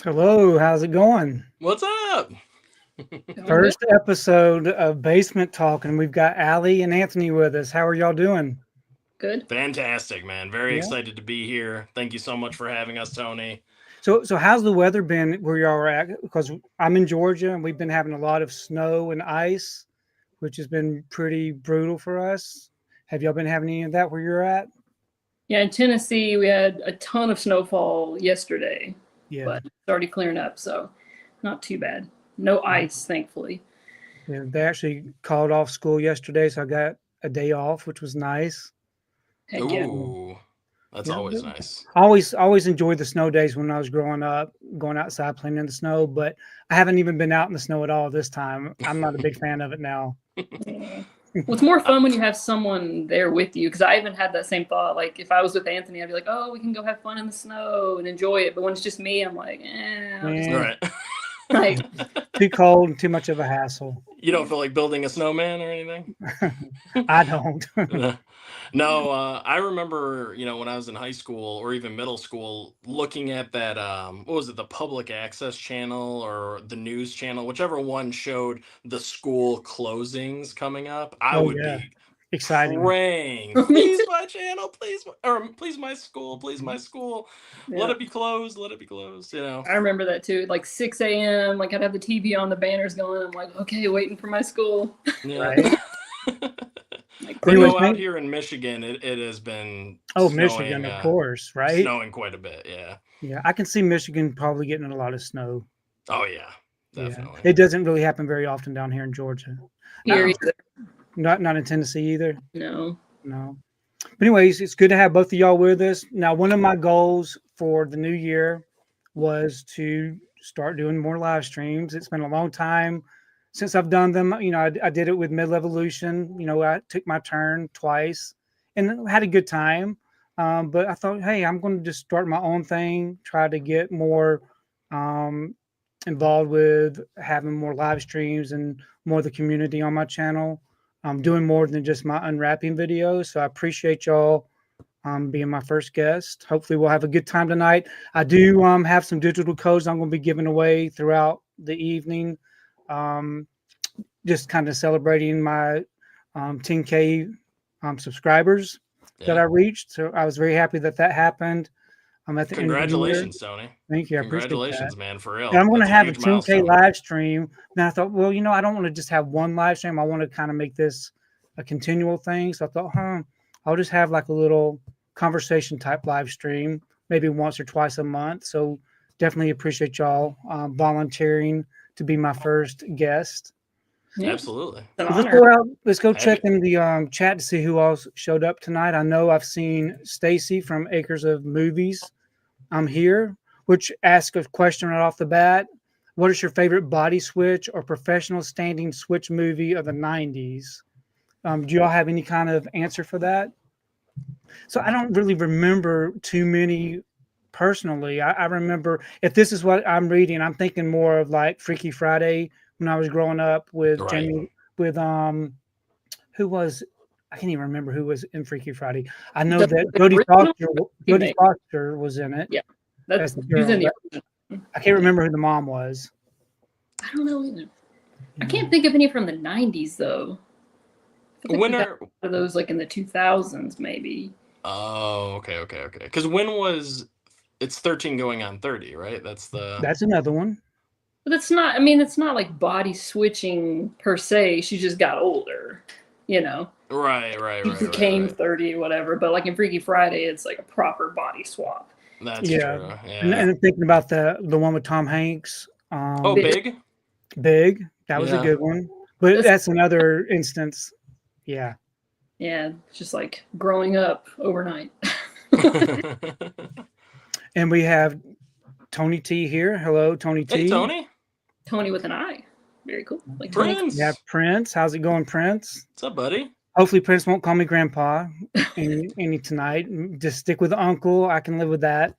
Hello, how's it going? What's up? Doing good. First episode of Basement Talk, and we've got Aly and Anthony with us. How are y'all doing? Good. Fantastic, man. Very Yeah. excited to be here. Thank you so much for having us, Tony. So how's the weather been where y'all are at? Because I'm in Georgia, and we've been having a lot of snow and ice, which has been pretty brutal for us. Have y'all been having any of that where you're at? Yeah, in Tennessee, we had a ton of snowfall yesterday, Yeah. but it's already clearing up, so not too bad. No ice, thankfully. Yeah, they actually called off school yesterday, so I got a day off, which was nice. Heck yeah. Ooh, that's Yeah, always nice. always enjoyed the snow days when I was growing up, going outside playing in the snow. But I haven't even been out in the snow at all this time. I'm not a big fan of it now. Yeah. Well, it's more fun when you have someone there with you, because I even had that same thought. Like, if I was with Anthony, I'd be like, oh, we can go have fun in the snow and enjoy it. But when it's just me, I'm like, I'll just, Man, Right. like, too cold and too much of a hassle. You don't feel like building a snowman or anything? I don't. No, I remember, when I was in high school or even middle school, looking at that, what was it, the public access channel or the news channel, whichever one showed the school closings coming up. I Oh would yeah, be exciting. praying, Me please too. my channel, or please my school, please my school. Let Yeah. it be closed, let it be closed. I remember that too. Like 6 a.m., like I'd have the TV on, the banners going. I'm like, okay, waiting for my school. Yeah. Right. Like, But Anyways, no, out man. here in Michigan, it has been Oh, Michigan, snowing, of course, right? snowing quite a bit. Yeah. Yeah, I can see Michigan probably getting a lot of snow. Oh yeah, Yeah, definitely. it doesn't really happen very often down here in Georgia. here Uh, either. not in Tennessee either. No. No. But anyways, it's good to have both of y'all with us. Now, one of my goals for the new year was to start doing more live streams. It's been a long time since I've done them. I did it with Mid Evolution. I took my turn twice and had a good time. But I thought, hey, I'm going to just start my own thing, try to get more um, involved with having more live streams and more of the community on my channel. I'm doing more than just my unwrapping videos. So I appreciate y'all being my first guest. Hopefully, we'll have a good time tonight. I do have some digital codes I'm going to be giving away throughout the evening, um, just kind of celebrating my 10K subscribers that I Yeah. reached. So I was very happy that happened at the end of the year. Congratulations, Tony. Thank you. I appreciate that. Congratulations, man. For And real, I'm going to that's a have a huge 10K milestone. live stream. And I thought, well, I don't want to just have one live stream. I want to kind of make this a continual thing. So I thought, I'll just have like a little conversation type live stream, maybe once or twice a month. So definitely appreciate y'all volunteering to be my first guest. Yeah, Absolutely. it's an So let's honor. go out. Let's go check Happy. in the chat to see who else showed up tonight. I know I've seen Stacy from Acres of Movies. I'm here, which asks a question right off the bat. What is your favorite body switch or professional standing switch movie of the 90s? Do y'all have any kind of answer for that? So I don't really remember too many personally. I remember, if this is what I'm reading, I'm thinking more of like Freaky Friday when I was growing up with Right. Jamie, with who was, I can't even remember who was in Freaky Friday. I know that The Jodie original Jodie remake. Foster was in it Yeah, as that's the who's girl, in the but original. I can't remember who the mom was. I don't know either. I can't think of any from the 90s though. I feel like we got Winner. of those like in the 2000s maybe. Oh, okay. Because when was it's 13 going on 30, right? That's the That's another one. But it's not. I mean, it's not like body switching per se. She just got older. You know, right. she became 30, whatever. But like in Freaky Friday, it's like a proper body swap. That's Yeah, true. and, Yeah. and I'm thinking about the one with Tom Hanks. Oh, Big. big. Big. That was a Yeah. good one, but That's, that's another instance. Yeah. yeah, just like growing up overnight. And we have Tony T here. Hello, Tony Hey, T. Tony. Tony with an I. Very cool. Like Tony. Prince. We have Prince. How's it going, Prince? What's up, buddy? Hopefully, Prince won't call me Grandpa any tonight. Just stick with Uncle. I can live with that.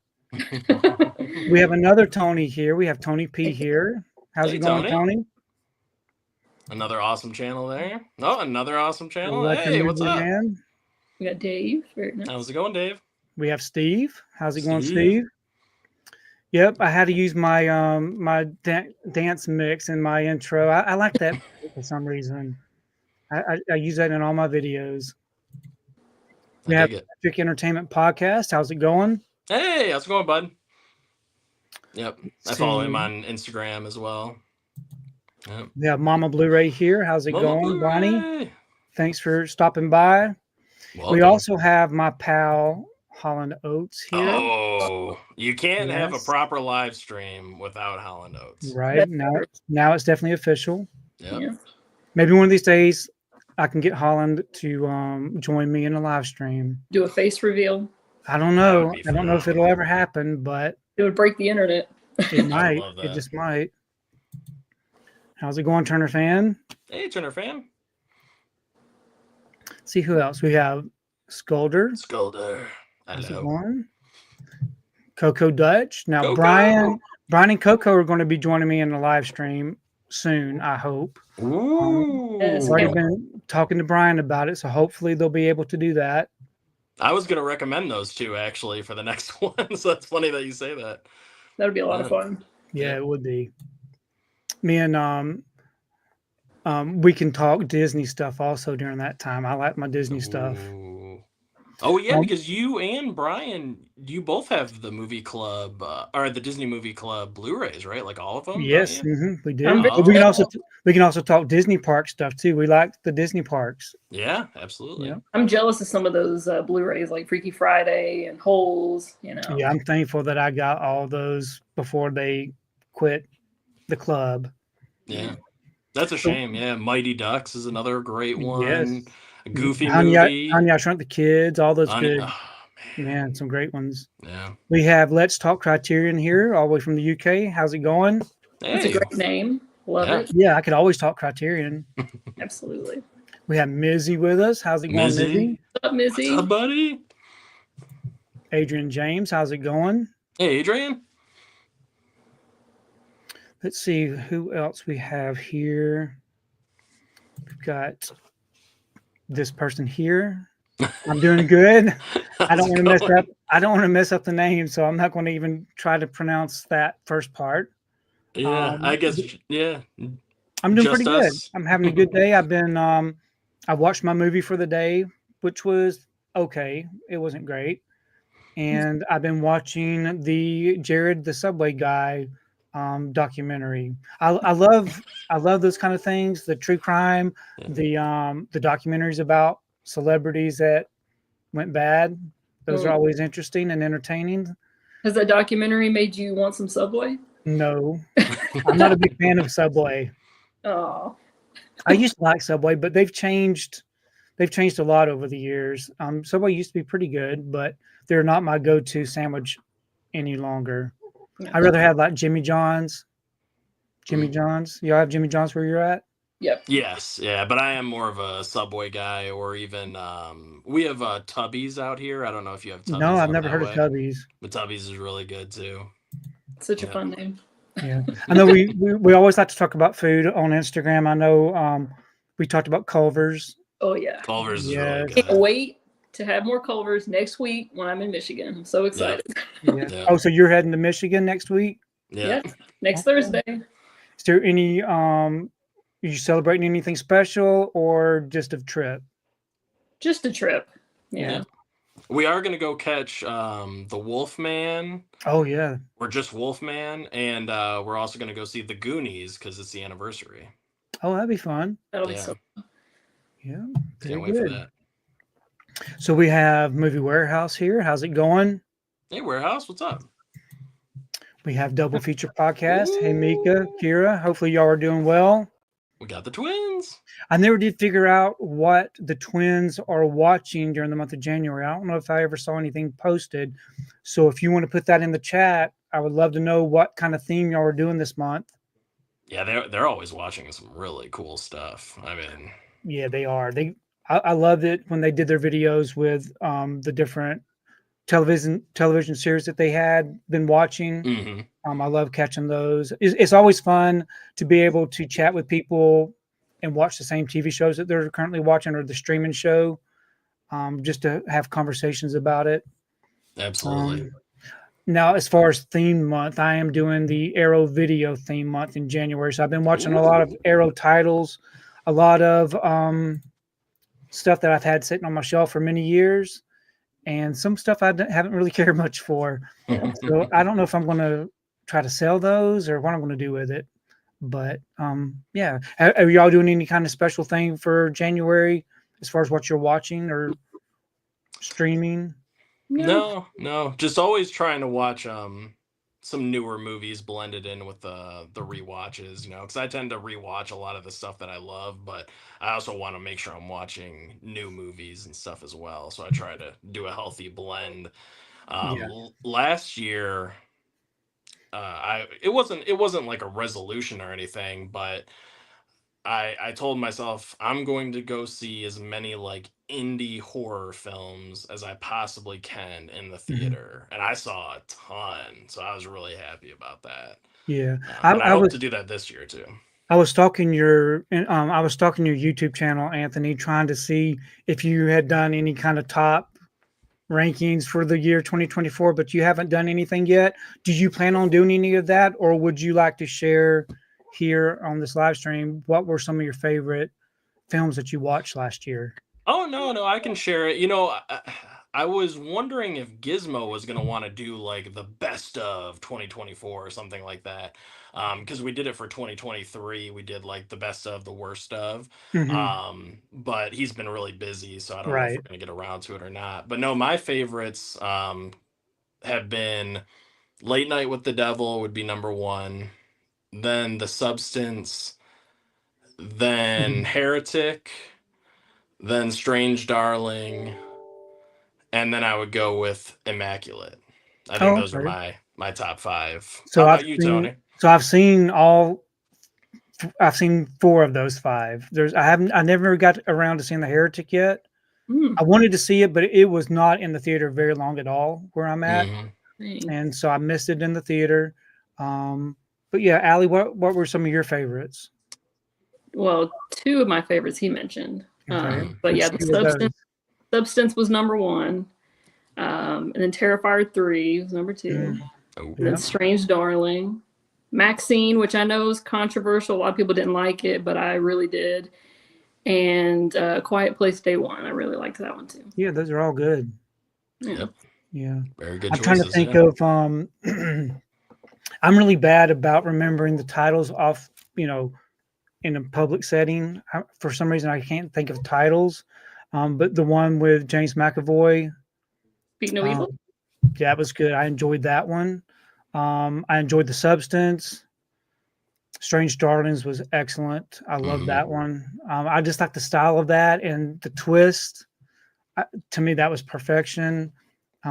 We have another Tony here. We have Tony P here. How's Hey, it going, Tony. Tony? Another awesome channel there. Oh, another awesome channel. Let the Hey, what's movie up? man. We got Dave. Very nice. How's it going, Dave? We have Steve. How's it going, Steve. Steve? Yep, I had to use my my dance mix in my intro. I like that for some reason. I use that in all my videos. We I have dig it. Epic Entertainment Podcast. How's it going? Hey, how's it going, bud? Yep, I follow him See, on Instagram as well. Yep. we have Mama Blu-ray here. How's it Mama going, Bonnie? Blu-ray. Thanks for stopping by. We Welcome. also have my pal Holland Oates here. Oh, you can't have a Yes. proper live stream without Holland Oates. Right now it's definitely official. Yep. Yeah. Maybe one of these days I can get Holland to join me in a live stream. Do a face reveal. I don't That know. would be I don't know if it'll ever happen, but It would break the internet. it might. love It that. just might. How's it going, Turner fan? Hey, Turner fan. See who else we have. Scolder. Scolder. How's it Hello. going? Coco Dutch. Now Coco. Brian and Coco are going to be joining me in the live stream soon, I hope. Ooh. Yes, I've already can't been talking to Brian about it, so hopefully they'll be able to do that. I was gonna recommend those two actually for the next one, so it's funny that you say that. That would be a lot of fun. Yeah, Yeah. it would be. Me and we can talk Disney stuff also during that time. I like my Disney stuff. Ooh. Oh yeah, Um, because you and Brian, you both have the movie club or the Disney movie club Blu-rays, right? Like all of them. Yes, don't you? we do. I'm But we can also talk Disney park stuff too. We like the Disney parks. Yeah, absolutely. Yeah. I'm jealous of some of those Blu-rays like Freaky Friday and Holes. Yeah, I'm thankful that I got all those before they quit the club. Yeah. That's a shame. Yeah, Mighty Ducks is another great one. Yes. A Goofy Honey, movie. I Shrunk the Kids, all those Honey- good. oh, Man, some great ones. yeah. We have Let's Talk Criterion here, all the way from the UK. How's it going? It's a Hey. great name. Love Yeah. it. Yeah, I could always talk Criterion. Absolutely. We have Mizzy with us. How's it going, Mizzy. Mizzy? What's up, Missy? What's up, buddy? Adrian James, how's it going? Hey, Adrian. Let's see who else we have here. We've got this person here. I'm doing good. I don't want to mess up. I don't want to mess up the name, so I'm not going to even try to pronounce that first part. Yeah, I guess. Yeah. I'm doing Just pretty good. us. I'm having a good day. I've been I watched my movie for the day, which was okay. It wasn't great. And I've been watching the Jared the Subway Guy documentary. I love those kind of things, the true crime, Yeah. the documentaries about celebrities that went bad. Those are always interesting and entertaining. Has that documentary made you want some Subway? No, I'm not a big fan of Subway. Oh, I used to like Subway, but they've changed a lot over the years. Subway used to be pretty good, but they're not my go-to sandwich any longer. no. I'd rather have like Jimmy John's. Jimmy John's. Y'all have Jimmy John's where you're at? Yep. Yes, yeah, but I am more of a Subway guy, or even we have Tubby's out here. I don't know if you have Tubby's. No, I've out never that heard way, of Tubby's. but Tubby's is really good too. Such a Yeah. fun name. Yeah, I know we always like to talk about food on Instagram. I know we talked about Culver's. Oh yeah. Culver's is Yes. really good. Can't wait to have more Culvers next week when I'm in Michigan. I'm so excited. Yeah. Yeah. Oh, so you're heading to Michigan next week? Yeah. Yeah. Next Okay. Thursday. Is there any you celebrating anything special or just a trip? Just a trip. Yeah. Yeah. We are going to go catch the Wolfman, Oh yeah. or just Wolfman, and we're also going to go see the Goonies because it's the anniversary. Oh, that'd be fun. That'll be Yeah. so. Yeah. Can't Very wait for good. that. So we have Movie Warehouse here. How's it going? Hey, Warehouse, what's up? We have Double Feature Podcast. Hey Mika, Kira. Hopefully y'all are doing well. We got the twins. I never did figure out what the twins are watching during the month of January. I don't know if I ever saw anything posted. So if you want to put that in the chat, I would love to know what kind of theme y'all are doing this month. Yeah, they're always watching some really cool stuff. I mean, Yeah, they are. I loved it when they did their videos with the different television series that they had been watching. mhm. I love catching those. It's always fun to be able to chat with people and watch the same TV shows that they're currently watching or the streaming show, just to have conversations about it. Absolutely. Now, as far as theme month, I am doing the Arrow video theme month in January. So I've been watching a lot of Arrow titles, a lot of stuff that I've had sitting on my shelf for many years, and some stuff I haven't really cared much for. So I don't know if I'm going to try to sell those or what I'm going to do with it. But yeah, are y'all doing any kind of special thing for January as far as what you're watching or streaming? No, just always trying to watch some newer movies blended in with the rewatches, because I tend to rewatch a lot of the stuff that I love, but I also want to make sure I'm watching new movies and stuff as well. So I try to do a healthy blend. Yeah. Last year, it wasn't like a resolution or anything, but I told myself I'm going to go see as many like indie horror films as I possibly can in the theater, and I saw a ton, so I was really happy about that. Yeah. And I hope to do that this year too. I was stalking your YouTube channel, Anthony, trying to see if you had done any kind of top rankings for the year 2024, but you haven't done anything yet. Do you plan on doing any of that, or would you like to share here on this live stream what were some of your favorite films that you watched last year? Oh no, I can share it. I was wondering if Gizmo was gonna want to do like the best of 2024 or something like that. Because we did it for 2023. We did like the best of, the worst of. But he's been really busy, so I don't know if Right. we're gonna get around to it or not. But no, my favorites have been Late Night with the Devil would be number one, then The Substance, then Heretic, then Strange Darling, and then I would go with Immaculate. I think those are my top five. So How about you, Tony? I've seen I've seen 4 of those 5. I never got around to seeing The Heretic yet. I wanted to see it, but it was not in the theater very long at all where I'm at. And so I missed it in the theater. But yeah, Aly, what were some of your favorites? Well, 2 of my favorites he mentioned. Okay. But yeah, The Substance was number 1. And then Terrifier 3 was number 2. And then Strange Darling. Maxine, which I know is controversial. A lot of people didn't like it, but I really did. And Quiet Place Day 1. I really liked that one too. Yeah, those are all good. Yep. Yeah. Very good I'm choices. trying to think of I'm really bad about remembering the titles off, in a public setting. For some reason I can't think of titles. But the one with James McAvoy, Speak No Evil. Yeah, it was good. I enjoyed that one. I enjoyed The Substance. Strange Darlings was excellent. I love that one. I just like the style of that and the twist. To me, that was perfection.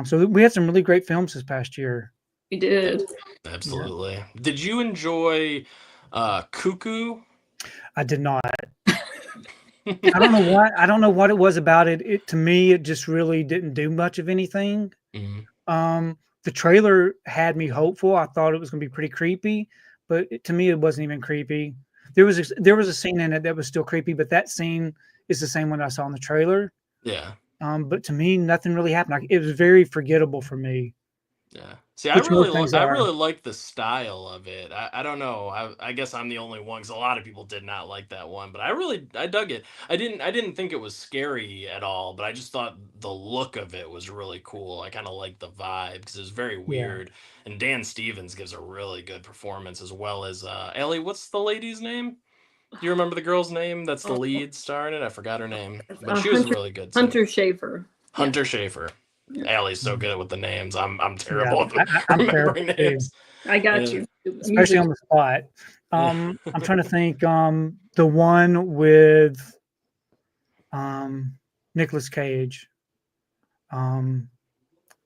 So we had some really great films this past year. We did. Absolutely. Yeah. Did you enjoy Cuckoo? I did not. I don't know what it was about it. To me, it just really didn't do much of anything. The trailer had me hopeful. I thought it was going to be pretty creepy, but to me, it wasn't even creepy. There was a scene in it that was still creepy, but that scene is the same one I saw in the trailer. Yeah. But to me, nothing really happened. It was very forgettable for me. Yeah. See, I really like the style of it. I don't know. I guess I'm the only one because a lot of people did not like that one, but I dug it. I didn't think it was scary at all, but I just thought the look of it was really cool. I kind of liked the vibe because it was very weird. Yeah. And Dan Stevens gives a really good performance as well as Ellie. What's the lady's name? Do you remember the girl's name? That's the lead star in it. I forgot her name, but she was really good too. Hunter Schafer. Hunter Schafer. Ally's so good with the names. I'm terrible at remembering names. I got you. Especially on the spot. I'm trying to think. The one with Nicolas Cage. Long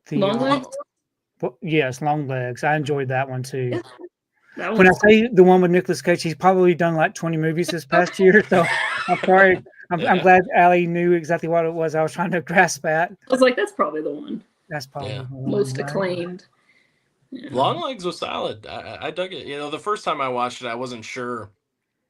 Legs? Yes, Long Legs. I enjoyed that one too. Yeah. When I say the one with Nicolas Cage, he's probably done like 20 movies this past year. So I'm sorry. I'm glad Aly knew exactly what it was I was trying to grasp at. I was like, that's probably the one. That's probably the one, most acclaimed. Yeah. Long Legs was solid. I dug it. The first time I watched it, I wasn't sure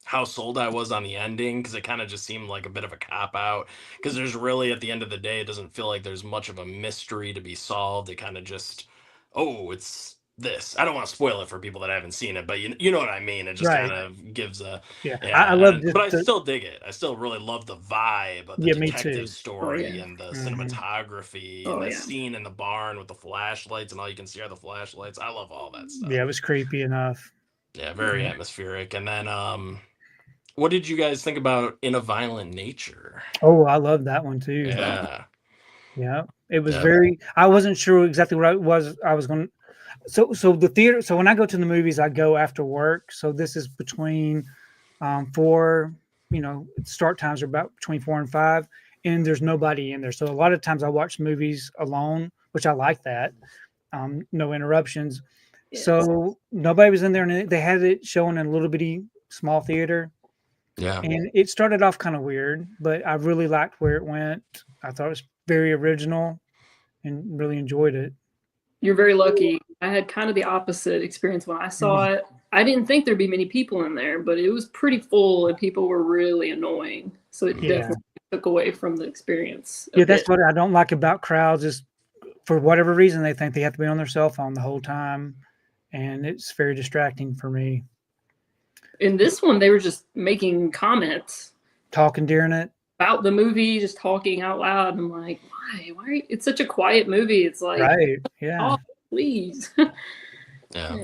how sold I was on the ending because it kind of just seemed like a bit of a cop-out because there's really, at the end of the day, it doesn't feel like there's much of a mystery to be solved. It kind of just oh, it's this. I don't want to spoil it for people that haven't seen it, but you know what I mean. It just Right. kind of gives a Yeah. I yeah, love but I the still dig it. I still really love the vibe of the yeah, me detective too. story yeah. and the Mhm. cinematography and Oh the yeah. scene in the barn with the flashlights and all you can see are the flashlights. I love all that stuff. Yeah, it was creepy enough. Yeah, very atmospheric. And then what did you guys think about In a Violent Nature? Oh, I love that one too. Yeah. Yeah. It was Yeah. very I wasn't sure exactly what I was going so the theater so when I go to the movies I go after work. So this is between four, start times are about between 4 and 5, and there's nobody in there. So a lot of times I watch movies alone, which I like that. No interruptions. Yes. So nobody was in there, and they had it showing in a little bitty small theater. Yeah. And it started off kind of weird, but I really liked where it went. I thought it was very original and really enjoyed it. You're very lucky. I had kind of the opposite experience when I saw it. I didn't think there'd be many people in there, but it was pretty full and people were really annoying. So it Yeah. definitely took away from the experience. Yeah, that's what I don't like about crowds is for whatever reason they think they have to be on their cell phone the whole time, and it's very distracting for me. In this one, they were just making comments, talking during it about the movie, just talking out loud. I'm like, why? Why? Are you... It's such a quiet movie. It's like, right? Yeah. Oh, please. Yeah.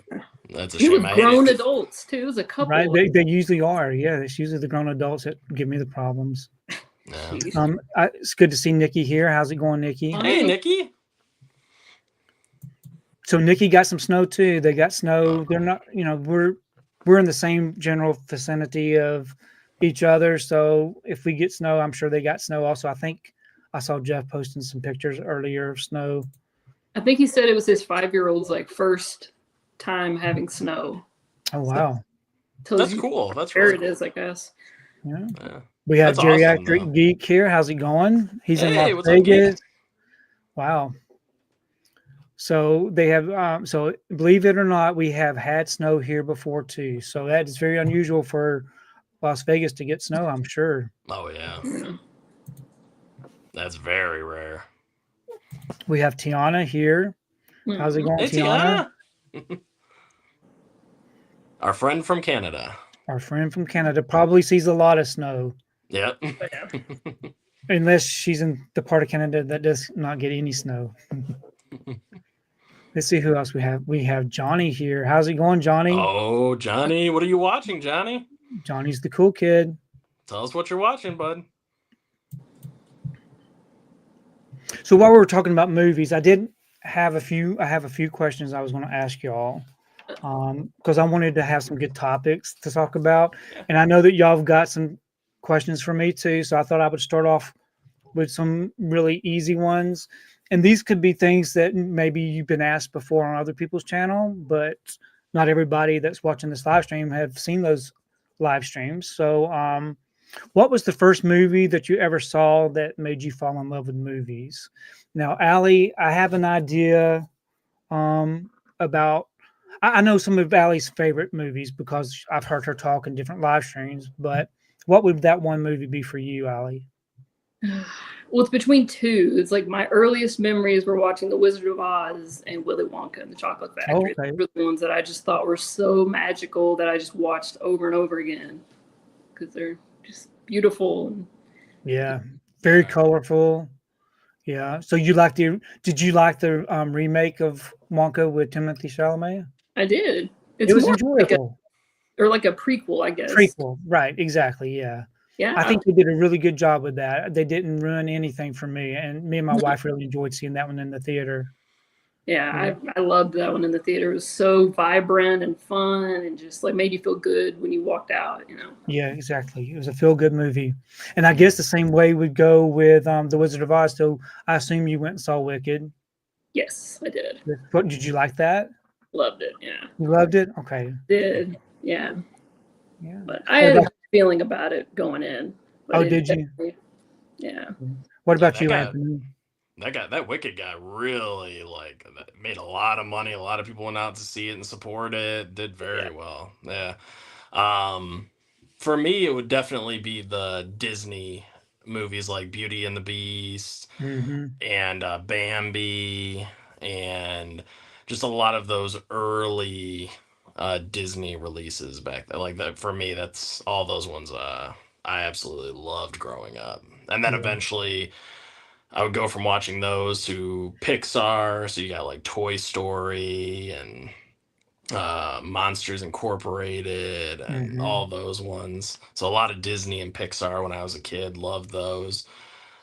That's a It shame. was grown adults too. It was a couple. Right, they usually are. Yeah, it's usually the grown adults that give me the problems. Yeah. It's good to see Nikki here. How's it going, Nikki? Hey, Nikki. So Nikki got some snow too. They got snow. They're not, we're in the same general vicinity of each other. So if we get snow, I'm sure they got snow also. I think I saw Jeff posting some pictures earlier of snow. I think he said it was his 5-year-old's like first time having snow. Oh wow, that's cool. That's where really it is, I guess. Yeah. We have Geriatric Geek here. How's it going? He's in Las Vegas. Wow. So they have, so believe it or not, we have had snow here before too. So that is very unusual for Las Vegas to get snow, I'm sure. Oh yeah. That's very rare. We have Tiana here. How's it going, Tiana? Our friend from Canada. Our friend from Canada probably sees a lot of snow. Yep. Unless she's in the part of Canada that does not get any snow. Let's see who else we have. We have Johnny here. How's it going, Johnny? Oh, Johnny. What are you watching, Johnny? Johnny's the cool kid. Tell us what you're watching, bud. So while we were talking about movies, I have a few questions I was going to ask y'all. Because I wanted to have some good topics to talk about. And I know that y'all have got some questions for me too. So I thought I would start off with some really easy ones. And these could be things that maybe you've been asked before on other people's channel, but not everybody that's watching this live stream have seen those live streams. So what was the first movie that you ever saw that made you fall in love with movies? Now, Aly, I have an idea about, I know some of Aly's favorite movies because I've heard her talk in different live streams, but what would that one movie be for you, Aly? Well, it's between two. It's like my earliest memories were watching The Wizard of Oz and Willy Wonka and the Chocolate Factory. Okay. Those were the ones that I just thought were so magical that I just watched over and over again because they're just beautiful. Yeah, very colorful. Yeah. So did you like the remake of Wonka with Timothée Chalamet? I did. It was enjoyable. Like a prequel, I guess. Prequel, right? Exactly. Yeah. Yeah. I think they did a really good job with that. They didn't ruin anything for me, and me and my wife really enjoyed seeing that one in the theater. Yeah, I loved that one in the theater. It was so vibrant and fun and just like made you feel good when you walked out, Yeah, exactly. It was a feel-good movie. And I guess the same way would go with The Wizard of Oz. So I assume you went and saw Wicked. Yes, I did. Did you like that? Loved it, yeah. You loved it? Okay. Did, yeah. Yeah. But I had a feeling about it going in. Oh, did you? Yeah. What about you, Anthony? That Wicked guy really made a lot of money. A lot of people went out to see it and support it. Did very well. Yeah. For me, it would definitely be the Disney movies like Beauty and the Beast and Bambi and just a lot of those early Disney releases back then. Like that for me, that's all those ones I absolutely loved growing up. And then eventually I would go from watching those to Pixar. So you got like Toy Story and Monsters Incorporated and all those ones. So a lot of Disney and Pixar when I was a kid, loved those.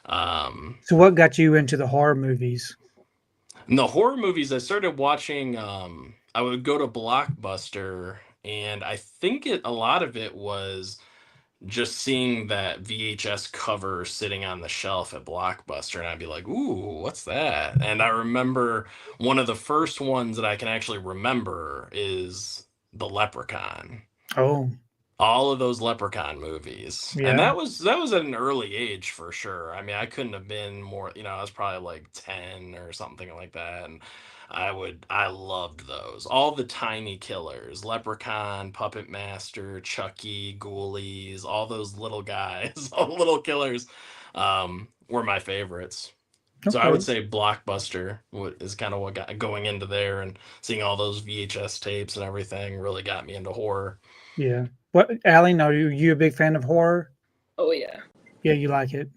So what got you into the horror movies? And the horror movies, I started watching. I would go to Blockbuster, and I think a lot of it was just seeing that VHS cover sitting on the shelf at Blockbuster, and I'd be like, "Ooh, what's that?" And I remember one of the first ones that I can actually remember is the Leprechaun. Oh, All of those Leprechaun movies. And yeah. that was at an early age for sure. I mean, I couldn't have been more, I was probably like 10 or something like that. And I loved those. All the tiny killers, Leprechaun, Puppet Master, Chucky, Ghoulies, all those little guys, all the little killers, were my favorites. So I Okay. would say Blockbuster is kind of what got going into there, and seeing all those VHS tapes and everything really got me into horror. Yeah. What, Aly, are you a big fan of horror? Oh yeah. Yeah, you like it.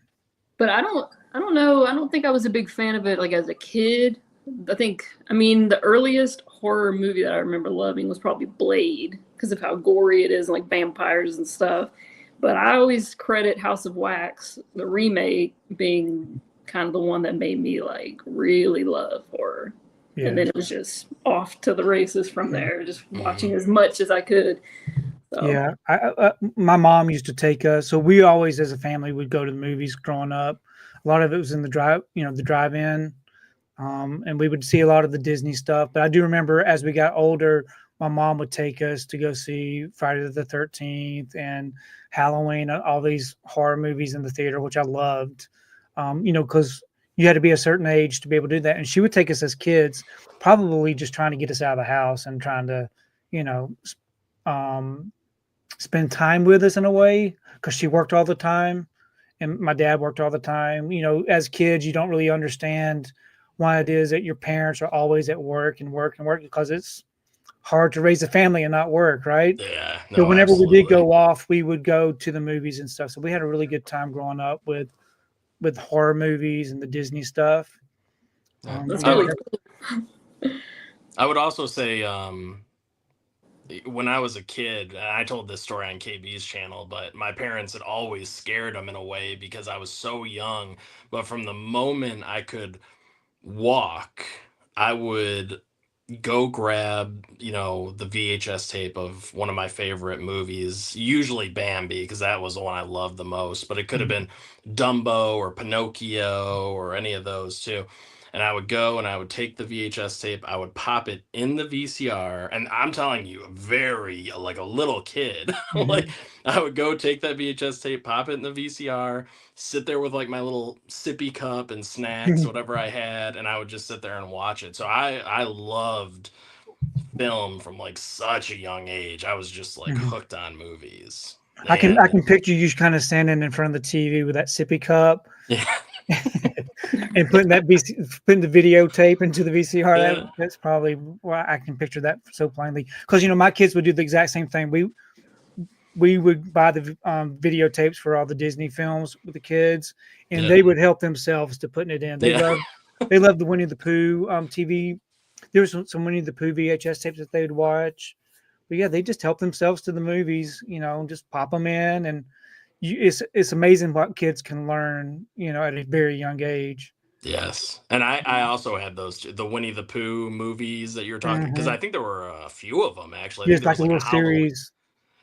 But I don't know. I don't think I was a big fan of it like as a kid. I mean, the earliest horror movie that I remember loving was probably Blade because of how gory it is, and like vampires and stuff. But I always credit House of Wax, the remake, being kind of the one that made me like really love horror. Yeah. And then it was just off to the races from there, just watching as much as I could. So. Yeah, my mom used to take us. So we always, as a family, would go to the movies growing up. A lot of it was in the drive-in, and we would see a lot of the Disney stuff. But I do remember as we got older, my mom would take us to go see Friday the 13th and Halloween, all these horror movies in the theater, which I loved. Because you had to be a certain age to be able to do that. And she would take us as kids, probably just trying to get us out of the house and trying to, spend time with us in a way, because she worked all the time and my dad worked all the time. As kids, you don't really understand why it is that your parents are always at work and work and work, because it's hard to raise a family and not work, right? Yeah. So No, whenever absolutely. we did go off, we would go to the movies and stuff. So we had a really good time growing up with horror movies and the Disney stuff. That's really cool. I would also say, when I was a kid, and I told this story on KB's channel, but my parents had always scared them in a way because I was so young. But from the moment I could walk, I would go grab, the VHS tape of one of my favorite movies, usually Bambi, because that was the one I loved the most, but it could have been Dumbo or Pinocchio or any of those too. And I would go and I would take the VHS tape, I would pop it in the VCR, and I'm telling you, very like a little kid, like I would go take that VHS tape, pop it in the VCR, sit there with like my little sippy cup and snacks, whatever I had, and I would just sit there and watch it. So I loved film from like such a young age. I was just like hooked on movies. I can picture you kind of standing in front of the TV with that sippy cup. Yeah. And putting the videotape into the VCR. Yeah. That's probably why I can picture that so plainly. Because my kids would do the exact same thing. We would buy the videotapes for all the Disney films with the kids, and they would help themselves to putting it in. They loved the Winnie the Pooh TV. There was some Winnie the Pooh VHS tapes that they would watch. But yeah, they just help themselves to the movies. Just pop them in, and it's amazing what kids can learn. At a very young age. Yes, and I also had the Winnie the Pooh movies that you're talking, because I think there were a few of them actually. Yes, like a little series.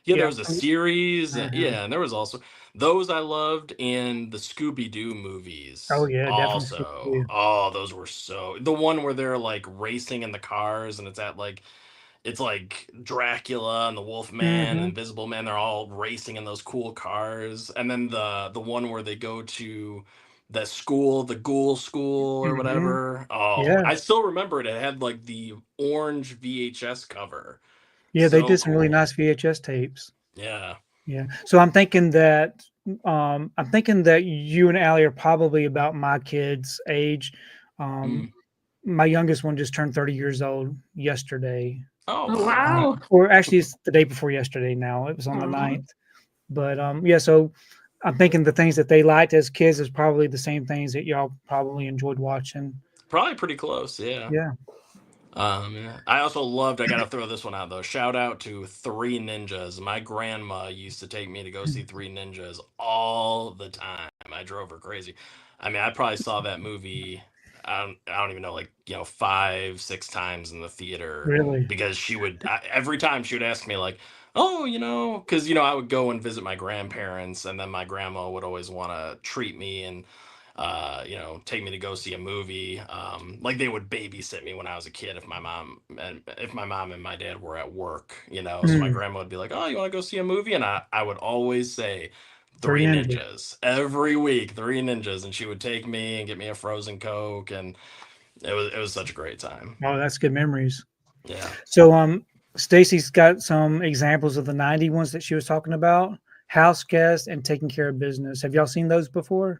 Yeah, there was a series. Yeah, and there was also those I loved, and the Scooby-Doo movies. Oh yeah, also. Definitely. Oh, those were the one where they're like racing in the cars, and it's like Dracula and the Wolfman and Invisible Man. They're all racing in those cool cars, and then the one where they go to the school, the Ghoul School or whatever. Oh, yeah. I still remember it. It had like the orange VHS cover. Yeah, they did some really nice VHS tapes. Yeah. Yeah. So I'm thinking that you and Aly are probably about my kids' age. my youngest one just turned 30 years old yesterday. Oh, wow. Or actually, it's the day before yesterday now. It was on the 9th. But yeah, so I'm thinking the things that they liked as kids is probably the same things that y'all probably enjoyed watching. Probably pretty close, yeah. Yeah. I also loved, I gotta throw this one out though. Shout out to Three Ninjas. My grandma used to take me to go see Three Ninjas all the time. I drove her crazy. I mean, I probably saw that movie, I don't even know, like, 5, 6 times in the theater. Really? Because she would, every time she would ask me, like, oh, because, I would go and visit my grandparents, and then my grandma would always want to treat me and, take me to go see a movie. Like they would babysit me when I was a kid if my mom and my dad were at work, So my grandma would be like, oh, you want to go see a movie? And I would always say Three Ninjas every week, Three Ninjas, and she would take me and get me a frozen Coke, and it was such a great time. Oh, that's good memories. Yeah. So Stacy's got some examples of the 90 ones that she was talking about: House Guest and Taking Care of Business. Have y'all seen those before?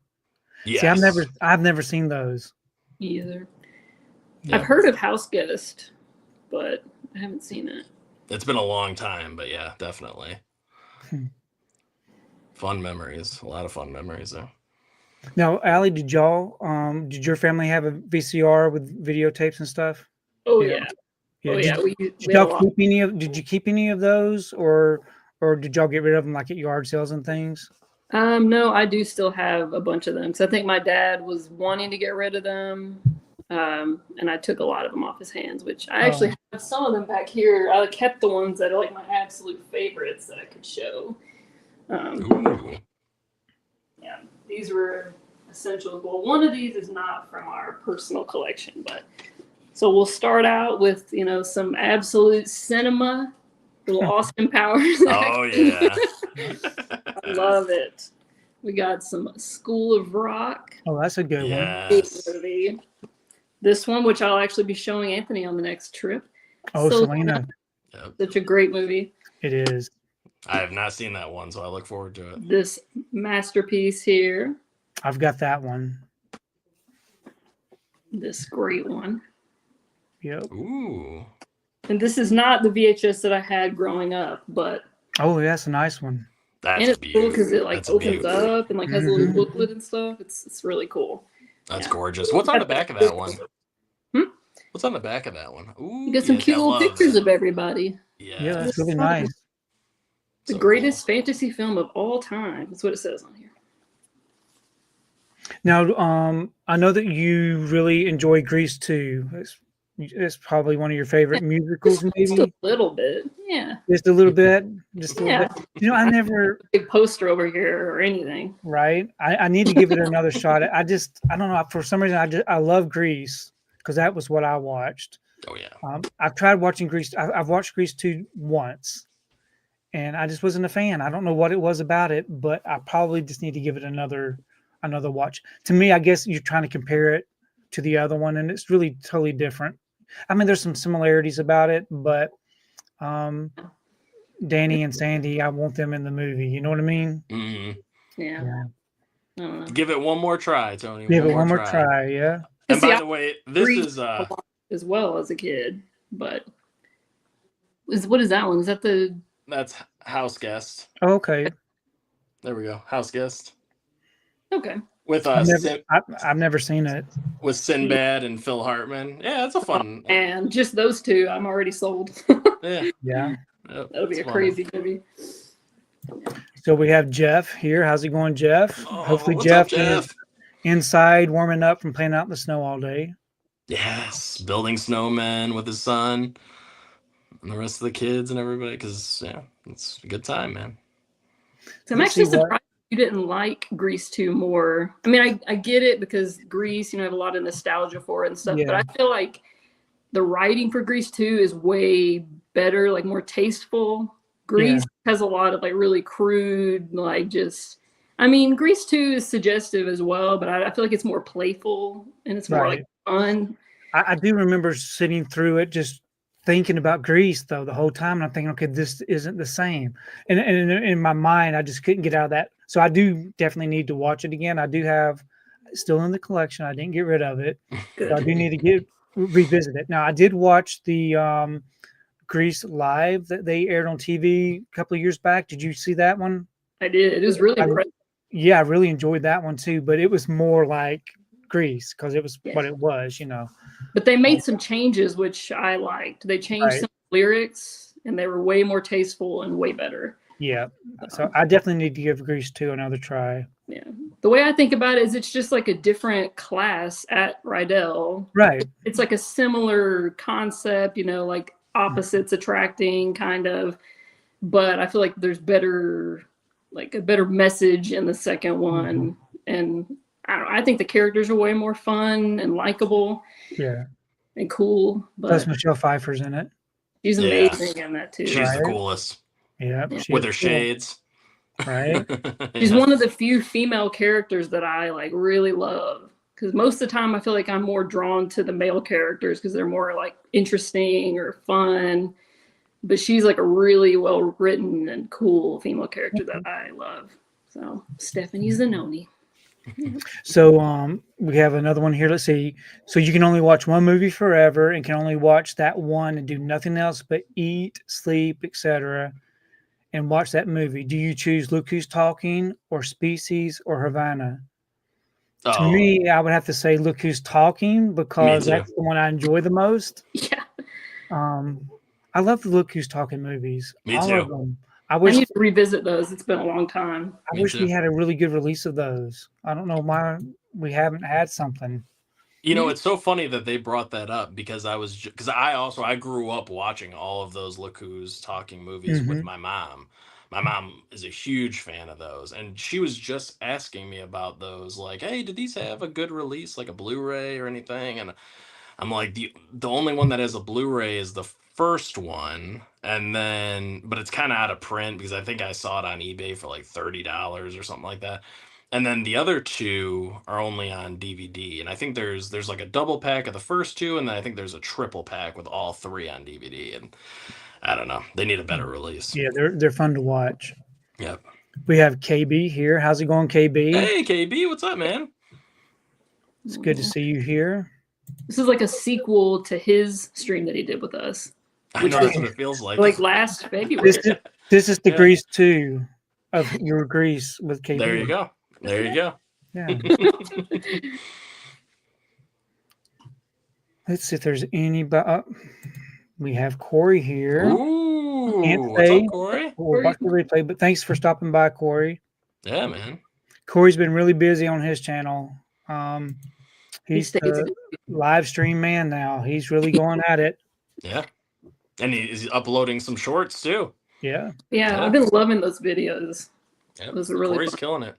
Yes. See, I've never seen those either. Yeah. I've heard of House Guest, but I haven't seen it. It's been a long time, but yeah, definitely. Fun memories. A lot of fun memories there. Now, Aly, did your family have a VCR with videotapes and stuff? Oh yeah. Oh yeah. Did you keep any of those, or did y'all get rid of them like at yard sales and things? No, I do still have a bunch of them. So I think my dad was wanting to get rid of them. And I took a lot of them off his hands, which I actually have some of them back here. I kept the ones that are like my absolute favorites that I could show. Yeah, these were essentials. Well, one of these is not from our personal collection, but so we'll start out with, some absolute cinema. Little Austin Powers. Oh yeah. I love it. We got some School of Rock. Oh, that's a good one. This one, which I'll actually be showing Anthony on the next trip. Oh, Selena. Such a great movie. It is. I have not seen that one, so I look forward to it. This masterpiece here. I've got that one. This great one. Yep. Ooh. And this is not the VHS that I had growing up, but oh, that's a nice one. That's cool because it opens up and has a little booklet and stuff. It's really cool. That's gorgeous. What's on the back of that one? What's on the back of that one? Ooh, you got some cute little pictures of everybody. Yeah, that's really nice. The greatest fantasy film of all time. That's what it says on here. Now, I know that you really enjoy Grease 2. It's probably one of your favorite musicals, maybe? Just a little bit, yeah. Just a little bit? Just a little bit? I never... big poster over here or anything. Right? I need to give it another shot. I don't know. For some reason, I love Grease because that was what I watched. Oh, yeah. I've tried watching Grease. I've watched Grease 2 once, and I just wasn't a fan. I don't know what it was about it, but I probably just need to give it another watch. To me, I guess you're trying to compare it to the other one, and it's really totally different. I mean, there's some similarities about it, but Danny and Sandy, I want them in the movie. You know what I mean? Mm-hmm. Yeah. Give it one more try, Tony. Give it one more try, yeah. And by the way, this is as well as a kid, but what is that one? Is that that's House Guest. Oh, okay. There we go. House Guest. Okay. With I've never seen it. With Sinbad and Phil Hartman. Yeah, it's a fun. And just those two, I'm already sold. Yeah. Yep, that'll be a crazy movie. So we have Jeff here. How's it going, Jeff? Hopefully Jeff is inside warming up from playing out in the snow all day. Yes, building snowmen with his son and the rest of the kids and everybody, because it's a good time, man. So I'm actually surprised you didn't like Grease 2 more. I mean, I get it because Grease, I have a lot of nostalgia for it and stuff, but I feel like the writing for Grease 2 is way better, like more tasteful. Grease has a lot of like really crude, like just, I mean, Grease 2 is suggestive as well, but I feel like it's more playful and it's more like fun. I do remember sitting through it just thinking about Grease though the whole time, and I'm thinking, okay, this isn't the same. And in my mind, I just couldn't get out of that. So I do definitely need to watch it again. I do have still in the collection. I didn't get rid of it. So I do need to revisit it. Now, I did watch the Grease live that they aired on TV a couple of years back. Did you see that one? I did. It was really impressive. Yeah, I really enjoyed that one too, but it was more like Grease because it was what it was, you know. But they made some changes, which I liked. They changed some lyrics, and they were way more tasteful and way better. Yeah. So I definitely need to give Grease 2 another try. Yeah. The way I think about it is it's just like a different class at Rydell. Right. It's like a similar concept, you know, like opposites attracting kind of, but I feel like there's a better message in the second one. And I think the characters are way more fun and likable. Yeah. And cool. But plus Michelle Pfeiffer's in it. She's amazing in that too. She's the coolest. Yeah. With her shades. Right. She's one of the few female characters that I like really love. Because most of the time I feel like I'm more drawn to the male characters because they're more like interesting or fun. But she's like a really well written and cool female character that I love. So Stephanie Zanoni. So we have another one here. Let's see. So you can only watch one movie forever and can only watch that one and do nothing else but eat, sleep, etc. and watch that movie. Do you choose Look Who's Talking or Species or Havana? To me, I would have to say Look Who's Talking because that's the one I enjoy the most. Yeah. I love the Look Who's Talking movies. Me All too. of them. I need to revisit those. It's been a long time. I wish we had a really good release of those. I don't know why we haven't had something. You know, it's so funny that they brought that up because I grew up watching all of those Look Who's Talking movies with my mom. My mom is a huge fan of those, and she was just asking me about those. Like, hey, did these have a good release, like a Blu-ray or anything? And I'm like, the only one that has a Blu-ray is the first one, and then but it's kind of out of print because I think I saw it on eBay for like $30 or something like that. And then the other two are only on DVD, and I think there's like a double pack of the first two, and then I think there's a triple pack with all three on DVD. And I don't know, they need a better release. Yeah, they're fun to watch. Yep. We have KB here. How's it going, KB? Hey, KB, what's up, man? It's good to see you here. This is like a sequel to his stream that he did with us. I know that's what it feels like. Like last February. This is the Grease 2 of your Grease with KB. There you go. There you go. Yeah. Let's see if there's anybody. We have Corey here. Ooh, what's up, Corey? We'll watch the replay, but thanks for stopping by, Corey. Yeah, man. Corey's been really busy on his channel. He's the live stream man now. He's really going at it. Yeah. And he's uploading some shorts too. Yeah. Yeah, I've been loving those videos. Yeah, those are really Corey's fun. killing it.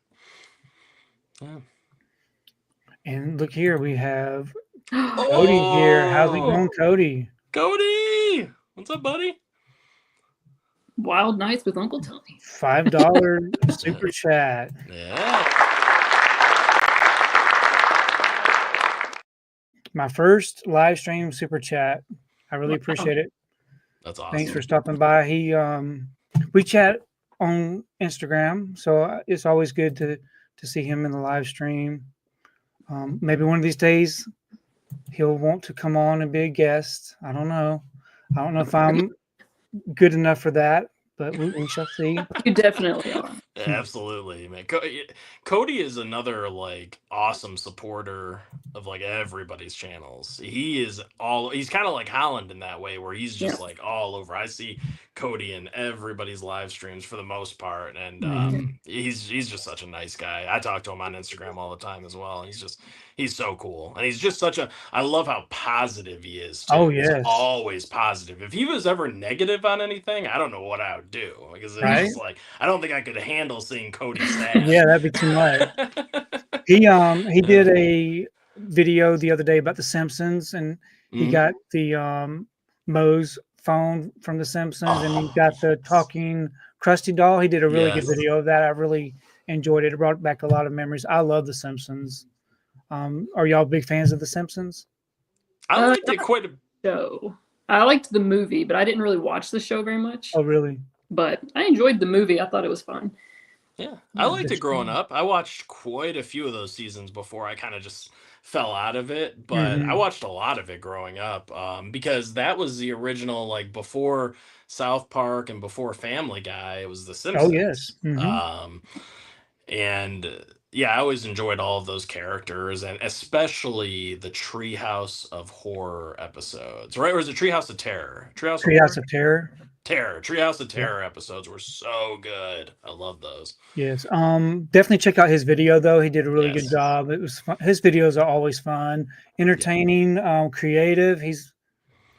Yeah. And look here, we have Cody here. How's it going, Cody? Cody! What's up, buddy? Wild Nights with Uncle Tony. $5 super chat. Yeah. My first live stream super chat. I really appreciate it. That's awesome. Thanks for stopping by. We chat on Instagram, so it's always good to see him in the live stream. Maybe one of these days he'll want to come on and be a guest. I don't know. I don't know if I'm good enough for that, but we shall see. You definitely are. Absolutely, man. Cody is another like awesome supporter of like everybody's channels. He's kind of like Holland in that way, where he's just like all over. I see Cody in everybody's live streams for the most part, and he's just such a nice guy. I talk to him on Instagram all the time as well. And he's so cool, and he's just I love how positive he is too. Oh yeah, he's always positive. If he was ever negative on anything, I don't know what I would do, because it's just like I don't think I could handle seeing Cody sad. Yeah, that'd be too much. He did a video the other day about the Simpsons, and he got the Moe's phone from the Simpsons, and he got the talking Krusty doll. He did a really good video of that. I really enjoyed it. It brought back a lot of memories. I love the Simpsons. Are y'all big fans of the Simpsons? I liked it quite a show. I liked the movie, but I didn't really watch the show very much. Oh, really? But I enjoyed the movie. I thought it was fun. Yeah, I liked it growing up. I watched quite a few of those seasons before I kind of just fell out of it, but I watched a lot of it growing up, because that was the original, like before South Park and before Family Guy, it was The Oh yes. Simpsons. And yeah, I always enjoyed all of those characters, and especially the Treehouse of Horror episodes, right? Or is it Treehouse of Terror? Treehouse of Terror. Treehouse of Terror episodes were so good. I love those. Yes. Definitely check out his video though. He did a really good Yes. job. It was fun. His videos are always fun, entertaining, creative.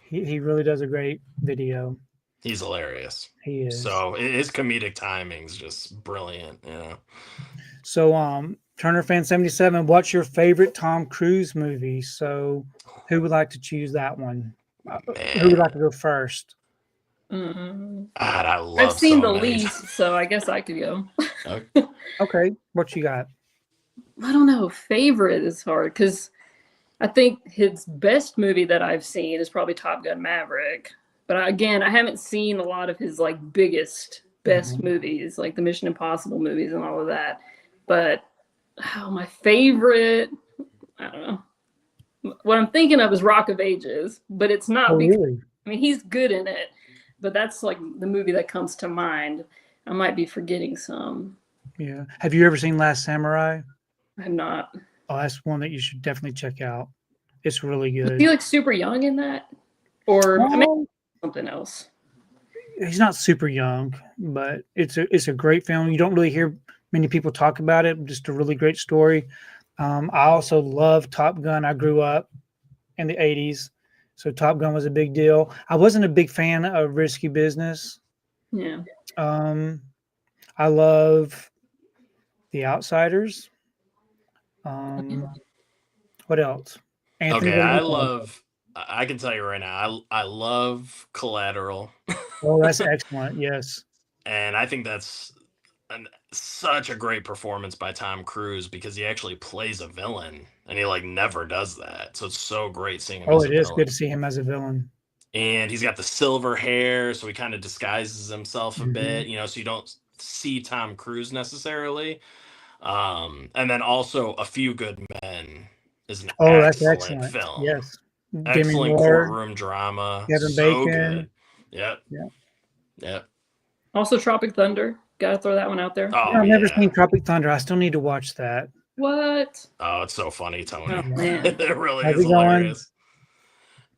He really does a great video. He's hilarious. He is. So his comedic timing's just brilliant, you know. So Turner Fan 77, what's your favorite Tom Cruise movie? So who would like to choose that one? Who would like to go first? God, I love I've seen so the many. least, so I guess I could go. Okay, what you got? I don't know. Favorite is hard because I think his best movie that I've seen is probably Top Gun Maverick. But again, I haven't seen a lot of his like biggest, best movies, like the Mission Impossible movies and all of that. But my favorite, I don't know. What I'm thinking of is Rock of Ages, but it's not because Really? I mean he's good in it, but that's like the movie that comes to mind. I might be forgetting some. Yeah. Have you ever seen Last Samurai? I have not. Oh, that's one that you should definitely check out. It's really Is good. he like super young in that? Or I mean, something else? He's not super young, but it's a great film. You don't really hear many people talk about it. Just a really great story. I also love Top Gun. I grew up in the 80s, so Top Gun was a big deal. I wasn't a big fan of Risky Business. Yeah. I love The Outsiders. What else? Anthony, Okay, what do you think? I can tell you right now, I love Collateral. Oh, that's excellent. Yes. And I think that's such a great performance by Tom Cruise because he actually plays a villain and he like never does that. So it's so great seeing him Oh, as a it is villain. good to see him as a villain. And he's got the silver hair, so he kind of disguises himself a bit, you know, so you don't see Tom Cruise necessarily. And then also A Few Good Men is an Oh, that's excellent excellent. film. Yes. Demi Excellent Moore, courtroom drama. Kevin So Bacon. good. Yep. Yeah. Yep. Also, Tropic Thunder. Gotta throw that one out there. Oh, I've never yeah. seen Tropic Thunder. I still need to watch that. What? Oh, it's so funny, Tony. Oh, man. It really How's is it going? hilarious.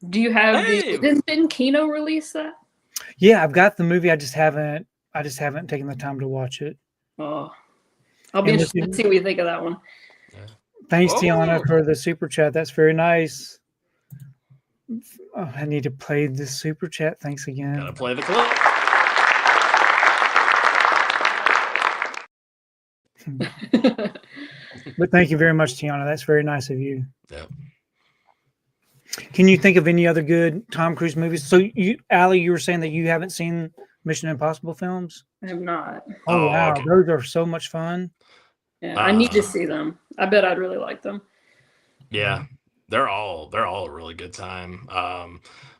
Do you have Hey! didn't Kino release that? Yeah, I've got the movie. I just haven't taken the time to watch it. Oh. I'll be And interested to see what you think of that one. Thanks, Oh. Tiana, for the super chat. That's very nice. Oh, I need to play this super chat. Thanks again. Gotta play the clip. But thank you very much, Tiana. That's very nice of you. Yep. Can you think of any other good Tom Cruise movies? So, Aly, you were saying that you haven't seen Mission Impossible films? I have not. Oh, wow. Okay. Those are so much fun. Yeah, I need to see them. I bet I'd really like them. Yeah. They're all a really good time.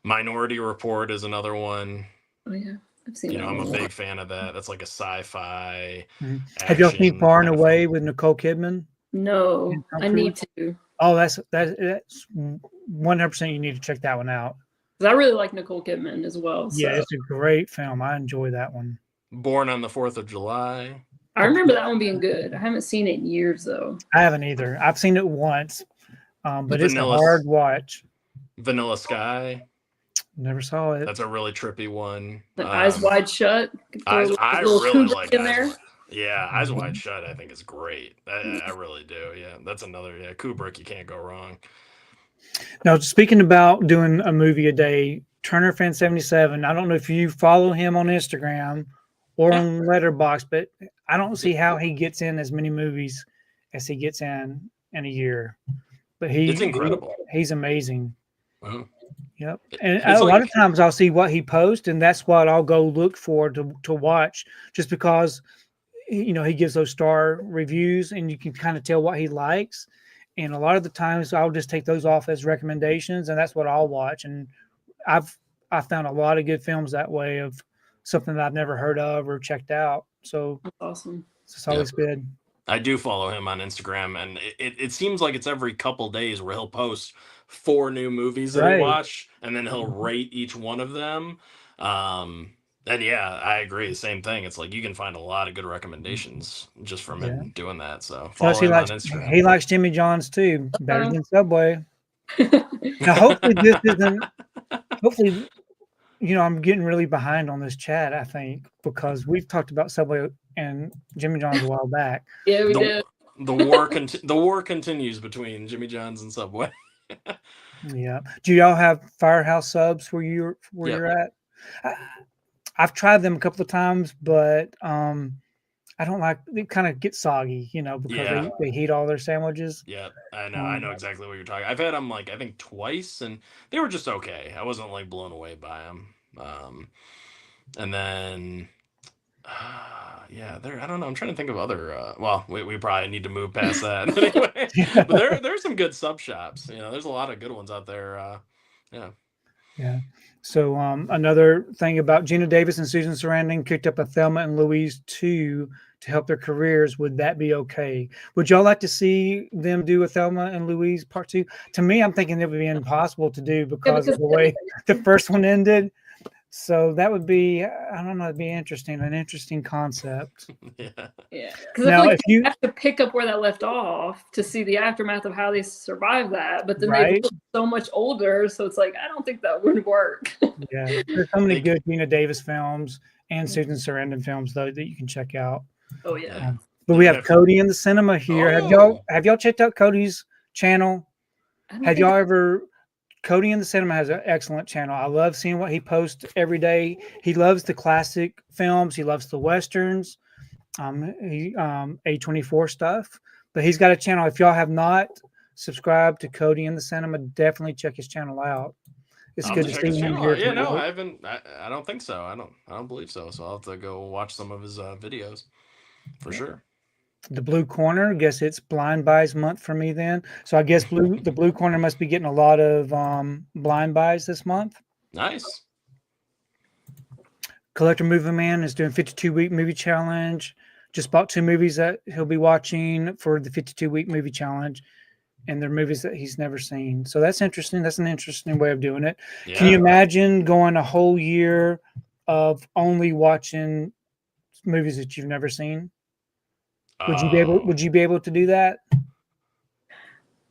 Minority Report is another one. Oh yeah. I've seen You know, that I'm one. a big fan of that. That's like a sci-fi. Have y'all seen action Far and kind of Away film. with Nicole Kidman? No, Tom I need to. Oh, that's 100%. You need to check that one out. 'Cause I really like Nicole Kidman as well. So. Yeah, it's a great film. I enjoy that one. Born on the 4th of July. I remember that one being good. I haven't seen it in years though. I haven't either. I've seen it once, but it's a Vanilla- hard watch. Vanilla Sky. Never saw it. That's a really trippy one. The Eyes Wide Shut. I little really Kubrick like in Eyes there. Wide. Yeah, Eyes Wide Shut. I think is great. I really do. Yeah, that's another. Yeah, Kubrick. You can't go wrong. Now, speaking about doing a movie a day, Turner Fan 77. I don't know if you follow him on Instagram or on Letterboxd, but I don't see how he gets in as many movies as he gets in a year. But It's incredible. He's amazing. Uh-huh. Yep. And It's a lot like- of times I'll see what he posts, and that's what I'll go look for to watch, just because, you know, he gives those star reviews and you can kind of tell what he likes. And a lot of the times I'll just take those off as recommendations, and that's what I'll watch. And I found a lot of good films that way, of something that I've never heard of or checked out. So That's awesome. it's always good. I do follow him on Instagram, and it seems like it's every couple days where he'll post 4 new movies that he Right. watched, and then he'll rate each one of them. And yeah, I agree. Same thing. It's like you can find a lot of good recommendations just from him doing that. So Plus, follow him on Instagram. he likes Jimmy John's too, better than Subway. Now, hopefully, this isn't. Hopefully, I'm getting really behind on this chat. I think because we've talked about Subway and Jimmy John's a while back. Yeah, we did. The war continues between Jimmy John's and Subway. Yeah. Do y'all have Firehouse subs where you're at? I've tried them a couple of times, but I don't like. They kind of get soggy, because they heat all their sandwiches. Yeah, I know exactly what you're talking. I've had them I think twice, and they were just okay. I wasn't blown away by them. And then I don't know. I'm trying to think of other. Well, we probably need to move past that anyway. But there's some good sub shops. There's a lot of good ones out there. Yeah. So another thing about Gina Davis and Susan Sarandon kicked up a Thelma and Louise 2 to help their careers. Would that be okay? Would y'all like to see them do a Thelma and Louise part 2? To me, I'm thinking it would be impossible to do because of the way the first one ended. So that would be, I don't know, it'd be interesting, an interesting concept. Yeah. Because if you have to pick up where that left off to see the aftermath of how they survived that, but then they look so much older, so it's like, I don't think that would work. Yeah, there's so many good Gina Davis films and Susan Sarandon films though that you can check out. Oh yeah. But we have Cody in the cinema here. Have y'all checked out Cody's channel? Have y'all ever? Cody in the Cinema has an excellent channel. I love seeing what he posts every day. He loves the classic films. He loves the Westerns, A24 stuff. But he's got a channel. If y'all have not subscribed to Cody in the Cinema, definitely check his channel out. It's good to see him here. Yeah, no, I haven't. I don't think so. I don't believe so. So I'll have to go watch some of his videos for sure. The Blue Corner, I guess it's Blind Buys month for me then. So I guess the Blue Corner must be getting a lot of blind buys this month. Nice. Collector Movie Man is doing 52-week movie challenge. Just bought 2 movies that he'll be watching for the 52-week movie challenge, and they're movies that he's never seen. So that's interesting. That's an interesting way of doing it. Yeah. Can you imagine going a whole year of only watching movies that you've never seen? Would you be able to do that?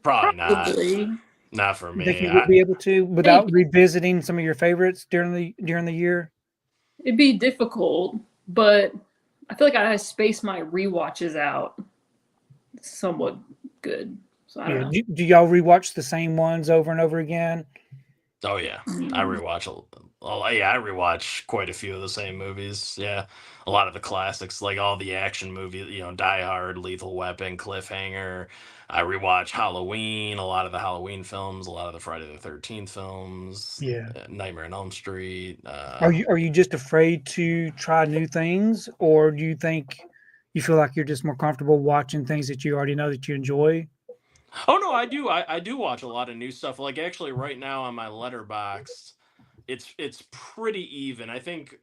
Probably not. Not for me. Think you would be able to without revisiting some of your favorites during the year? It'd be difficult, but I feel like I space my rewatches out somewhat good. So I don't know. Do y'all rewatch the same ones over and over again? Oh yeah, I rewatch I rewatch quite a few of the same movies. Yeah, a lot of the classics, like all the action movies. Die Hard, Lethal Weapon, Cliffhanger. I rewatch Halloween, a lot of the Halloween films, a lot of the Friday the 13th films. Yeah, Nightmare on Elm Street. Are you just afraid to try new things, or do you think you feel like you're just more comfortable watching things that you already know that you enjoy? Oh no, I do. I do watch a lot of new stuff. Like actually, right now on my Letterboxd, it's pretty even. I think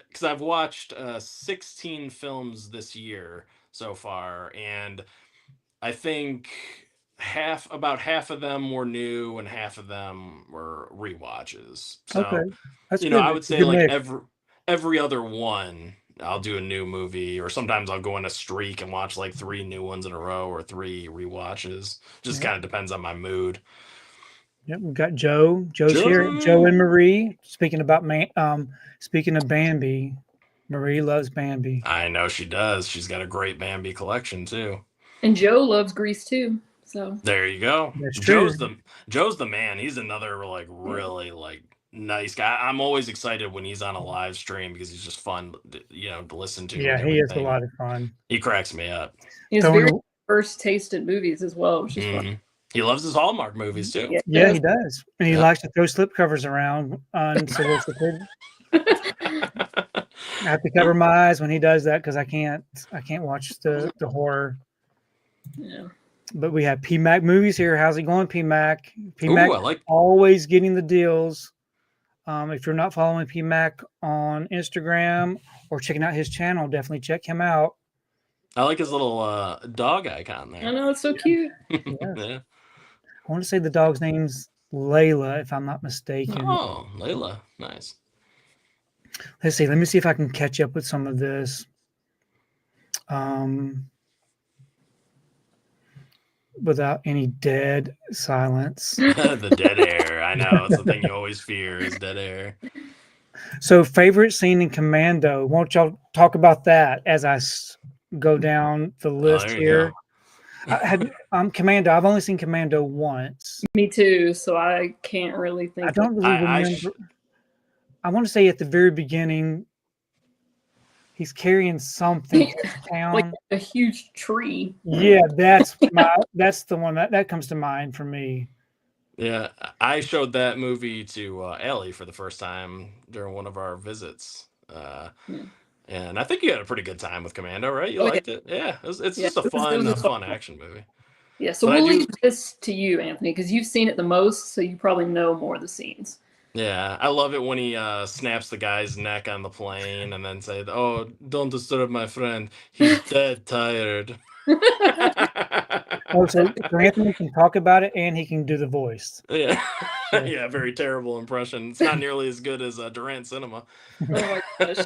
because I've watched 16 films this year so far, and I think about half of them were new and half of them were rewatches. So okay. That's good. I would say like every other one, I'll do a new movie, or sometimes I'll go on a streak and watch like 3 new ones in a row or 3 rewatches. Just kind of depends on my mood. Yep, we've got Joe. Joe's here. Joe and Marie. Speaking of Bambi, Marie loves Bambi. I know she does. She's got a great Bambi collection too. And Joe loves Grease too. So there you go. That's true. Joe's the man. He's another really nice guy. I'm always excited when he's on a live stream because he's just fun, to listen to. Yeah, he is a lot of fun. He cracks me up. He has very first taste in movies as well, which is fun. He loves his Hallmark movies too. Yeah, he does, and he likes to throw slipcovers around unsolicited. I have to cover my eyes when he does that because I can't watch the horror. Yeah. But we have PMAC Movies here. How's it going, PMAC? PMAC always getting the deals. If you're not following PMAC on Instagram or checking out his channel, definitely check him out. I like his little dog icon I there. know, it's so cute. Yes. Yeah. I want to say the dog's name's Layla, if I'm not mistaken. Oh, Layla. Nice. Let's see. Let me see if I can catch up with some of this. Without any dead silence. The dead air. I know. It's the thing you always fear is dead air. So, favorite scene in Commando. Won't y'all talk about that as I go down the list there you here? go. Commando. I've only seen Commando once. Me too. So I can't really think. I don't really remember. I want to say at the very beginning, he's carrying something to town, like a huge tree. Yeah, that's the one that comes to mind for me. Yeah, I showed that movie to Aly for the first time during one of our visits. And I think you had a pretty good time with Commando, right? You liked it? Yeah, it's just a fun action movie. Yeah, so we'll leave this to you, Anthony, because you've seen it the most, so you probably know more of the scenes. Yeah, I love it when he snaps the guy's neck on the plane and then say, "Oh, don't disturb my friend. He's dead tired." Oh, so Anthony can talk about it and he can do the voice. Yeah, yeah, very terrible impression. It's not nearly as good as Durant Cinema. Oh my gosh,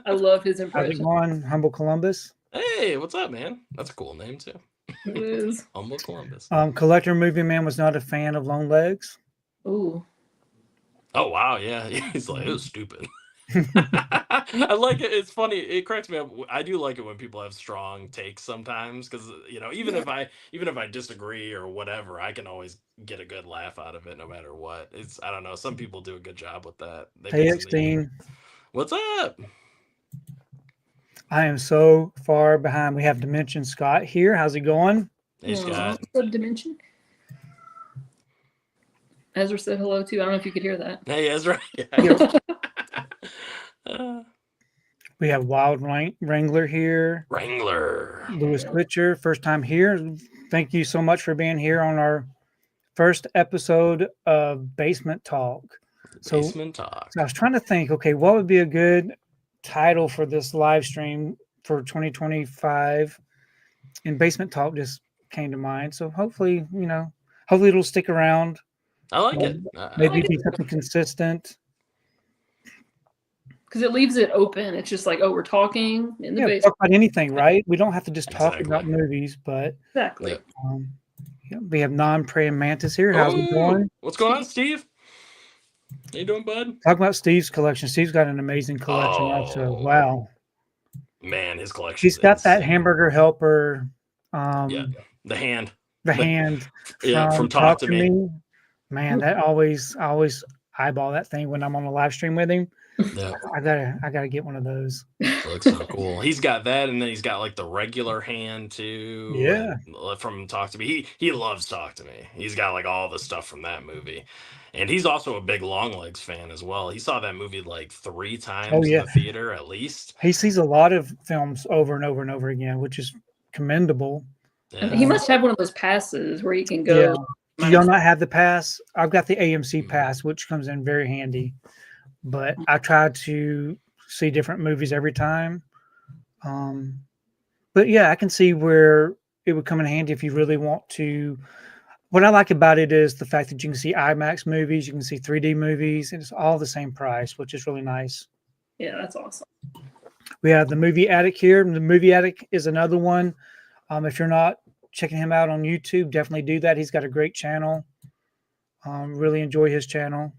I love his impression. How's it going, Humble Columbus? Hey, what's up, man? That's a cool name too. It is. Humble Columbus. Collector Movie Man was not a fan of Long Legs. Ooh. Oh wow, yeah. He's like, it was stupid. I like it. It's funny. It cracks me up. I do like it when people have strong takes sometimes, because even if I disagree or whatever, I can always get a good laugh out of it no matter what. I don't know. Some people do a good job with that. Hey, Xteen. What's up? I am so far behind. We have Dimension Scott here. How's it going? Hey, Scott. What's up, Dimension? Ezra said hello too. I don't know if you could hear that. Hey, Ezra. We have Wild Wrangler here. Wrangler. Lewis Twitcher, first time here. Thank you so much for being here on our first episode of Basement Talk. Basement Talk. So I was trying to think, okay, what would be a good title for this live stream for 2025? And Basement Talk just came to mind. So hopefully it'll stick around. I like it. Maybe be something consistent. Because it leaves it open. It's just like, oh, we're talking in the basement. Talk about anything, right? We don't have to just talk about movies, but exactly. We have Non-Praying Mantis here. How's it going? What's going on, Steve? How you doing, bud? Talk about Steve's collection. Steve's got an amazing collection also. Wow. Man, his collection. He's got that Hamburger Helper. The hand. The hand. From Talk to Me. Man, I always eyeball that thing when I'm on a live stream with him. Yeah. I gotta get one of those. It looks so cool. He's got that, and then he's got like the regular hand too. Yeah. From Talk to Me. He loves Talk to Me. He's got like all the stuff from that movie. And he's also a big Longlegs fan as well. He saw that movie like 3 times in the theater at least. He sees a lot of films over and over and over again, which is commendable. Yeah. He must have one of those passes where he can go. Yeah. Do y'all not have the pass? I've got the AMC pass, which comes in very handy. But I try to see different movies every time. But yeah, I can see where it would come in handy if you really want to. What I like about it is the fact that you can see IMAX movies, you can see 3D movies, and it's all the same price, which is really nice. Yeah, that's awesome. We have the Movie Attic here. The Movie Attic is another one. If you're not checking him out on YouTube, definitely do that. He's got a great channel. Really enjoy his channel.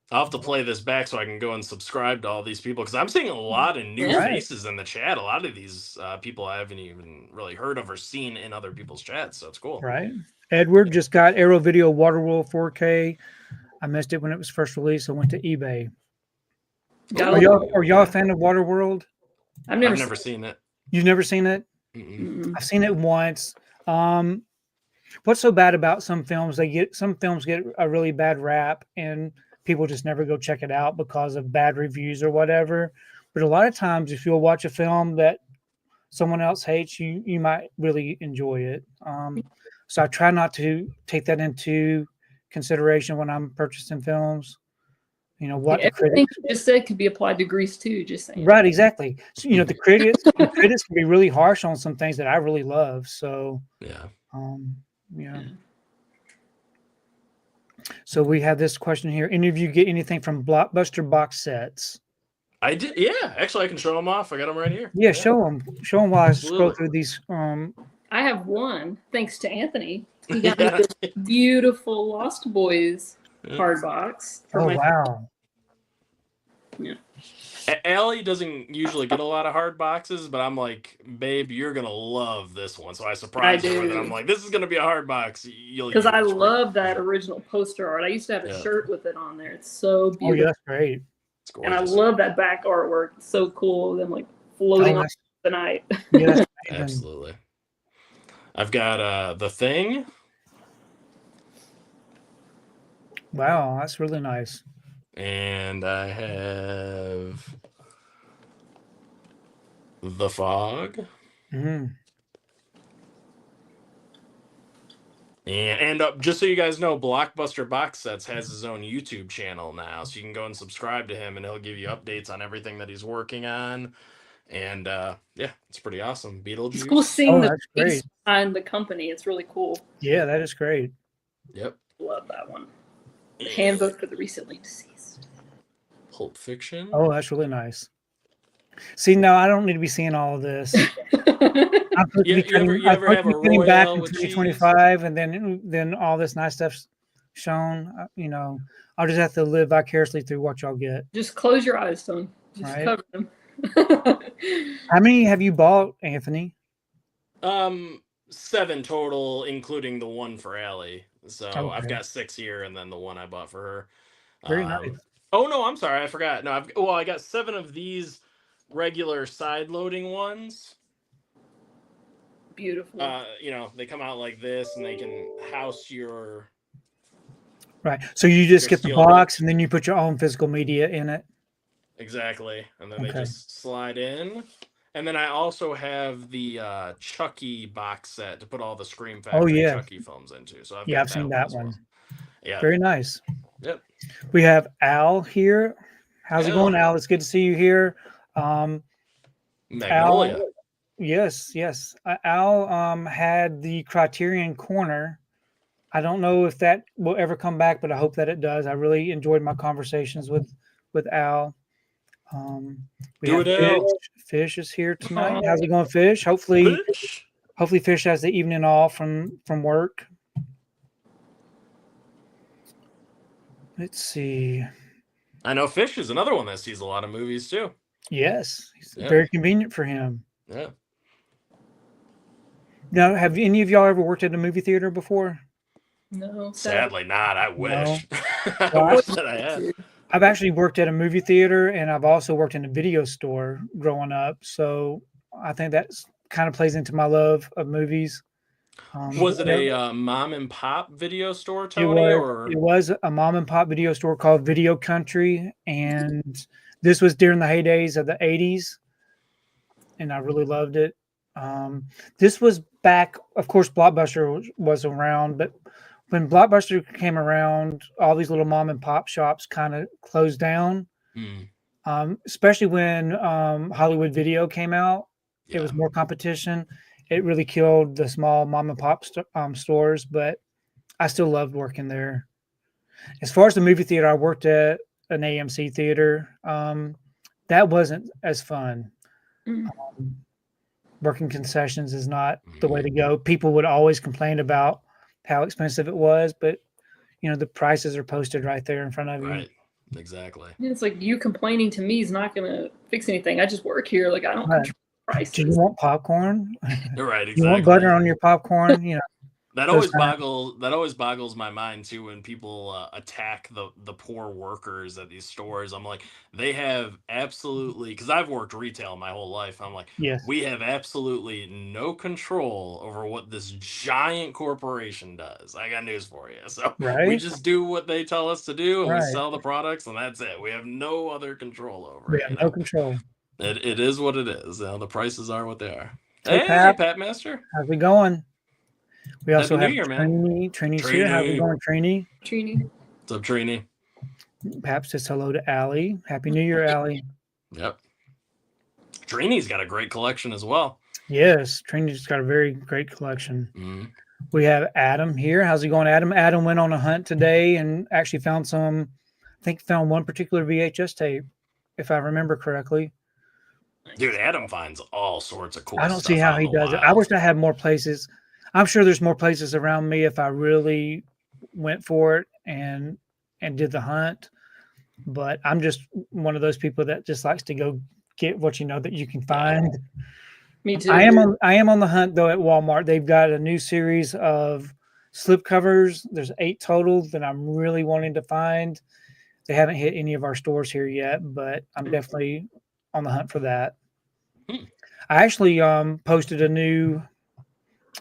I'll have to play this back so I can go and subscribe to all these people, because I'm seeing a lot of new faces in the chat. A lot of these people I haven't even really heard of or seen in other people's chats, so it's cool. Right. Edward just got Arrow Video Waterworld 4K. I missed it when it was first released, so I went to eBay. Are y'all a fan of Waterworld? I've never seen it. You've never seen it? Mm-mm. I've seen it once. What's so bad about some films? Some films get a really bad rap, and people just never go check it out because of bad reviews or whatever. But a lot of times, if you'll watch a film that someone else hates, you might really enjoy it. So I try not to take that into consideration when I'm purchasing films. You know what the everything critics you just said could be applied to Grease too. Just saying. right, exactly. So, you know, the critics can be really harsh on some things that I really love. So Yeah. Yeah. So we have this question here. Any of you get anything from Blockbuster box sets? I did. Yeah, actually, I can show them off. I got them right here. Yeah, show them. Show them while I scroll Absolutely. through these. I have one, thanks to Anthony. He got me this beautiful Lost Boys hard box. Oh wow! Yeah. Aly doesn't usually get a lot of hard boxes, but I'm like, babe, you're gonna love this one. So I surprised her with it. I'm like, this is gonna be a hard box. Because I love that original poster art. I used to have a shirt with it on there. It's so beautiful. Oh yeah, that's great. It's gorgeous. And I love that back artwork. It's so cool. Them like floating on the night. Yeah, absolutely. I've got The Thing. Wow, that's really nice. And I have The Fog. Mm-hmm. And just so you guys know, Blockbuster Box Sets has his own YouTube channel now, so you can go and subscribe to him, and he'll give you updates on everything that he's working on. And yeah, it's pretty awesome. Beetlejuice. It's cool seeing the face behind the company. It's really cool. Yeah, that is great. Yep. Love that one. The Handbook for the Recently Deceased. Pulp Fiction. Oh, that's really nice. See, now I don't need to be seeing all of this. I'm supposed to be getting back in 2025, and then all this nice stuff's shown. You know, I'll just have to live vicariously through what y'all get. Just close your eyes, son. Just cover them. How many have you bought, Anthony? 7 total, including the one for Aly. So I've got 6 here, and then the one I bought for her. Very nice. Oh no, I'm sorry, I forgot. No, I got 7 of these regular side-loading ones. Beautiful. You know, they come out like this, and they can house your. Right. So you just get the box, and then you put your own physical media in it. Exactly, and then they just slide in. And then I also have the Chucky box set to put all the Scream Factory Chucky films into. So I've seen that one. Well. Yeah, very nice. Yep. We have Al here. How's it going, Al? It's good to see you here. Magnolia. Al, yes. Al had the Criterion Corner. I don't know if that will ever come back, but I hope that it does. I really enjoyed my conversations with Al. We have Fish. Fish is here tonight. How's it going, Fish? Hopefully Fish has the evening off from work. Let's see. I know Fish is another one that sees a lot of movies too. Yes, it's very convenient for him. Yeah. Now, have any of y'all ever worked at a movie theater before? No. Sadly not. I wish. No. I wish that I had. I've actually worked at a movie theater, and I've also worked in a video store growing up. So I think that kind of plays into my love of movies. Was it a mom and pop video store, Tony? It was a mom and pop video store called Video Country, and this was during the heydays of the 80s, and I really loved it. This was back, of course, Blockbuster was around, but when Blockbuster came around, all these little mom and pop shops kind of closed down, especially when Hollywood Video came out. It was more competition. It really killed the small mom and pop stores, but I still loved working there. As far as the movie theater, I worked at an AMC theater. That wasn't as fun. Working concessions is not the way to go. People would always complain about how expensive it was, but you know, the prices are posted right there in front of you. Right. Exactly. It's like you complaining to me is not going to fix anything. I just work here. Like I don't control prices. Do you want popcorn? Right. Exactly. You want butter on your popcorn? You know. That always boggles my mind too when people attack the poor workers at these stores. I'm like, they have absolutely, because I've worked retail my whole life. I'm like, we have absolutely no control over what this giant corporation does. I got news for you. So we just do what they tell us to do, and we sell the products, and that's it. We have no other control over it. We have no control. It is what it is. You know, the prices are what they are. Hey, Pat Master. How's it going? We also have Year, Trini's here. How's it going, Trini? Trini. What's up, Trini? Perhaps says hello to Aly. Happy New Year, Aly. Yep. Trini's got a great collection as well. Yes, Trini's got a very great collection. Mm-hmm. We have Adam here. How's it going, Adam? Adam went on a hunt today and actually found found one particular VHS tape, if I remember correctly. Dude, Adam finds all sorts of cool I don't stuff see how out he in the does it. wild. I wish I had more places. I'm sure there's more places around me if I really went for it and did the hunt. But I'm just one of those people that just likes to go get what you know that you can find. Me too. I am on the hunt though at Walmart. They've got a new series of slipcovers. There's 8 total that I'm really wanting to find. They haven't hit any of our stores here yet, but I'm definitely on the hunt for that. I actually posted a new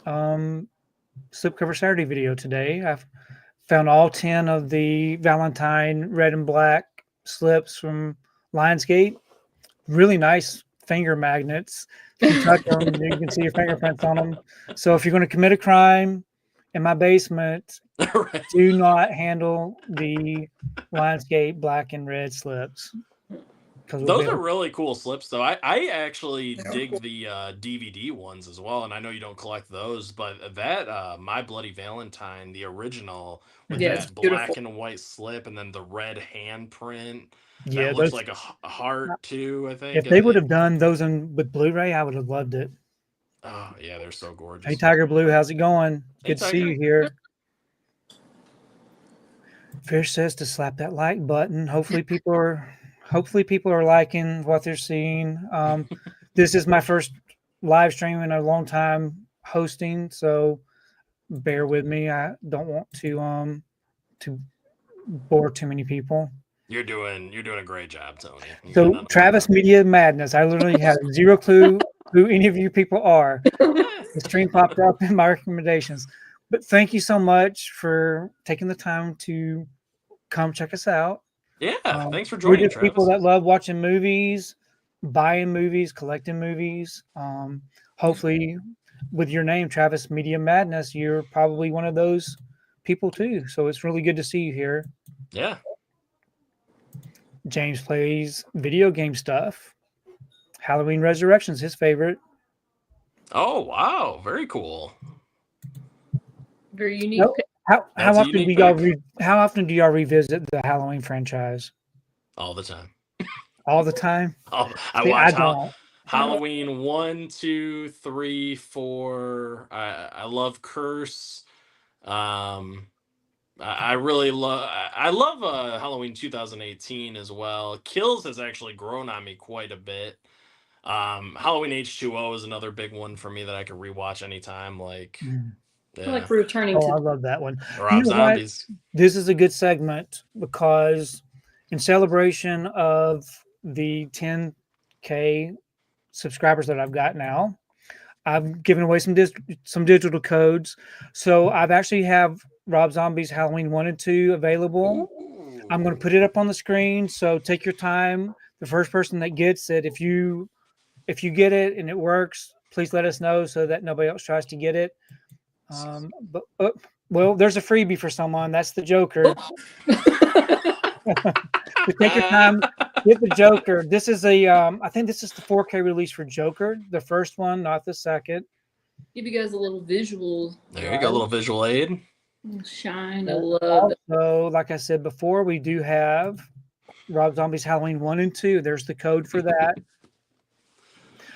slipcover Saturday video today. I've found all 10 of the Valentine red and black slips from Lionsgate. Really nice finger magnets. If you touch them, you can see your fingerprints on them. So if you're going to commit a crime in my basement, Right. do not handle the Lionsgate black and red slips. Those are really cool slips, though. I actually dig the DVD ones as well, and I know you don't collect those, but that My Bloody Valentine, the original, with that black and white slip, and then the red handprint. Yeah, that looks like a heart too, I think. If they would have done those with Blu-ray, I would have loved it. Oh yeah, they're so gorgeous. Hey Tiger Blue, how's it going? Good to see you here. Fish says to slap that like button. Hopefully people are liking what they're seeing. This is my first live stream in a long time hosting, so bear with me. I don't want to bore too many people. You're doing a great job, Tony. So Travis Media Madness. I literally have zero clue who any of you people are. The stream popped up in my recommendations. But thank you so much for taking the time to come check us out. Yeah, thanks for joining, We're just Travis. people that love watching movies, buying movies, collecting movies. Hopefully, with your name, Travis Media Madness, you're probably one of those people too. So it's really good to see you here. Yeah. James plays video game stuff. Halloween Resurrection's his favorite. Oh wow, very cool. Very unique. How often do y'all revisit the Halloween franchise? All the time. All the time? I watch Halloween 1, 2, 3, 4. I love Curse. I really love Halloween 2018 as well. Kills has actually grown on me quite a bit. Halloween H2O is another big one for me that I can rewatch anytime. Like, I like returning to. I love that one. Rob Zombies. This is a good segment because in celebration of the 10K subscribers that I've got now, I've given away some digital codes. So I've actually have Rob Zombie's Halloween 1 and 2 available. Ooh. I'm going to put it up on the screen. So take your time. The first person that gets it, if you get it and it works, please let us know so that nobody else tries to get it. Well, there's a freebie for someone. That's the Joker. So take your time. Get the Joker. This is I think this is the 4K release for Joker, the first one, not the second. Give you guys a little visual. There you go, a little visual aid. Shine. I love it. So, like I said before, we do have Rob Zombie's Halloween 1 and 2. There's the code for that.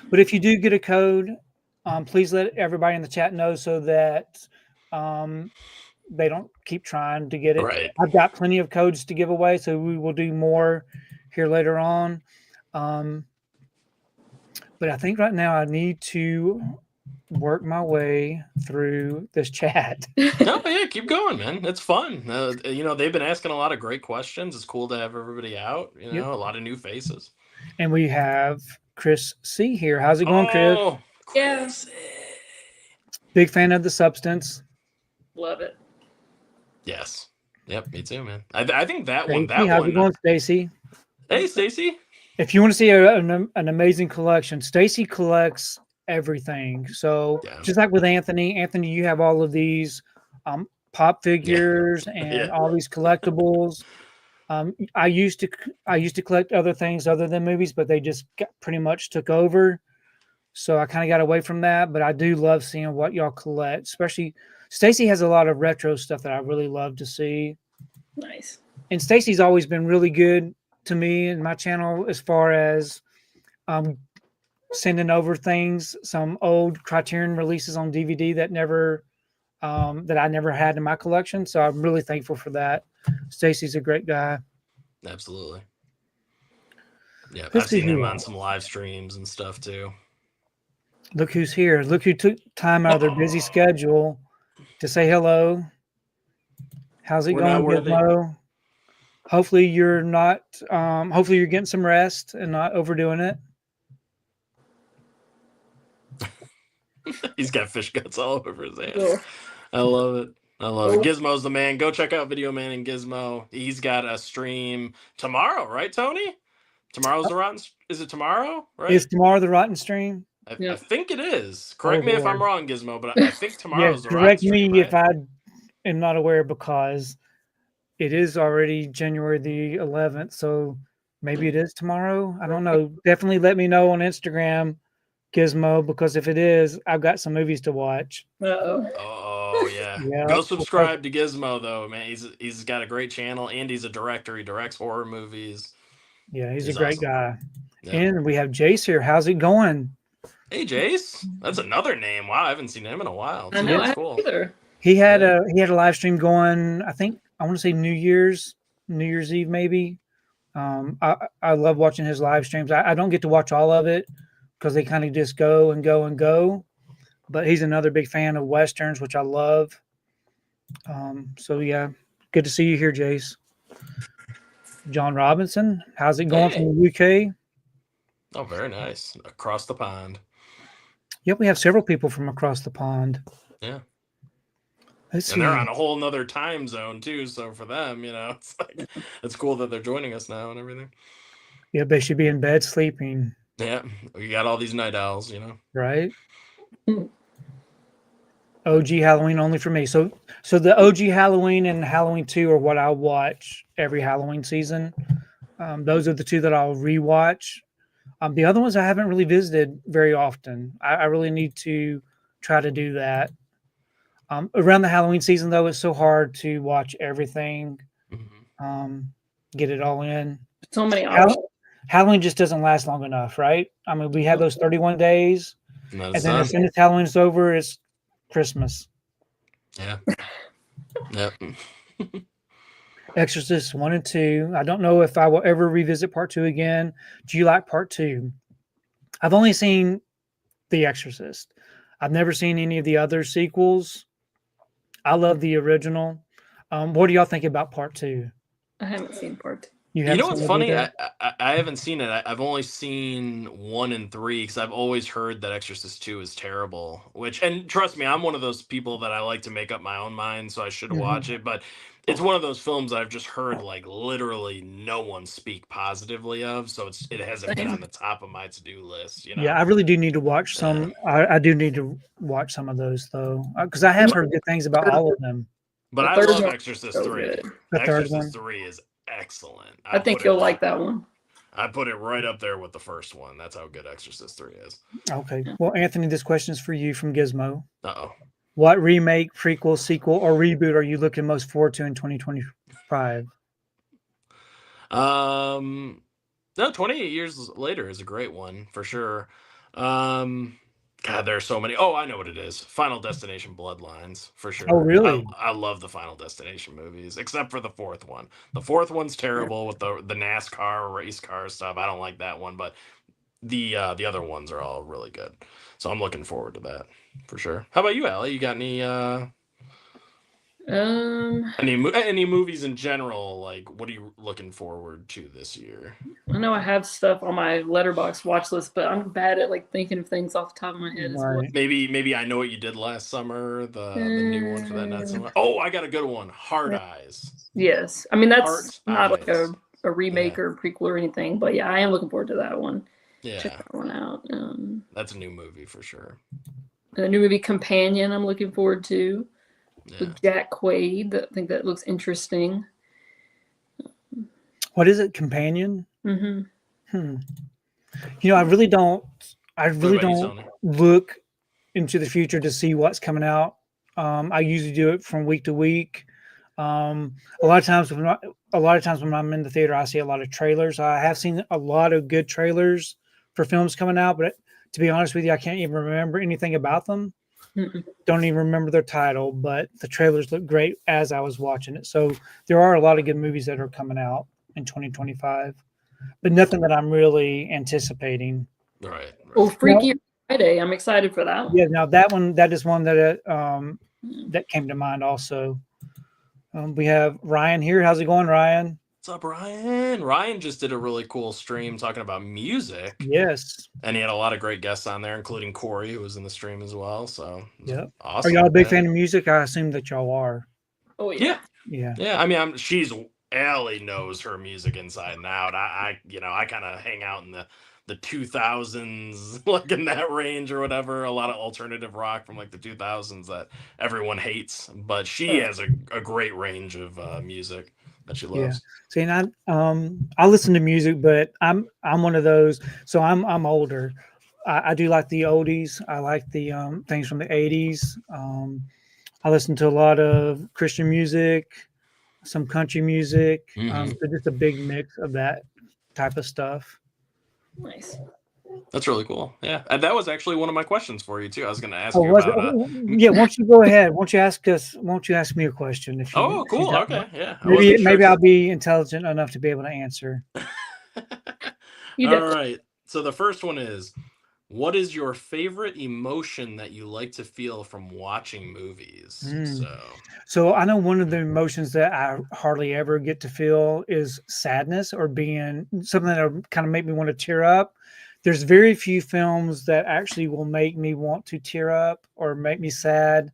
But if you do get a code, please let everybody in the chat know so that they don't keep trying to get it. Right. I've got plenty of codes to give away, so we will do more here later on. But I think right now I need to work my way through this chat. No, yeah, keep going, man. It's fun. They've been asking a lot of great questions. It's cool to have everybody out. A lot of new faces. And we have Chris C here. How's it going, Chris? Yes. Big fan of the substance. Love it. Yes. Yep, me too, man. I think that Stacey, one. How's it going, Stacy? Hey, Stacy. If you want to see an amazing collection, Stacy collects everything. So just like with Anthony, you have all of these pop figures and all these collectibles. I used to collect other things other than movies, but they just pretty much took over. So I kind of got away from that. But I do love seeing what y'all collect. Especially Stacy has a lot of retro stuff that I really love to see. Nice. And Stacy's always been really good to me and my channel as far as sending over things, some old Criterion releases on DVD that I never had in my collection. So I'm really thankful for that. Stacy's a great guy. Absolutely. Yeah, Let's I've seen see him who on some live streams and stuff too. Look who's here. Look who took time out of their busy schedule to say hello. How's it going, Gizmo? Hopefully you're not. Hopefully you're getting some rest and not overdoing it. He's got fish guts all over his hands. Cool. I love it. I love it. Gizmo's the man. Go check out Video Man and Gizmo. He's got a stream tomorrow, right, Tony? Tomorrow's the Rotten. Is it tomorrow? Right? Is tomorrow the Rotten stream? I think it is. Correct me if I'm wrong, Gizmo, but I think tomorrow's the correct Rotten me stream, right? if I am not aware, because it is already January the 11th. So maybe it is tomorrow. I don't know. Definitely let me know on Instagram, Gizmo, because if it is, I've got some movies to watch. Oh yeah. Go subscribe to Gizmo though, man. He's got a great channel and he's a director. He directs horror movies. Yeah, he's a great awesome guy. Yeah. And we have Jace here. How's it going? Hey Jace. That's another name. Wow, I haven't seen him in a while. I know, That's cool. either. He had a live stream going, I want to say New Year's Eve maybe. I love watching his live streams. I don't get to watch all of it because they kind of just go and go and go. But he's another big fan of Westerns, which I love. So yeah, good to see you here, Jace. John Robinson, how's it going from the UK? Oh, very nice. Across the pond. Yep, we have several people from across the pond. Yeah. Let's see. And they're on a whole nother time zone too. So for them, it's like it's cool that they're joining us now and everything. Yeah, they should be in bed sleeping. Yeah, we got all these night owls, Right. OG Halloween only for me. So the OG Halloween and Halloween 2 are what I watch every Halloween season. Those are the two that I'll rewatch. The other ones I haven't really visited very often. I really need to try to do that. Around the Halloween season, though, it's so hard to watch everything, get it all in. So many options. Halloween just doesn't last long enough, right? I mean, we have those 31 days, and then as soon as Halloween's over, it's Christmas. Yeah. Yep. Exorcist 1 and 2. I don't know if I will ever revisit part 2 again. Do you like part 2? I've only seen The Exorcist. I've never seen any of the other sequels. I love the original. What do y'all think about part 2? I haven't seen part 2. You know what's funny? I haven't seen it. I've only seen 1 and 3 because I've always heard that Exorcist 2 is terrible. And trust me, I'm one of those people that I like to make up my own mind, so I should watch it. But it's one of those films I've just heard like literally no one speak positively of, so it hasn't been on the top of my to-do list. Yeah, I really do need to watch some. I do need to watch some of those though, because I have heard good things about all of them. But I love Exorcist 3. Exorcist 3 is excellent. I think you'll like that one. I put it right up there with the first one. That's how good Exorcist 3 is. Okay. Well, Anthony, this question is for you from Gizmo. Uh-oh. What remake, prequel, sequel, or reboot are you looking most forward to in 2025? No, 28 Years Later is a great one for sure. God, there are so many. Oh, I know what it is. Final Destination Bloodlines, for sure. Oh, really? I love the Final Destination movies, except for the fourth one. The fourth one's terrible with the NASCAR race car stuff. I don't like that one, but the other ones are all really good. So I'm looking forward to that, for sure. How about you, Aly? You got any movies in general? Like, what are you looking forward to this year? I know I have stuff on my Letterboxd watch list, but I'm bad at thinking of things off the top of my head. Right. Maybe I Know What You Did Last Summer, the new one for that not summer. Oh, I got a good one. Hard Eyes. Yes, I mean that's not Eyes. like a remake or a prequel or anything, but yeah, I am looking forward to that one. Yeah, check that one out. That's a new movie for sure. The new movie Companion, I'm looking forward to. Yeah. With Jack Quaid, I think that looks interesting. What is it? Companion? Mm-hmm. You know, I really don't you, Tony? look into the future to see what's coming out. I usually do it from week to week. A lot of times when I'm in the theater, I see a lot of trailers. I have seen a lot of good trailers for films coming out, but to be honest with you, I can't even remember anything about them. Don't even remember their title, but the trailers look great as I was watching it. So there are a lot of good movies that are coming out in 2025, but nothing that I'm really anticipating. Right. Well, Freaky Friday, I'm excited for that one. Yeah, now that is one that came to mind also. We have Ryan here. How's it going, Ryan? What's up, Ryan? Ryan just did a really cool stream talking about music. Yes. And he had a lot of great guests on there, including Corey, who was in the stream as well. So, yeah. Awesome. Are y'all a big fan of music? I assume that y'all are. Oh, yeah. Yeah. Yeah. I mean, Aly knows her music inside and out. I kind of hang out in the 2000s, like in that range or whatever. A lot of alternative rock from like the 2000s that everyone hates, but she has a great range of music that she loves. Yeah. See, and I listen to music, but I'm one of those. So I'm older. I do like the oldies. I like the things from the 80s. I listen to a lot of Christian music, some country music. So just a big mix of that type of stuff. Nice. That's really cool. Yeah, and that was actually one of my questions for you too. I was going to ask you about. Yeah, won't you go ahead? Won't you ask me a question? If you, cool. Okay, yeah. Maybe I'll be intelligent enough to be able to answer. All right. So the first one is, what is your favorite emotion that you like to feel from watching movies? So I know one of the emotions that I hardly ever get to feel is sadness or being something that kind of make me want to tear up. There's very few films that actually will make me want to tear up or make me sad.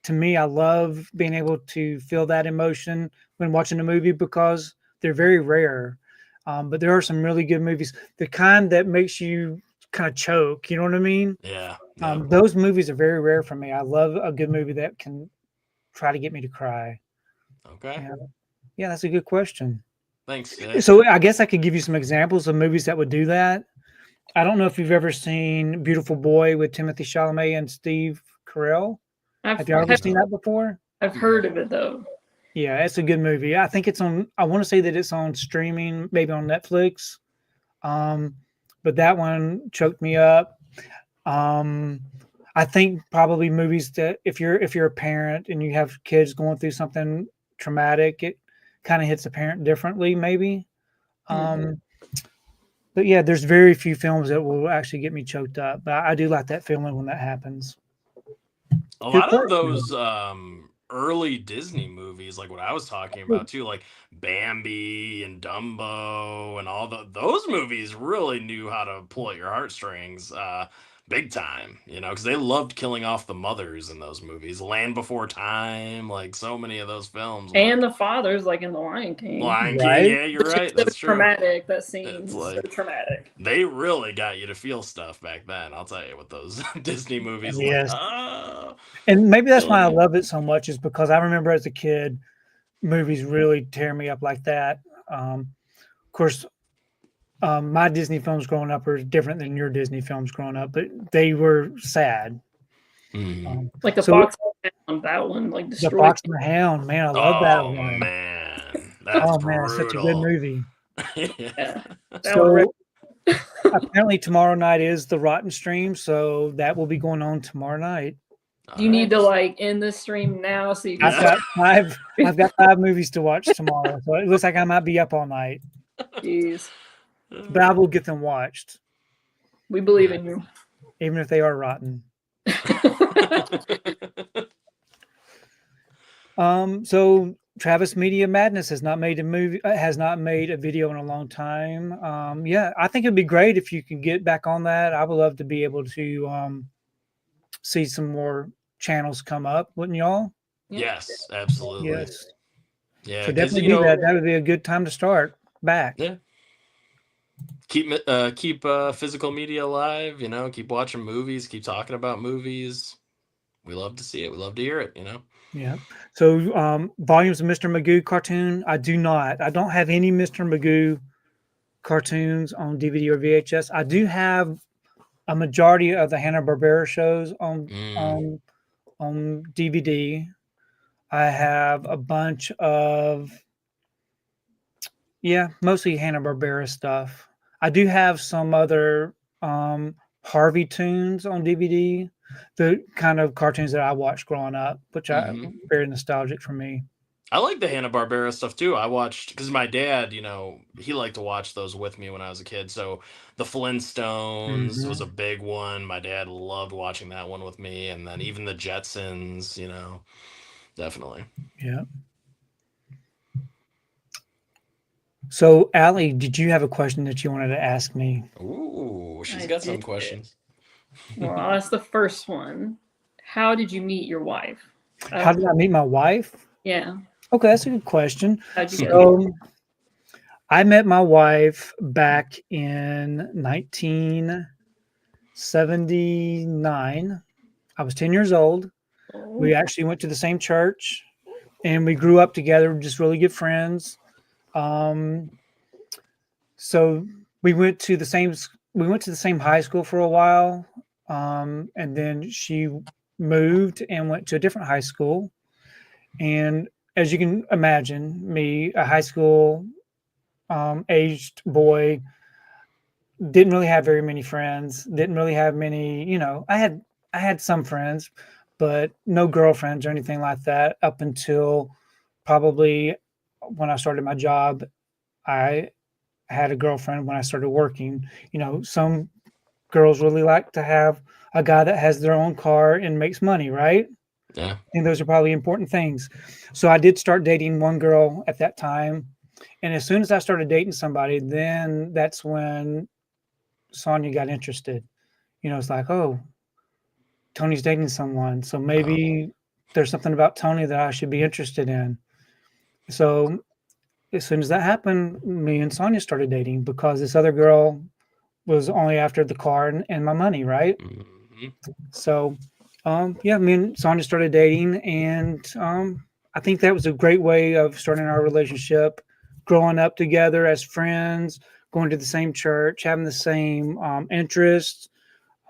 To me, I love being able to feel that emotion when watching a movie because they're very rare. But there are some really good movies. The kind that makes you kind of choke, you know what I mean? Yeah. Those movies are very rare for me. I love a good movie that can try to get me to cry. Okay. Yeah, that's a good question. Thanks. Yeah. So I guess I could give you some examples of movies that would do that. I don't know if you've ever seen Beautiful Boy with Timothée Chalamet and Steve Carell. Have you ever seen that before? I've heard of it though. Yeah, it's a good movie. I think it's on. I want to say that it's on streaming, maybe on Netflix. But that one choked me up. I think probably movies that if you're a parent and you have kids going through something traumatic, it kind of hits a parent differently, maybe. But yeah, there's very few films that will actually get me choked up. But I do like that feeling when that happens. A lot of those early Disney movies, like what I was talking about too, like Bambi and Dumbo and all those movies really knew how to pull at your heartstrings big time, because they loved killing off the mothers in those movies. Land Before Time, like so many of those films. And the fathers, like in The Lion King. Yeah, you're right. That's true. Traumatic. That scene so traumatic. They really got you to feel stuff back then. I'll tell you, with those Disney movies. Yes. And maybe that's why I love it so much, is because I remember as a kid, movies really tear me up like that. Of course, my Disney films growing up are different than your Disney films growing up, but they were sad. Like the Fox and the Hound, that one, like destroyed. The Fox and the Hound, man, I love that one. Oh man, that's brutal. Such a good movie. Yeah. So apparently tomorrow night is the Rotten stream, so that will be going on tomorrow night. You need to end the stream now so you can. I've got 5 movies to watch tomorrow, so it looks like I might be up all night. Jeez. But I will get them watched. We believe in you, even if they are rotten. So Travis Media Madness has not made a video in a long time. Yeah, I think it'd be great if you can get back on that. I would love to be able to see some more channels come up, wouldn't y'all? Yes, absolutely. Yes. Yeah, so definitely do that. That would be a good time to start back. Yeah. Keep physical media alive, keep watching movies, keep talking about movies. we love to see it. We love to hear it. You know. Yeah. So volumes of Mr. Magoo cartoon. I do not. I don't have any Mr. Magoo cartoons on DVD or VHS. I do have a majority of the Hanna-Barbera shows on DVD. I have a bunch of mostly Hanna-Barbera stuff. I do have some other Harvey Toons on DVD, the kind of cartoons that I watched growing up, which are very nostalgic for me. I like the Hanna-Barbera stuff too. I watched, because my dad, he liked to watch those with me when I was a kid. So the Flintstones was a big one. My dad loved watching that one with me. And then even the Jetsons, definitely. Yeah. So, Aly, did you have a question that you wanted to ask me? Ooh, she's got some questions. Well, that's the first one. How did you meet your wife? How did I meet my wife? Yeah. Okay, that's a good question. How'd you get it? I met my wife back in 1979. I was 10 years old. We actually went to the same church, and we grew up together, just really good friends. So we went to the same high school for a while, and then she moved and went to a different high school. And as you can imagine, me, a high school aged boy, didn't really have very many friends. Didn't really have many. I had some friends, but no girlfriends or anything like that up until probably when I started my job. I had a girlfriend when I started working. Some girls really like to have a guy that has their own car and makes money, right? Yeah. And those are probably important things. So I did start dating one girl at that time. And as soon as I started dating somebody, then that's when Sonia got interested. It's like, oh, Tony's dating someone. So maybe there's something about Tony that I should be interested in. So as soon as that happened, me and Sonia started dating because this other girl was only after the car and my money, right? So, me and Sonia started dating, and I think that was a great way of starting our relationship, growing up together as friends, going to the same church, having the same interests.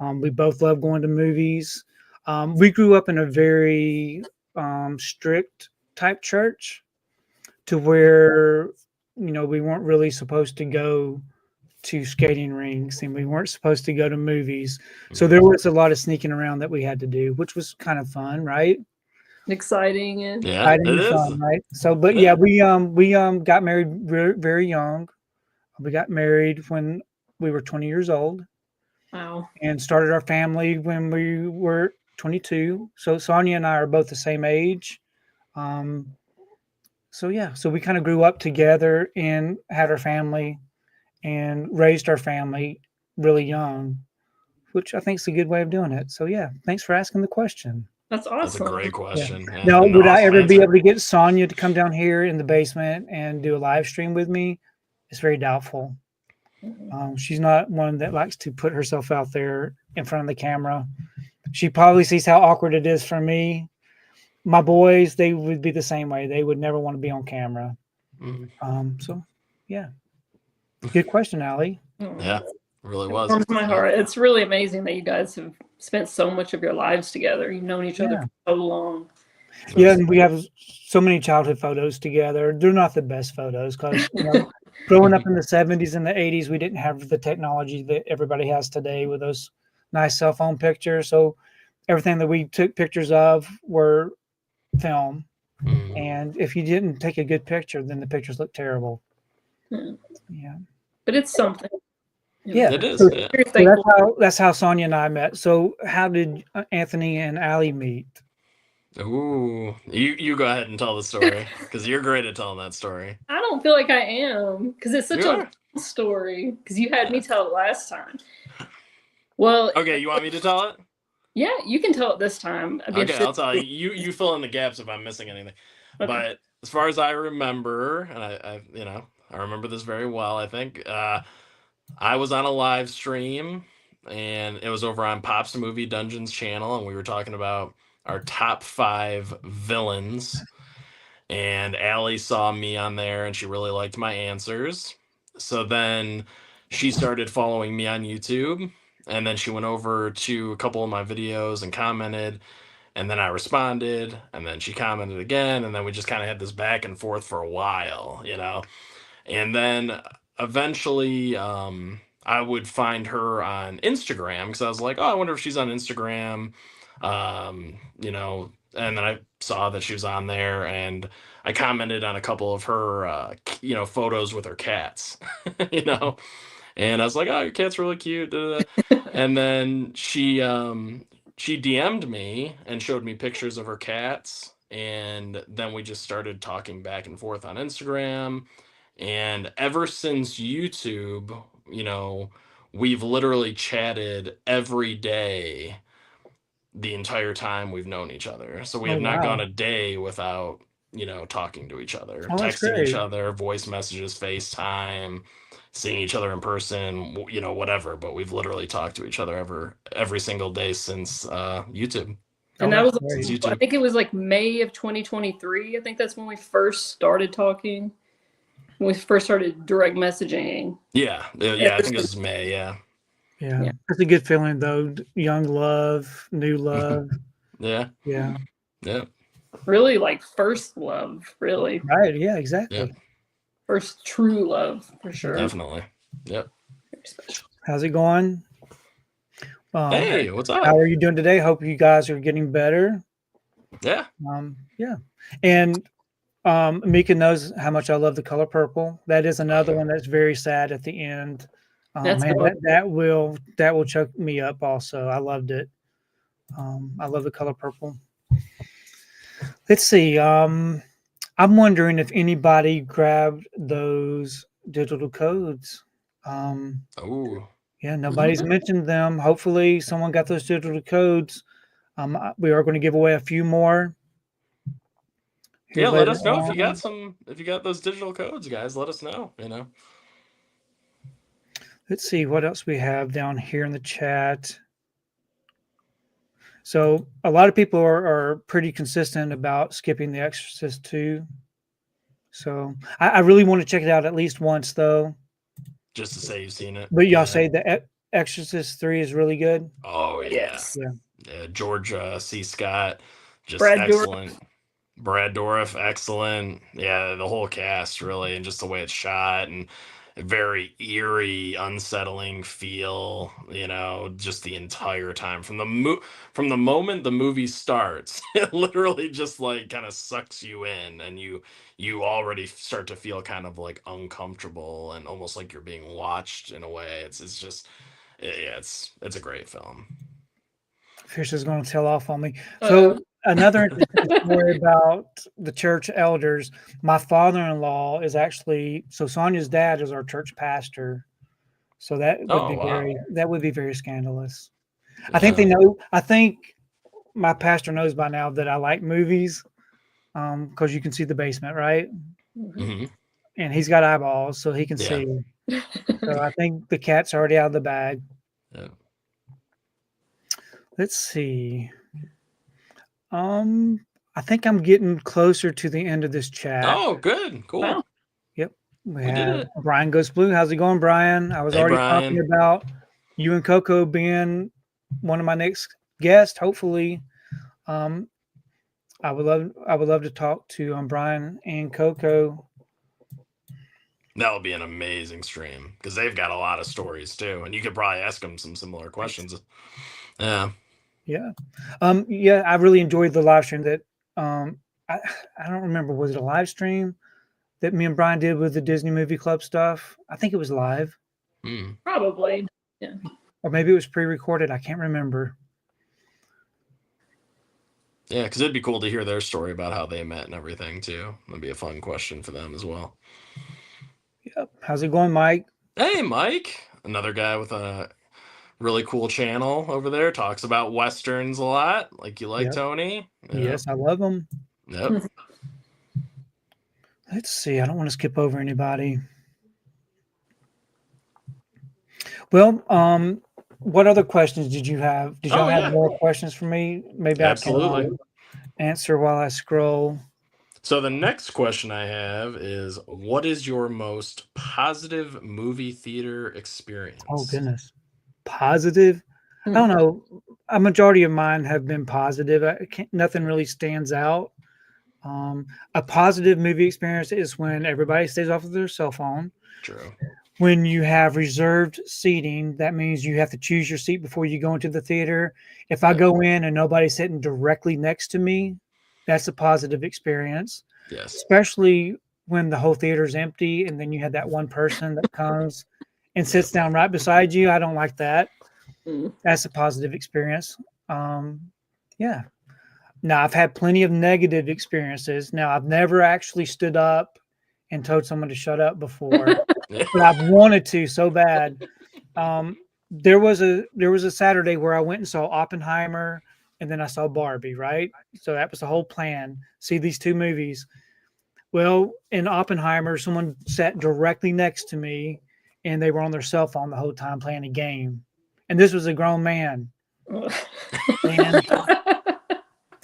We both love going to movies. We grew up in a very strict type church, to where we weren't really supposed to go to skating rinks, and we weren't supposed to go to movies. So there was a lot of sneaking around that we had to do, which was kind of fun, right? Exciting and it is fun, right? So, but yeah, we got married very, very young. We got married when we were 20 years old. Wow. And started our family when we were 22. So Sonia and I are both the same age. So we kind of grew up together and had our family and raised our family really young, which I think is a good way of doing it. So thanks for asking the question. That's awesome. That's a great question. Yeah. Now, would I ever be able to get Sonia to come down here in the basement and do a live stream with me? It's very doubtful. She's not one that likes to put herself out there in front of the camera. She probably sees how awkward it is for me. My boys, they would be the same way. They would never want to be on camera. Good question, Aly. Yeah, it really was. It warms my heart. It's really amazing that you guys have spent so much of your lives together. You've known each other for so long. Yeah, and we have so many childhood photos together. They're not the best photos because growing up in the 70s and the 80s, we didn't have the technology that everybody has today with those nice cell phone pictures. So everything that we took pictures of were film. And if you didn't take a good picture, then the pictures look terrible. Yeah. But it's something. Yeah, it is. So that's how Sonia and I met. So how did Anthony and Aly meet? Ooh, you go ahead and tell the story because you're great at telling that story. I don't feel like I am because it's such a long story because you had me tell it last time. Well, okay, you want me to tell it? Yeah, you can tell it this time. Okay, I'll tell you. You fill in the gaps if I'm missing anything. Okay. But as far as I remember, and I remember this very well. I think I was on a live stream, and it was over on Pop's Movie Dungeons channel, and we were talking about our top 5 villains. And Aly saw me on there and she really liked my answers. So then she started following me on YouTube. And then she went over to a couple of my videos and commented. And then I responded. And then she commented again. And then we just kind of had this back and forth for a while, you know? And then eventually I would find her on Instagram because I was like, oh, I wonder if she's on Instagram. You know, and then I saw that she was on there and I commented on a couple of her, you know, photos with her cats, you know, and I was like, oh, your cat's really cute. Da, da, da. And then she DM'd me and showed me pictures of her cats. And then we just started talking back and forth on Instagram. And ever since YouTube, you know, we've literally chatted every day the entire time we've known each other. So we Oh, have not gone wow. a day without, you know, talking to each other, Oh, that's texting each great. other, voice messages, FaceTime, seeing each other in person, you know, whatever. But we've literally talked to each other every single day since YouTube. And Oh, that that's was, Since great. I YouTube. think it was like May of 2023. I think that's when we first started talking. When we first started direct messaging. Yeah, I think it was May. Yeah. Yeah. Yeah. That's a good feeling, though. Young love, new love. Yeah. Yeah. Yeah. Really like first love, really. Right. Yeah, Yeah. exactly. First true love, for sure. Definitely. Yep. Very special. How's it going? Hey, what's up? How are you doing today? Hope you guys are getting better. Yeah. Yeah. And Mika knows how much I love The Color Purple. That is another one that's very sad at the end. That's Man, cool. that will choke me up also. I loved it. I love The Color Purple. Let's see. I'm wondering if anybody grabbed those digital codes. Oh. Yeah, nobody's mentioned them. Hopefully someone got those digital codes. We are going to give away a few more. Yeah, let us know if you got those digital codes, guys. Let us know, you know. Let's see what else we have down here in the chat. So a lot of people are pretty consistent about skipping The Exorcist 2. So I really want to check it out at least once, though. Just to say you've seen it. But y'all say The Exorcist 3 is really good? Oh, yeah. Yes. Yeah. George C. Scott, just Brad excellent. Brad Dourif, excellent. Yeah, the whole cast, really, and just the way it's shot and a very eerie, unsettling feel, you know, just the entire time from from the moment the movie starts, it literally just like kind of sucks you in, and you already start to feel kind of like uncomfortable and almost like you're being watched in a way. It's just yeah, it's a great film. Fish is going to tell off on me. So another interesting story about the church elders. My father-in-law is actually, so Sonia's dad is our church pastor. So that would be very scandalous. Yeah. I think they know. I think my pastor knows by now that I like movies, because you can see the basement, right? Mm-hmm. And he's got eyeballs, so he can see. So I think the cat's already out of the bag. Yeah. Let's see. I think I'm getting closer to the end of this chat. Oh, good. Cool. Wow. Yep. We have Brian Goes Blue. How's it going, Brian? I was already talking about you and Coco being one of my next guests. Hopefully, I would love to talk to Brian and Coco. That'll be an amazing stream because they've got a lot of stories too, and you could probably ask them some similar questions. Yeah. Yeah. Yeah, I really enjoyed the live stream that I don't remember, was it a live stream that me and Brian did with the Disney Movie Club stuff? I think it was live. Probably. Yeah. Or maybe it was pre-recorded. I can't remember. Yeah, because it'd be cool to hear their story about how they met and everything too. That'd be a fun question for them as well. Yep. How's it going, Mike? Hey, Mike. Another guy with a really cool channel over there, talks about Westerns a lot, like you like, Tony. Yes, I love them. Yep. Let's see. I don't want to skip over anybody. Well, what other questions did you have? Did y'all Oh, have yeah. more questions for me? Maybe Absolutely. I can answer while I scroll. So the next question I have is, what is your most positive movie theater experience? Oh goodness, positive. I don't know. A majority of mine have been positive. Nothing really stands out. A positive movie experience is when everybody stays off of their cell phone. True. When you have reserved seating, that means you have to choose your seat before you go into the theater. If I go in and nobody's sitting directly next to me, that's a positive experience. Yes. Especially when the whole theater is empty and then you have that one person that comes and sits down right beside you. I don't like that. That's a positive experience. Yeah. Now, I've had plenty of negative experiences. Now, I've never actually stood up and told someone to shut up before, but I've wanted to so bad. There was a Saturday where I went and saw Oppenheimer, and then I saw Barbie. Right, so that was the whole plan. See these two movies. Well, in Oppenheimer, someone sat directly next to me, and they were on their cell phone the whole time playing a game. And this was a grown man.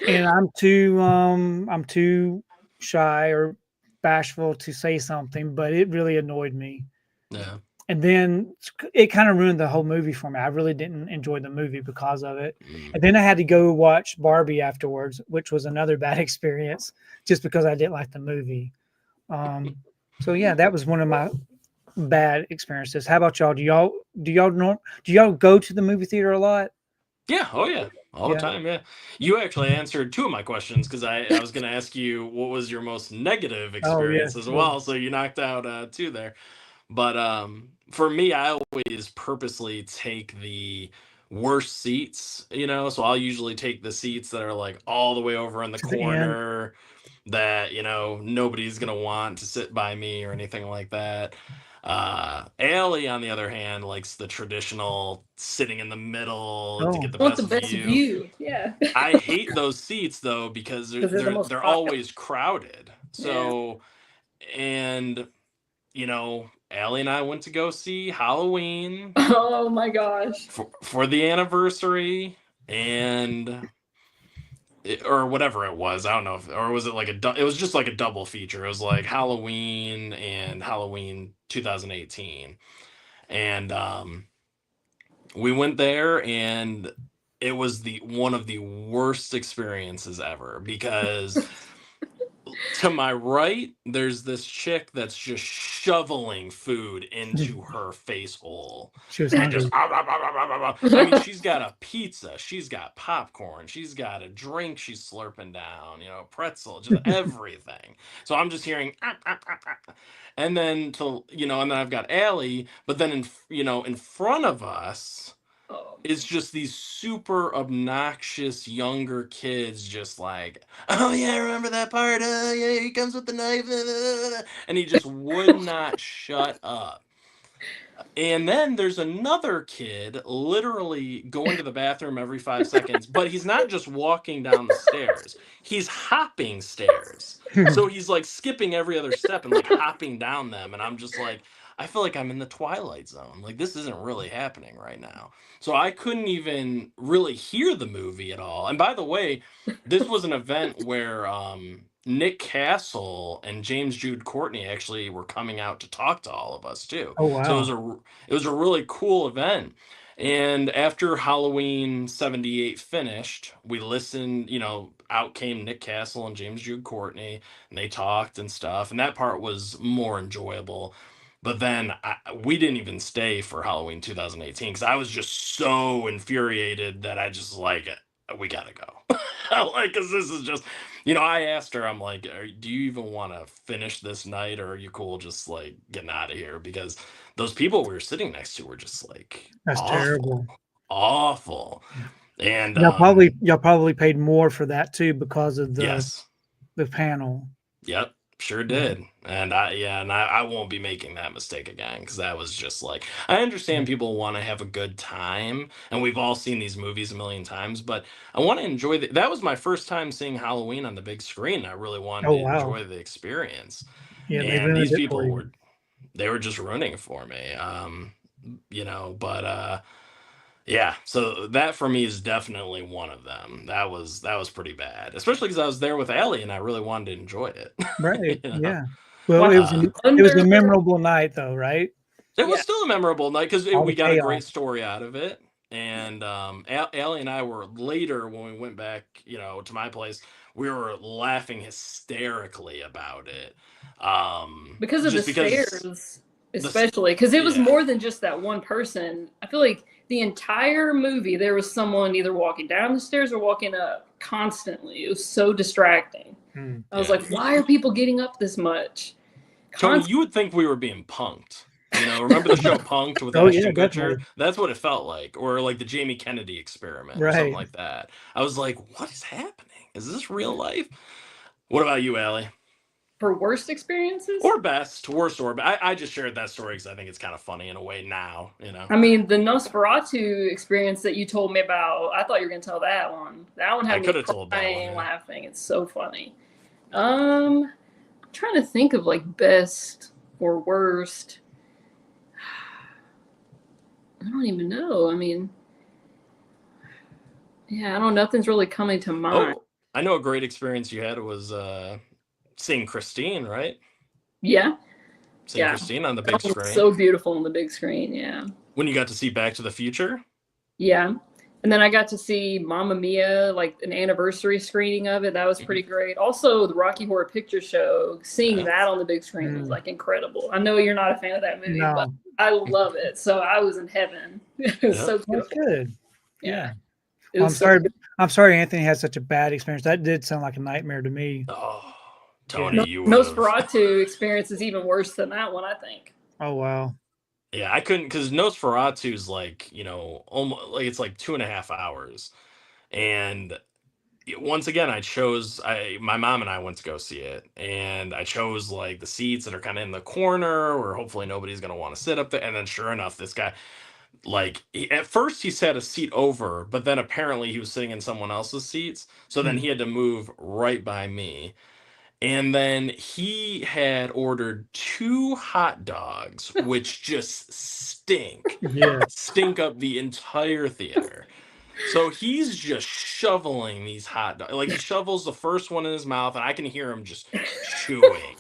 And I'm too shy or bashful to say something, but it really annoyed me. Yeah. And then it kind of ruined the whole movie for me. I really didn't enjoy the movie because of it. And then I had to go watch Barbie afterwards, which was another bad experience just because I didn't like the movie. So yeah, that was one of my bad experiences. How about y'all? Do y'all go to the movie theater a lot? Yeah. Oh, yeah. All the time. Yeah. You actually answered two of my questions because I was going to ask you what was your most negative experience as well. So you knocked out two there. But for me, I always purposely take the worst seats, so I'll usually take the seats that are like all the way over in the corner that, nobody's going to want to sit by me or anything like that. Aly, on the other hand, likes the traditional sitting in the middle to get the best view. Yeah. I hate those seats though because they're always crowded. So, and Aly and I went to go see Halloween. Oh my gosh. For the anniversary or whatever it was. I don't know or was it like it was just like a double feature. It was like Halloween and Halloween 2018. And we went there and it was one of the worst experiences ever because to my right, there's this chick that's just shoveling food into her face hole. She was and just, I mean, she's got a pizza, she's got popcorn, she's got a drink she's slurping down, pretzel, just everything. So I'm just hearing, and then and then I've got Aly, but then in front of us. It's just these super obnoxious younger kids just like, oh yeah, remember that part? Yeah, he comes with the knife. And he just would not shut up. And then there's another kid literally going to the bathroom every 5 seconds, but he's not just walking down the stairs. He's hopping stairs. So he's like skipping every other step and like hopping down them. And I'm just like, I feel like I'm in the Twilight Zone. Like this isn't really happening right now. So I couldn't even really hear the movie at all. And by the way, this was an event where Nick Castle and James Jude Courtney actually were coming out to talk to all of us too. Oh wow. So it was a really cool event. And after Halloween 78 finished, we listened, out came Nick Castle and James Jude Courtney, and they talked and stuff. And that part was more enjoyable. But then we didn't even stay for Halloween 2018 because I was just so infuriated that I just like, we gotta go. Like, because this is just, I asked her, I'm like, do you even want to finish this night or are you cool just like getting out of here? Because those people we were sitting next to were just like, that's terrible. Awful. And y'all probably paid more for that too because of the panel. Yep. Sure did. And I won't be making that mistake again because that was just like, I understand people want to have a good time and we've all seen these movies a million times, but I want to enjoy that was my first time seeing Halloween on the big screen. I really wanted to enjoy the experience. Yeah, and these people they were just ruining it for me. But Yeah, so that for me is definitely one of them. That was pretty bad, especially because I was there with Allie and I really wanted to enjoy it. Right. You know? Yeah. Well, Wow. it was a memorable night, though, right? It was Yeah. still a memorable night because All we the got a great chaos. story out of it. And Allie and I were later when we went back, to my place, we were laughing hysterically about it. Because of the Just because stairs, this, especially because it was yeah, more than just that one person. I feel like the entire movie there was someone either walking down the stairs or walking up constantly. It was so distracting. I was yeah. like, why are people getting up this much? Tony, you would think we were being punked. Remember the show Punked with Oh yeah, Ashton Kutcher? definitely. That's what it felt like, or like the Jamie Kennedy experiment, or something Right. like that. I was like, "What is happening? Is this real life?" What about you, Allie? For worst experiences? Or best, worst, or I just shared that story because I think it's kind of funny in a way now. I mean, the Nosferatu experience that you told me about, I thought you were going to tell that one. That one I had me could have told that crying, one. Yeah. laughing. It's so funny. I'm trying to think of like best or worst. I don't even know. I mean, yeah, I don't know. Nothing's really coming to mind. Oh, I know a great experience you had was seeing Christine, right? Yeah. Seeing Yeah. Christine on the big That was screen. so beautiful on the big screen. Yeah. When you got to see Back to the Future. Yeah. And then I got to see Mamma Mia, like an anniversary screening of it. That was pretty great. Also, the Rocky Horror Picture Show, seeing that on the big screen was like incredible. I know you're not a fan of that movie, but No. I love it. So I was in heaven. It was so That's beautiful. good. Yeah. It Well, was so I'm sorry Anthony had such a bad experience. That did sound like a nightmare to me. Oh, Tony, you would have. Nosferatu experience is even worse than that one, I think. Oh wow. Yeah, I couldn't because Nosferatu's like, almost like it's like 2.5 hours. And once again, my mom and I went to go see it, and I chose like the seats that are kind of in the corner where hopefully nobody's going to want to sit up there. And then sure enough, this guy, like, at first he sat a seat over, but then apparently he was sitting in someone else's seats. So then he had to move right by me. And then he had ordered 2 hot dogs, which just stink. Yeah. Stink up the entire theater. So he's just shoveling these hot dogs. Like he shovels the first one in his mouth, and I can hear him just chewing.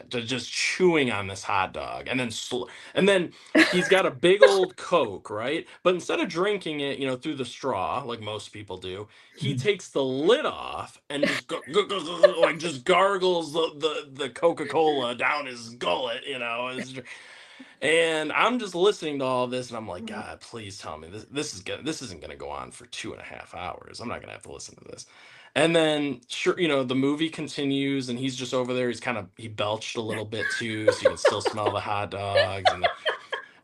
Just chewing on this hot dog, and then he's got a big old Coke, right? But instead of drinking it, through the straw like most people do, he takes the lid off and just like just gargles the Coca-Cola down his gullet, And I'm just listening to all this, and I'm like, God, please tell me this isn't gonna go on for 2.5 hours. I'm not gonna have to listen to this. And then sure, the movie continues, and he's just over there. He belched a little bit too, so you can still smell the hot dogs.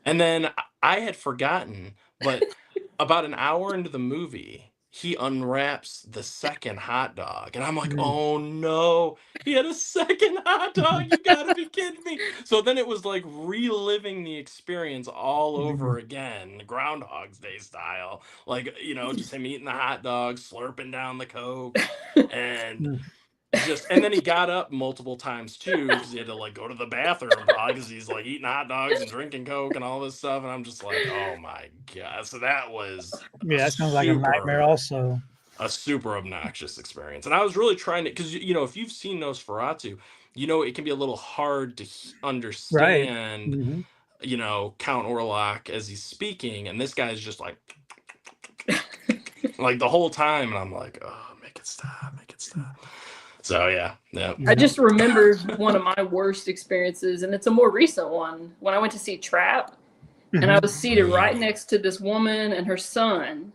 And then I had forgotten, but about an hour into the movie, he unwraps the second hot dog, and I'm like, oh no, he had a second hot dog. You gotta be kidding me. So then it was like reliving the experience all over again, Groundhog's Day style. Like, just him eating the hot dog, slurping down the Coke, and and then he got up multiple times too because he had to like go to the bathroom probably because he's like eating hot dogs and drinking Coke and all this stuff, and I'm just like, oh my God. So that was that sounds like a nightmare also. A super obnoxious experience. And I was really trying to, because if you've seen Nosferatu, it can be a little hard to understand Count Orlok as he's speaking, and this guy's just like like the whole time, and I'm like, oh, make it stop. So yeah. I just remembered one of my worst experiences, and it's a more recent one. When I went to see Trap, and I was seated right next to this woman and her son,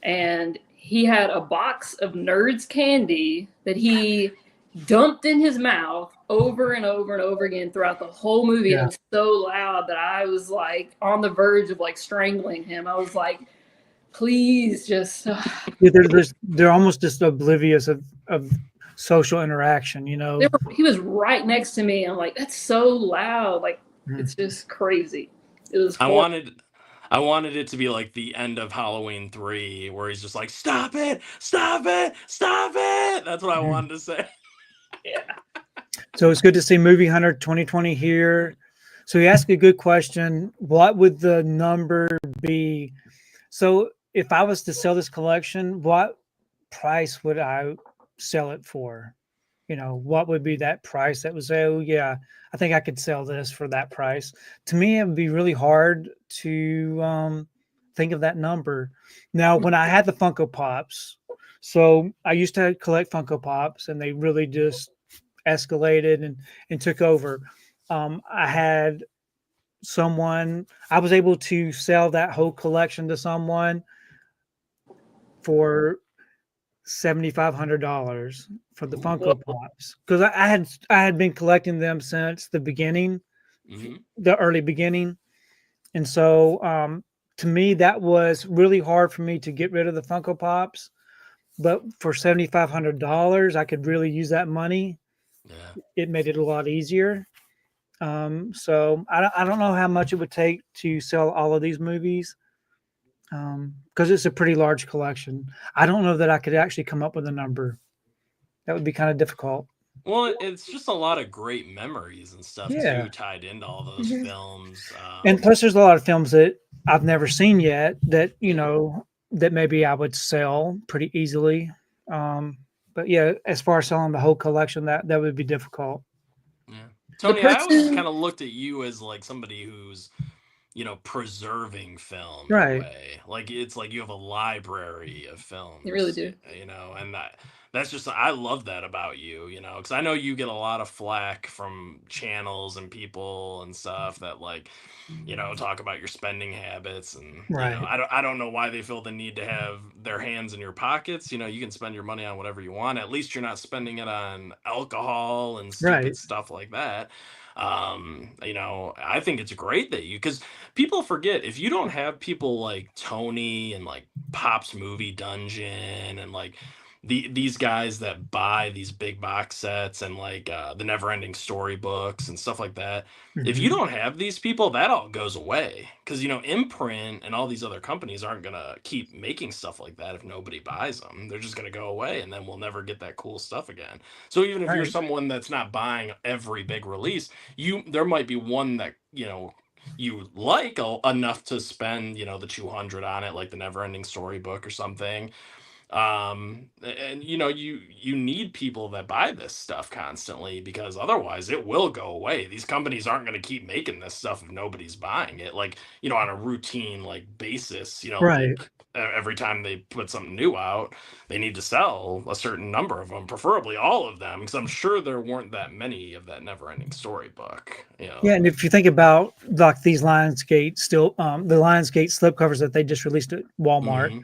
and he had a box of Nerds candy that he dumped in his mouth over and over and over again throughout the whole movie. And it was so loud that I was like on the verge of like strangling him. I was like, please just. They're almost just oblivious of social interaction, He was right next to me. I'm like, that's so loud. Like, it's just crazy. It was horrible. I wanted it to be like the end of Halloween 3 where he's just like, stop it. That's what I wanted to say. Yeah. So it's good to see Movie Hunter 2020 here. So he asked a good question. What would the number be So if I was to sell this collection, what price would I sell it for? What would be that price that would say, oh yeah, I think I could sell this for that price? To me, it would be really hard to think of that number. Now, when I had the Funko Pops, so I used to collect Funko Pops, and they really just escalated and took over. I had someone, I was able to sell that whole collection to someone for $7,500 for the Funko Pops, because I had been collecting them since the beginning, the early beginning, and so to me that was really hard for me to get rid of the Funko Pops. But for $7,500, I could really use that money. Yeah. It made it a lot easier. So I don't know how much it would take to sell all of these movies, because it's a pretty large collection. I don't know that I could actually come up with a number. That would be kind of difficult. Well, it's just a lot of great memories and stuff too, tied into all those films. And plus, there's a lot of films that I've never seen yet that that maybe I would sell pretty easily. But yeah, as far as selling the whole collection, that would be difficult. Yeah, Tony, I always kind of looked at you as like somebody who's preserving film in a way. Like it's like you have a library of films. You really do. And that's just, I love that about you, because I know you get a lot of flack from channels and people and stuff that like, talk about your spending habits, and I don't know why they feel the need to have their hands in your pockets. You can spend your money on whatever you want. At least you're not spending it on alcohol and stupid stuff like that. I think it's great that because people forget, if you don't have people like Tony and like Pop's Movie Dungeon and like these guys that buy these big box sets and like the never ending story books and stuff like that, if you don't have these people, that all goes away. Because Imprint and all these other companies aren't gonna keep making stuff like that if nobody buys them. They're just gonna go away, and then we'll never get that cool stuff again. So even if you're someone that's not buying every big release, there might be one that you like enough to spend the 200 on it, like the never ending storybook or something. And you need people that buy this stuff constantly, because otherwise it will go away. These companies aren't going to keep making this stuff if nobody's buying it, like on a routine like basis. Like every time they put something new out, they need to sell a certain number of them, preferably all of them, because I'm sure there weren't that many of that never ending storybook. Yeah, and if you think about like these Lionsgate the Lionsgate slipcovers that they just released at Walmart,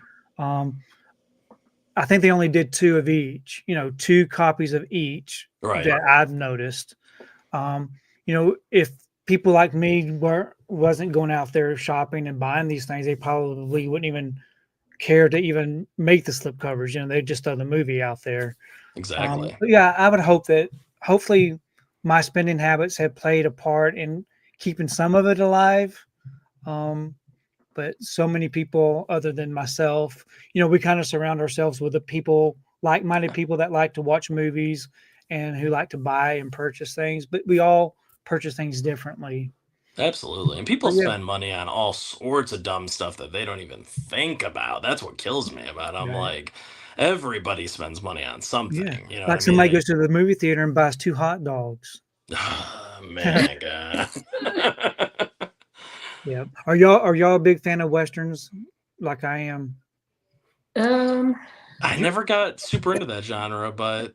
I think they only did 2 of each, 2 copies of each that I've noticed. If people like me wasn't going out there shopping and buying these things, they probably wouldn't even care to even make the slipcovers. They just throw the movie out there. Exactly. But yeah, I would hope that hopefully my spending habits have played a part in keeping some of it alive. But so many people other than myself, we kind of surround ourselves with the people, like-minded people that like to watch movies and who like to buy and purchase things, but we all purchase things differently. Absolutely. And people spend money on all sorts of dumb stuff that they don't even think about. That's what kills me about them. Like, everybody spends money on something. Like somebody goes to the movie theater and buys 2 hot dogs. Man, God. Yeah. Are y'all a big fan of Westerns like I am? I never got super into that genre, but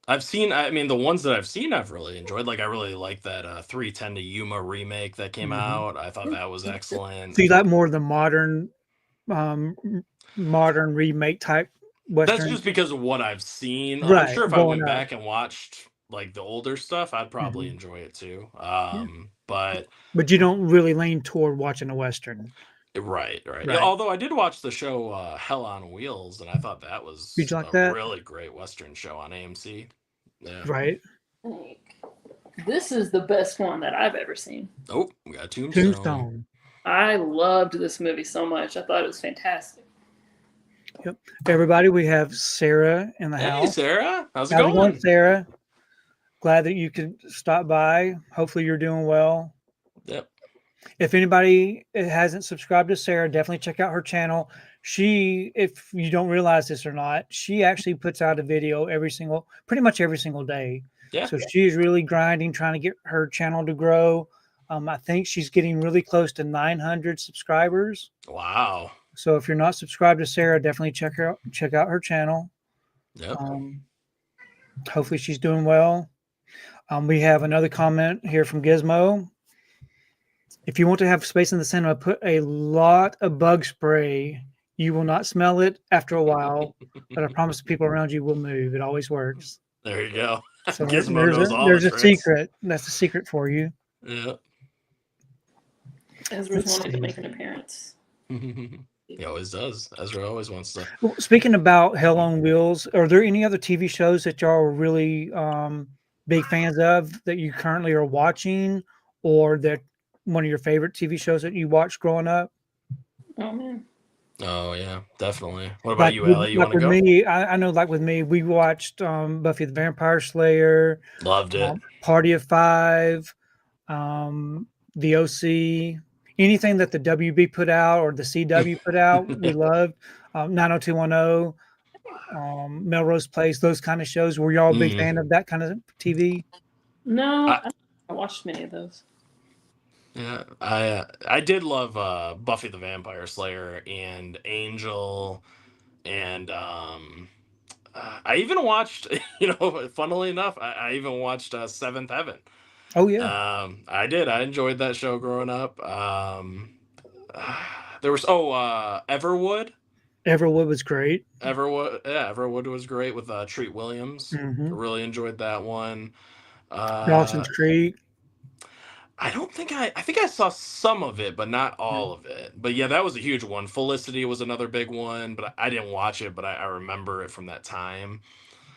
the ones that I've seen, I've really enjoyed. Like, I really like that 3:10 to Yuma remake that came out. I thought that was excellent. So you like more of the modern remake type Western? That's just because of what I've seen. I'm sure if I went back and watched like the older stuff, I'd probably enjoy it too. But you don't really lean toward watching a Western. Right. Yeah, although I did watch the show Hell on Wheels, and I thought that was really great Western show on AMC. Yeah. Right. This is the best one that I've ever seen. Oh, we got Tombstone. I loved this movie so much. I thought it was fantastic. Yep. Everybody, we have Sarah in the house. Hey, Sarah. How's it going? Sarah? Glad that you could stop by. Hopefully you're doing well. Yep. If anybody hasn't subscribed to Sarah, definitely check out her channel. She, if you don't realize this or not, she actually puts out a video pretty much every single day. Yeah. So she is really grinding, trying to get her channel to grow. I think she's getting really close to 900 subscribers. Wow. So if you're not subscribed to Sarah, definitely check out her channel. Yep. Hopefully she's doing well. We have another comment here from Gizmo. If you want to have space in the cinema, put a lot of bug spray. You will not smell it after a while, but I promise the people around you will move. It always works. There you go. So Gizmo knows all there's the a tricks. secret. That's a secret for you. Yeah. Ezra's wanting to make an appearance. He always does. Ezra always wants to. Well, speaking about Hell on Wheels, are there any other TV shows that y'all are really big fans of that you currently are watching, or that one of your favorite TV shows that you watched growing up? Oh man. Oh yeah, definitely. What about you, Aly? You want to go? Me, I know, like with me, we watched Buffy the Vampire Slayer. Loved it. Party of Five, the OC, anything that the WB put out or the CW put out, we loved. 90210, Melrose Place, those kind of shows. Were y'all a big fan of that kind of TV? No, I haven't watched many of those. Yeah, I did love Buffy the Vampire Slayer and Angel, and I even watched, funnily enough, I even watched Seventh Heaven. Oh yeah, I did. I enjoyed that show growing up. There was Everwood. Everwood was great. Everwood was great with Treat Williams. Mm-hmm. Really enjoyed that one. Dawson's Creek. I think I saw some of it, but not all of it. But yeah, that was a huge one. Felicity was another big one, but I didn't watch it, but I remember it from that time.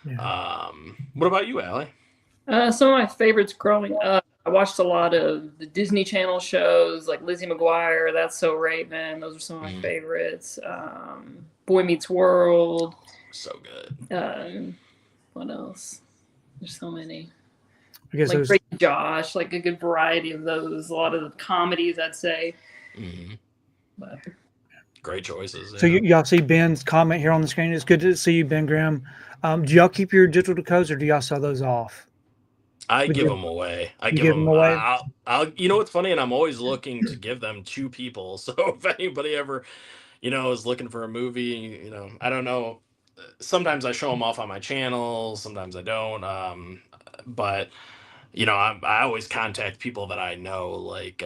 Yeah. What about you, Aly? Some of my favorites growing up, I watched a lot of the Disney Channel shows like Lizzie McGuire, That's So Raven. Those are some of my favorites. Boy Meets World. So good. What else? There's so many. I guess like Drake and Josh, like a good variety of those. A lot of the comedies, I'd say. Mm-hmm. But great choices. Yeah. So y'all see Ben's comment here on the screen. It's good to see you, Ben Grimm. Do y'all keep your digital codes or do y'all sell those off? I give them away. Give them away. I'll. You know what's funny, and I'm always looking to give them to people. So if anybody ever, is looking for a movie, I don't know. Sometimes I show them off on my channel. Sometimes I don't. But I always contact people that I know, like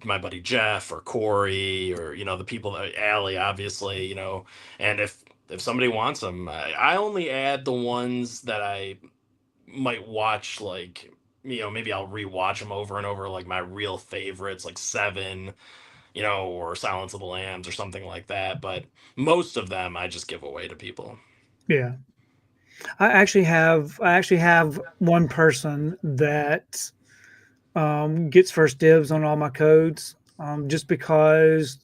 my buddy Jeff or Corey, or the people that Aly, obviously, and if somebody wants them, I only add the ones that I might watch, like maybe I'll rewatch them over and over, like my real favorites, like Seven, or Silence of the Lambs or something like that. But most of them I just give away to people. Yeah. I actually have one person that gets first dibs on all my codes, just because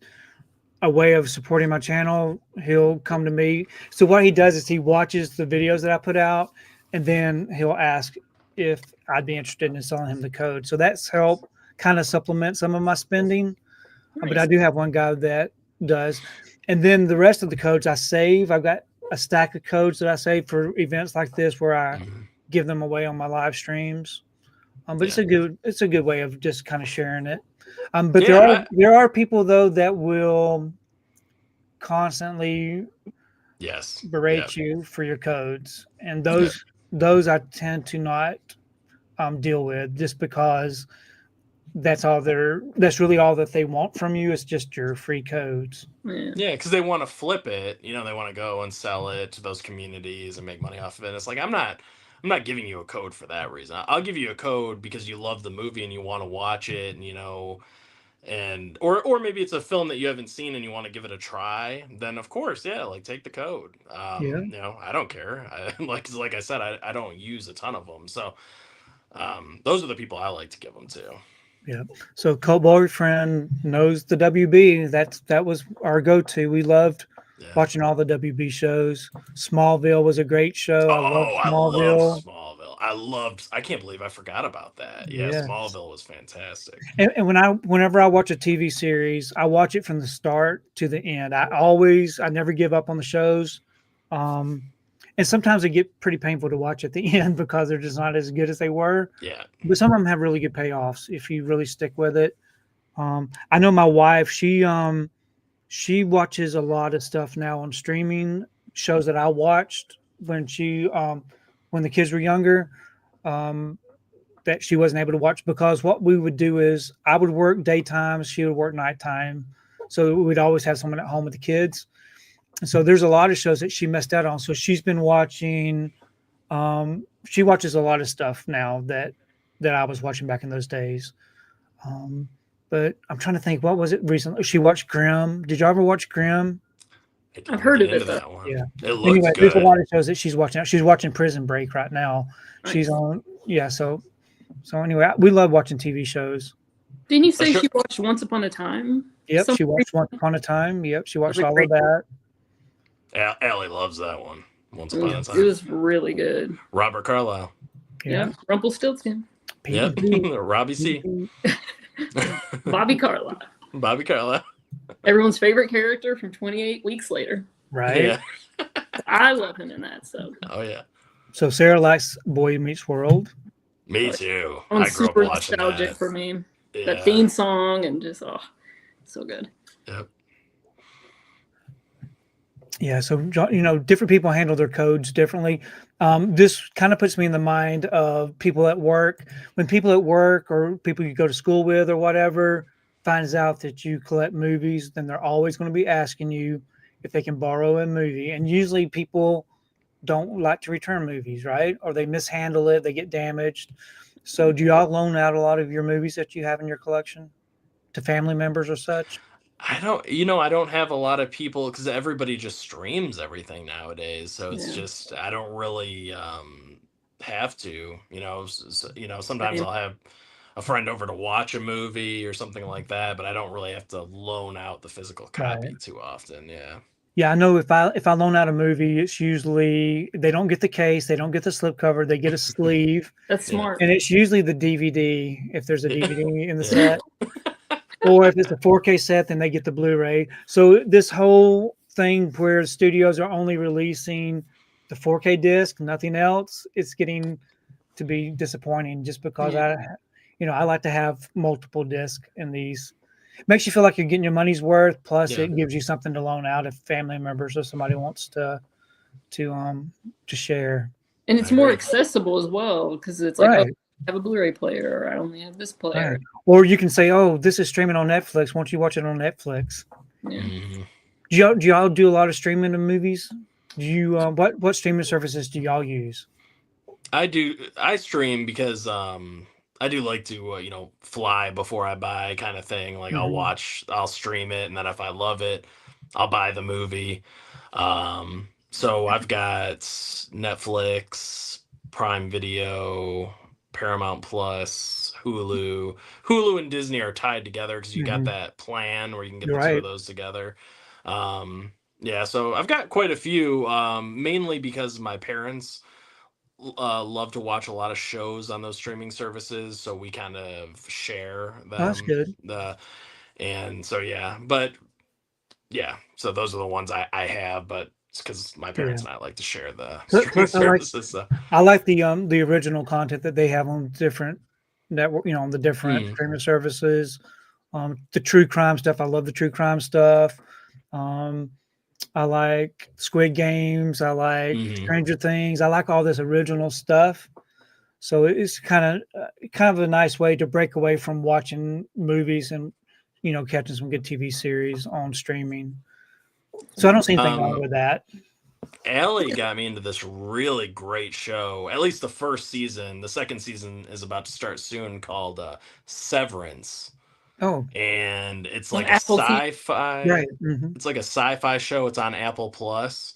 a way of supporting my channel. He'll come to me. So what he does is he watches the videos that I put out, and then he'll ask if I'd be interested in selling him the code. So that's helped kind of supplement some of my spending. Nice. But I do have one guy that does. And then the rest of the codes I save. I've got a stack of codes that I save for events like this where I give them away on my live streams. But it's a good way of just kind of sharing it. But there are people though that will constantly berate you for your codes, and those I tend to not deal with, just because that's really all that they want from you. It's just your free codes. Yeah, because they want to flip it. They want to go and sell it to those communities and make money off of it. It's like I'm not giving you a code for that reason. I'll give you a code because you love the movie and you want to watch it, and or maybe it's a film that you haven't seen and you want to give it a try. Then of course, like take the code. I don't care. Like I said, I don't use a ton of them. So those are the people I like to give them to. Yeah. So Cult Boyfriend knows the WB. That was our go-to. We loved watching all the WB shows. Smallville was a great show. I love Smallville. I can't believe I forgot about that. Yeah, Yes. Smallville was fantastic. And whenever I watch a TV series, I watch it from the start to the end. I never give up on the shows. And sometimes they get pretty painful to watch at the end because they're just not as good as they were. Yeah. But some of them have really good payoffs if you really stick with it. I know my wife, she watches a lot of stuff now on streaming shows that I watched when when the kids were younger. That she wasn't able to watch because what we would do is I would work daytime, she would work nighttime. So we'd always have someone at home with the kids. And so there's a lot of shows that she missed out on. So she's been watching, she watches a lot of stuff now that I was watching back in those days. But I'm trying to think, what was it recently? She watched Grimm. Did you ever watch Grimm? I've heard of it. That one. Yeah. It looks Anyway, good. there's a lot of shows that she's watching. She's watching Prison Break right now. Nice. She's on, yeah. So anyway, we love watching TV shows. Didn't you say she watched Once Upon a Time? Yep, she watched Once Upon a Time. Yep, she watched all of that. Aly loves that one. Once Upon a Time. It was really good. Robert Carlyle. Yeah, Rumpelstiltskin. Yep, Robbie C. Bobby Carlyle. Bobby Carlyle. Everyone's favorite character from 28 Weeks Later. Right. Yeah. I love him in that. So. Oh yeah. So Sarah likes Boy Meets World. Me too. I grew super up watching nostalgic that. For me. Yeah. That theme song and just so good. Yep. Yeah, so different people handle their codes differently. This kind of puts me in the mind of people at work. When people at work or people you go to school with or whatever finds out that you collect movies, then they're always going to be asking you if they can borrow a movie. And usually people don't like to return movies, right? Or they mishandle it, they get damaged. So do y'all loan out a lot of your movies that you have in your collection to family members or such? I don't have a lot of people because everybody just streams everything nowadays. So it's just, I don't really have to, sometimes I'll have a friend over to watch a movie or something like that, but I don't really have to loan out the physical copy too often. Yeah. Yeah, I know if I loan out a movie, it's usually they don't get the case, they don't get the slipcover, they get a sleeve. That's smart. And it's usually the DVD if there's a DVD in the set. Or if it's a 4K set, then they get the Blu-ray. So this whole thing where studios are only releasing the 4K disc, nothing else, it's getting to be disappointing just because I like to have multiple discs in these. It makes you feel like you're getting your money's worth. Plus, it gives you something to loan out if family members or somebody wants to share. And it's more accessible as well because it's like, I have a Blu-ray player, or I only have this player. Right. Or you can say, "Oh, this is streaming on Netflix. Why don't you watch it on Netflix?" Yeah. Do y'all do a lot of streaming of movies? Do you what streaming services do y'all use? I stream because I do like to fly before I buy kind of thing. Like I'll stream it, and then if I love it, I'll buy the movie. So I've got Netflix, Prime Video, Paramount Plus, Hulu. Hulu and Disney are tied together because you got that plan where you can get the two of those together. So I've got quite a few, mainly because my parents love to watch a lot of shows on those streaming services, so we kind of share them. That's good. So those are the ones I have, but it's because my parents and I like to share the streaming services. I like the original content that they have on different network, on the different streaming services. The true crime stuff. I love the true crime stuff. I like Squid Games. I like Stranger Things. I like all this original stuff. So it's kind of a nice way to break away from watching movies and catching some good TV series on streaming. So I don't see anything wrong with that. Aly got me into this really great show. At least the first season. The second season is about to start soon, called Severance. Oh, and it's like a sci-fi. Right. It's like a sci-fi show. It's on Apple Plus.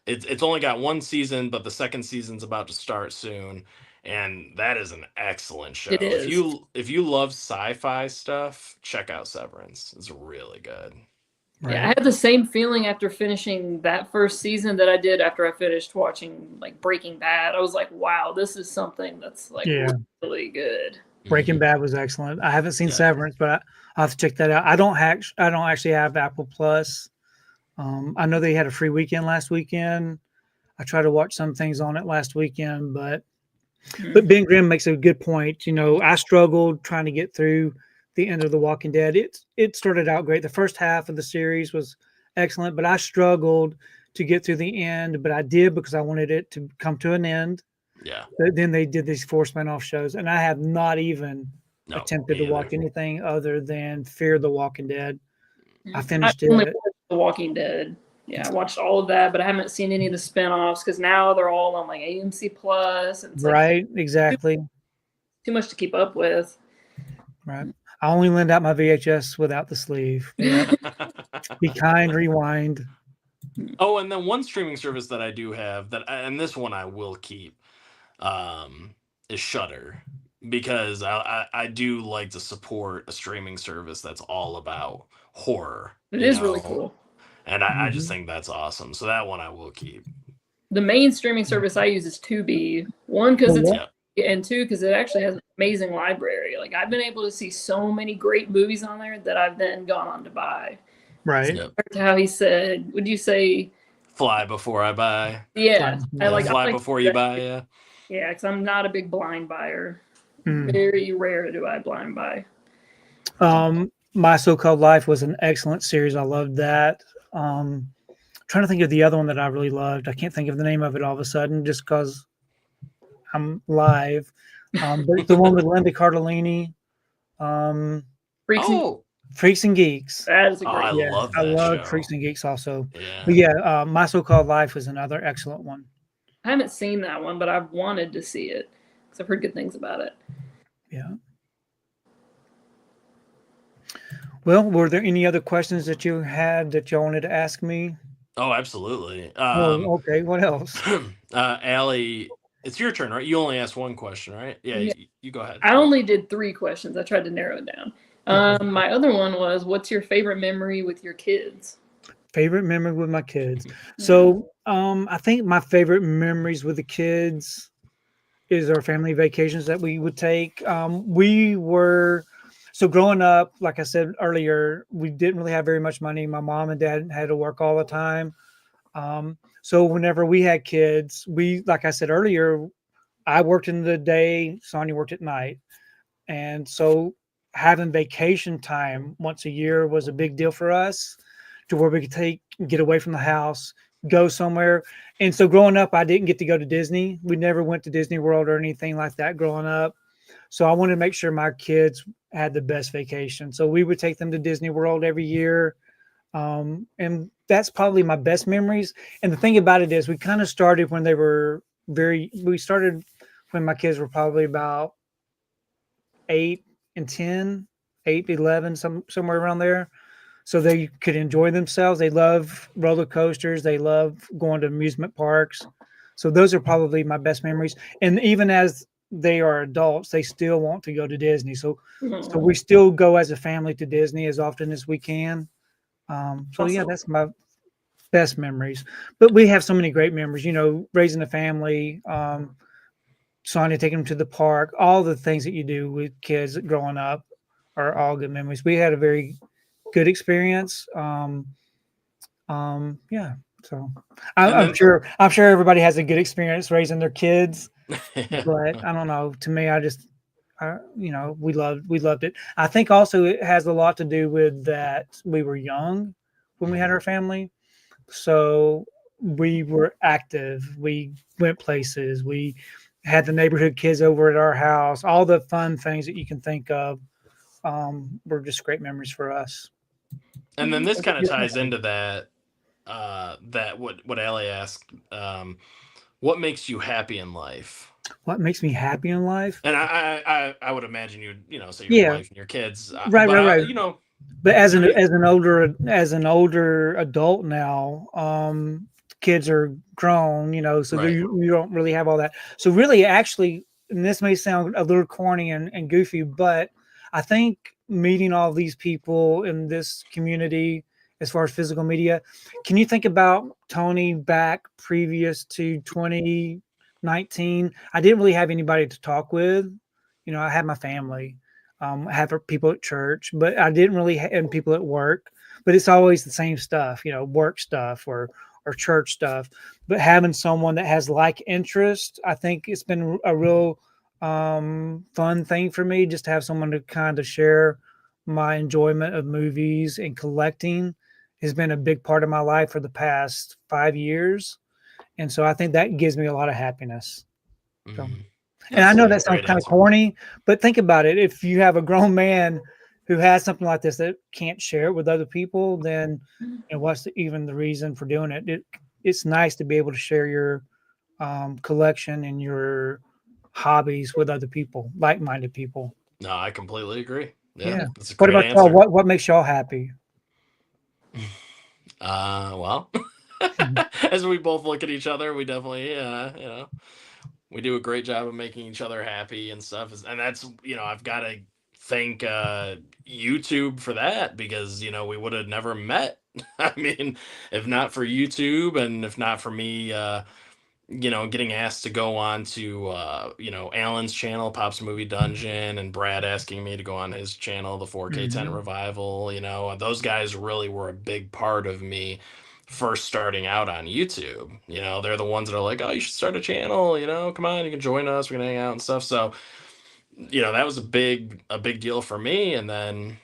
It's only got one season, but the second season's about to start soon, and that is an excellent show. It is. If you love sci-fi stuff, check out Severance. It's really good. Right. Yeah, I had the same feeling after finishing that first season that I did after I finished watching like Breaking Bad. I was like, wow, this is something that's like really good. Breaking Bad was excellent. I haven't seen Severance, but I have to check that out. I don't actually have Apple Plus. I know they had a free weekend last weekend. I tried to watch some things on it last weekend, but Ben Grimm makes a good point. You know, I struggled trying to get through the end of The Walking Dead. It started out great. The first half of the series was excellent, but I struggled to get through the end. But I did because I wanted it to come to an end. Yeah. But then they did these 4 spinoff shows, and I have not even attempted to watch anything other than Fear the Walking Dead. I finished only it. watched The Walking Dead. Yeah, I watched all of that, but I haven't seen any of the spinoffs because now they're all on like AMC Plus. And it's Right, like exactly. too much to keep up with. Right. I only lend out my VHS without the sleeve. Yeah. Be kind, rewind. Oh, and then one streaming service that I do have and this one I will keep, is Shudder, because I do like to support a streaming service that's all about horror. It is really cool. And I just think that's awesome. So that one I will keep. The main streaming service I use is Tubi. One, because it's and two, because it actually has an amazing library. Like I've been able to see so many great movies on there that I've then gone on to buy. Right. So to how he said, would you say fly before I buy? Yeah. Fly before you buy, yeah. Yeah, because I'm not a big blind buyer. Very rare do I blind buy. My So-Called Life was an excellent series. I loved that. Trying to think of the other one that I really loved. I can't think of the name of it all of a sudden just because I'm live. But the one with Linda Cardellini. Freaks and Geeks. That is a great I love that I love show. Freaks and Geeks also. Yeah. But yeah, My So-Called Life was another excellent one. I haven't seen that one, but I've wanted to see it because I've heard good things about it. Yeah. Well, were there any other questions that you had that you wanted to ask me? Oh, absolutely. Okay. What else? Aly, it's your turn, right? You only asked one question, right? Yeah. You go ahead. I only did 3 questions. I tried to narrow it down. My other one was, what's your favorite memory with your kids? Favorite memory with my kids. So I think my favorite memories with the kids is our family vacations that we would take. So growing up, like I said earlier, we didn't really have very much money. My mom and dad had to work all the time. So whenever we had kids, like I said earlier, I worked in the day, Sonia worked at night. And so having vacation time once a year was a big deal for us, to where we could get away from the house, go somewhere. And so growing up, I didn't get to go to Disney. We never went to Disney World or anything like that growing up. So I wanted to make sure my kids had the best vacation. So we would take them to Disney World every year. And that's probably my best memories. And the thing about it is we kind of started when they were we started when my kids were probably about 8 and 10, 8, 11, somewhere around there. So they could enjoy themselves. They love roller coasters. They love going to amusement parks. So those are probably my best memories. And even as they are adults, they still want to go to Disney. So we still go as a family to Disney as often as we can. So yeah, that's my best memories. But we have so many great memories, raising a family, Sonia taking them to the park, all the things that you do with kids growing up are all good memories. We had a very good experience. Yeah. So I'm sure everybody has a good experience raising their kids, but I don't know. To me, we loved it. I think also it has a lot to do with that we were young when we had our family. So we were active. We went places. We had the neighborhood kids over at our house. All the fun things that you can think of were just great memories for us. And then this kind of ties into that. What Aly asked. What makes you happy in life? What makes me happy in life? And I would imagine you'd say your wife and your kids. Right. But as an older adult now, kids are grown, so you don't really have all that. So really, actually, and this may sound a little corny and goofy, but I think meeting all these people in this community as far as physical media. Can you think about Tony back previous to 2019? I didn't really have anybody to talk with. You know, I had my family, I have people at church, but I didn't really have people at work. But it's always the same stuff, you know, work stuff or church stuff. But having someone that has like interest, I think it's been a real fun thing for me, just to have someone to kind of share my enjoyment of movies, and collecting has been a big part of my life for the past 5 years. And so I think that gives me a lot of happiness. So, and I know that sounds kind of corny, but think about it. If you have a grown man who has something like this that can't share it with other people, then what's even the reason for doing it? It's nice to be able to share your collection and your hobbies with other people, like-minded people. No, I completely agree. Yeah. That's a What great about answer. y'all? What makes y'all happy? Well, as we both look at each other, we definitely, we do a great job of making each other happy and stuff. And that's, I've got to thank YouTube for that, because, we would have never met. I mean, if not for YouTube, and if not for me, getting asked to go on to, Alan's channel, Pop's Movie Dungeon, and Brad asking me to go on his channel, the 4K Tent Revival, those guys really were a big part of me first starting out on YouTube. They're the ones that are like, oh, you should start a channel, come on, you can join us, we're gonna hang out and stuff. So, that was a big deal for me. And then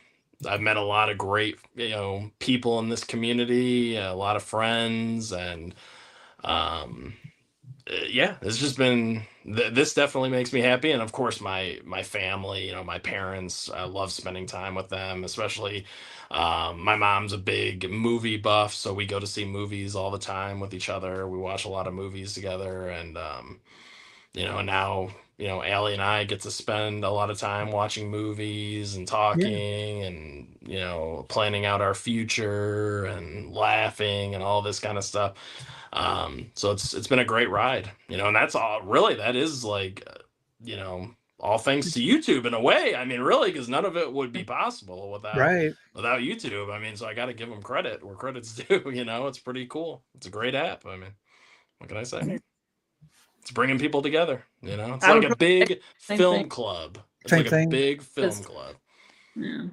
I've met a lot of great, people in this community, a lot of friends, and, it's just been this definitely makes me happy. And of course my family, my parents, I love spending time with them, especially my mom's a big movie buff, so we go to see movies all the time with each other. We watch a lot of movies together, and now Aly and I get to spend a lot of time watching movies and talking, and planning out our future and laughing and all this kind of stuff. So it's been a great ride, and that's all really, that is like, all thanks to YouTube in a way. I mean, really, because none of it would be possible without YouTube. I mean, so I got to give them credit where credit's due. It's pretty cool. It's a great app. I mean, what can I say? It's bringing people together. It's like a big film club. It's like a big film club. Yeah.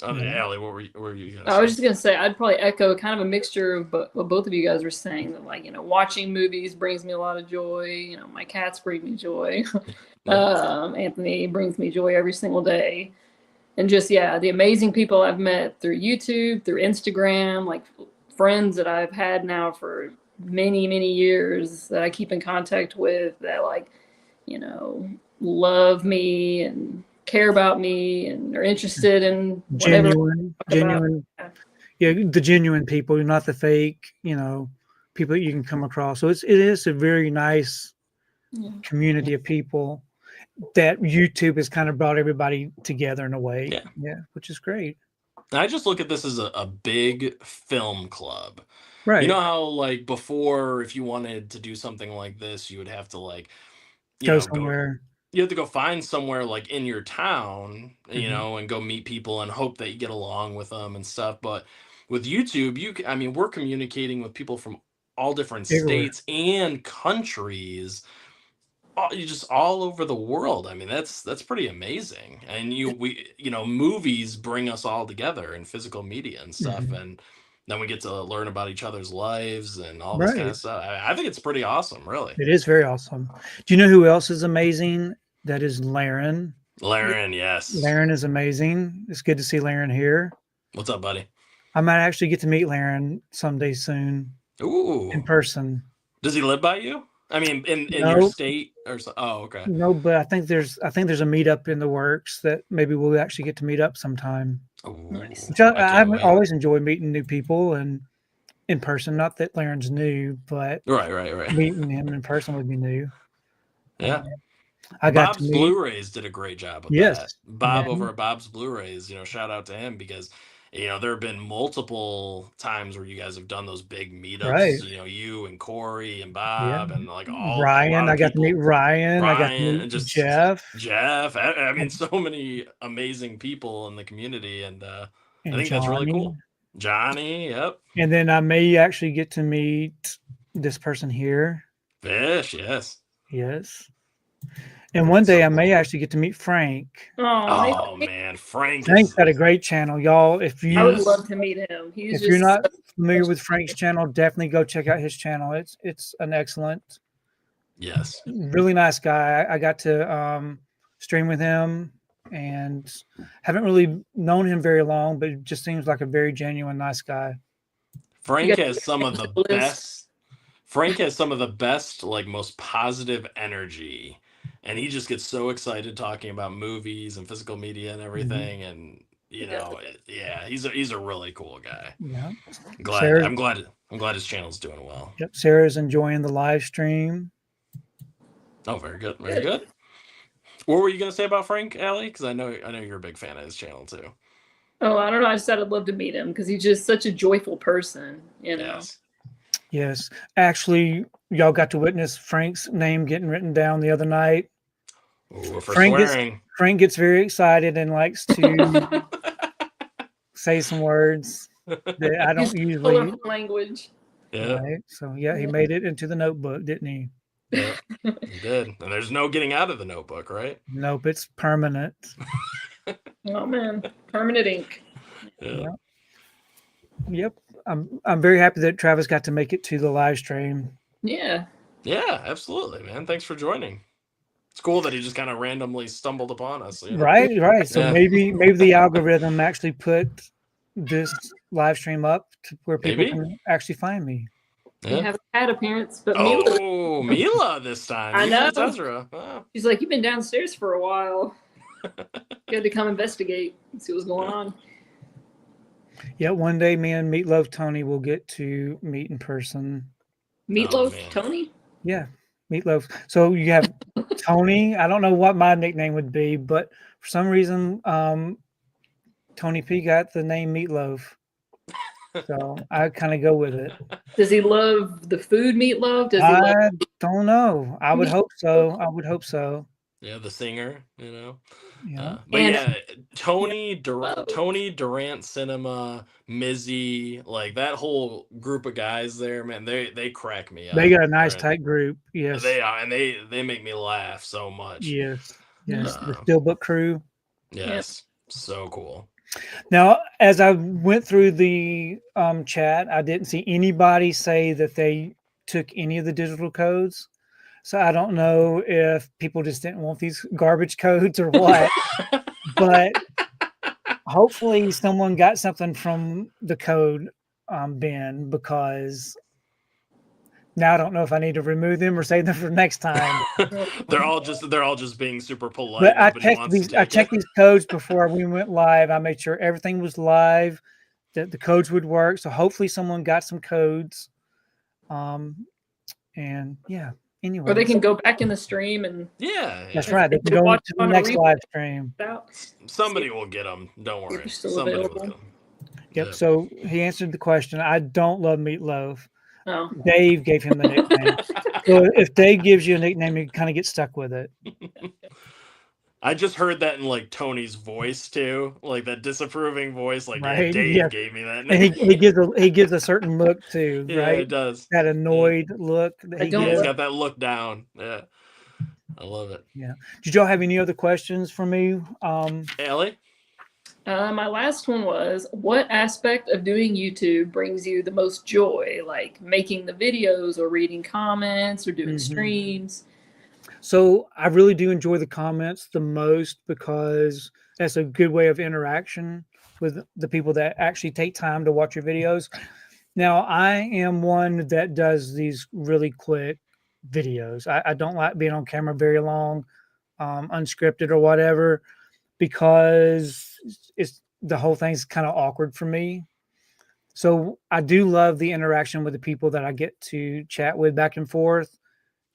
Aly, what were you gonna say? I was just gonna say, I'd probably echo kind of a mixture of what both of you guys were saying, that like, watching movies brings me a lot of joy. My cats bring me joy. Anthony brings me joy every single day. And just, the amazing people I've met through YouTube, through Instagram, like friends that I've had now for many, many years that I keep in contact with, that like, love me and care about me and are interested in whatever. Genuine. Yeah, the genuine people, not the fake, people that you can come across. So it is a very nice community of people that YouTube has kind of brought everybody together in a way. Yeah, which is great. I just look at this as a big film club. Right. You know how, like, before, if you wanted to do something like this, you would have to, like, go somewhere. You have to go find somewhere like in your town, and go meet people and hope that you get along with them and stuff. But with YouTube, we're communicating with people from all different states and countries, just all over the world. I mean, that's pretty amazing. And movies bring us all together in physical media and stuff, and then we get to learn about each other's lives and all this kind of stuff. I think it's pretty awesome, really. It is very awesome. Do you know who else is amazing? That is Laren. Laren, yes. Laren is amazing. It's good to see Laren here. What's up, buddy? I might actually get to meet Laren someday soon. Ooh. In person. Does he live by you? I mean, in your state or so? Oh, okay. No, but I think there's a meetup in the works that maybe we'll actually get to meet up sometime. Oh, nice. I've always enjoyed meeting new people and in person. Not that Laren's new, but right. Meeting him in person would be new. Yeah. Bob's Blu-rays did a great job of that. Bob over at Bob's Blu-rays, shout out to him, because there have been multiple times where you guys have done those big meetups. You and Corey and Bob and like all Ryan. I got to meet Ryan. I got to meet and just Jeff. I mean, so many amazing people in the community, and I think that's really cool. Johnny, yep. And then I may actually get to meet this person here. Fish, yes. Yes. And one day I may actually get to meet Frank. Oh man, Frank's got a great channel, y'all. If you, I would love to meet him. If you're not familiar with Frank's channel, definitely go check out his channel. It's an excellent, really nice guy. I got to stream with him, and haven't really known him very long, but it just seems like a very genuine, nice guy. Frank has some of the best. Frank has some of the best, like most positive energy. And he just gets so excited talking about movies and physical media and everything. And you know, he's a really cool guy. Yeah, I'm glad his channel's doing well. Yep, Sarah's enjoying the live stream. Oh, very good, very good. What were you gonna say about Frank, Aly? Because I know you're a big fan of his channel too. Oh, I don't know. I just said I'd love to meet him because he's just such a joyful person. You know. Yes. Actually, y'all got to witness Frank's name getting written down the other night. Ooh, for swearing. Frank gets very excited and likes to say some words that I don't usually. Language. Yeah. Right? So he made it into the notebook, didn't he? Yeah, he did. And there's no getting out of the notebook, right? Nope, it's permanent. Oh man, permanent ink. Yeah. Yep. I'm very happy that Travis got to make it to the live stream. Yeah. Yeah, absolutely, man. Thanks for joining. It's cool that he just kind of randomly stumbled upon us. You know? Right. So maybe the algorithm actually put this live stream up to where people can actually find me. You have a cat appearance, but Mila this time. I know. Ezra. Oh. She's like, you've been downstairs for a while. You had to come investigate and see what's going on. Yeah, one day me and Meatloaf Tony will get to meet in person. Meatloaf Tony? Yeah, Meatloaf. So you have Tony. I don't know what my nickname would be, but for some reason, Tony P got the name Meatloaf. So I kind of go with it. Does he love the food Meatloaf? I don't know. I would hope so. Yeah, the singer, you know. Yeah. But Tony Durant Cinema, Mizzy, like that whole group of guys there, man, they crack me up. They got a nice tight group. Yes. They are, and they make me laugh so much. Yes. The Steelbook crew. Yes. So cool. Now, as I went through the chat, I didn't see anybody say that they took any of the digital codes. So I don't know if people just didn't want these garbage codes or what, but hopefully someone got something from the code bin, because now I don't know if I need to remove them or save them for next time. they're all just being super polite. But I checked these codes before we went live. I made sure everything was live, that the codes would work. So hopefully someone got some codes. And yeah. Anyway, or they can go back in the stream and that's right. They can go to the next live stream. Somebody will get them. Don't worry. Somebody will get them. Yep. So he answered the question. I don't love Meatloaf. Oh. Dave gave him the nickname. So if Dave gives you a nickname, you kind of get stuck with it. I just heard that in like Tony's voice too, like that disapproving voice. Like Dave gave me that name. And he gives a certain look too, right? It does. That annoyed look. He's got that look down. Yeah, I love it. Yeah. Did y'all have any other questions for me, Aly? My last one was, what aspect of doing YouTube brings you the most joy? Like making the videos or reading comments or doing streams? So I really do enjoy the comments the most, because that's a good way of interaction with the people that actually take time to watch your videos. Now, I am one that does these really quick videos. I don't like being on camera very long, unscripted or whatever, because the whole thing's kind of awkward for me. So I do love the interaction with the people that I get to chat with back and forth.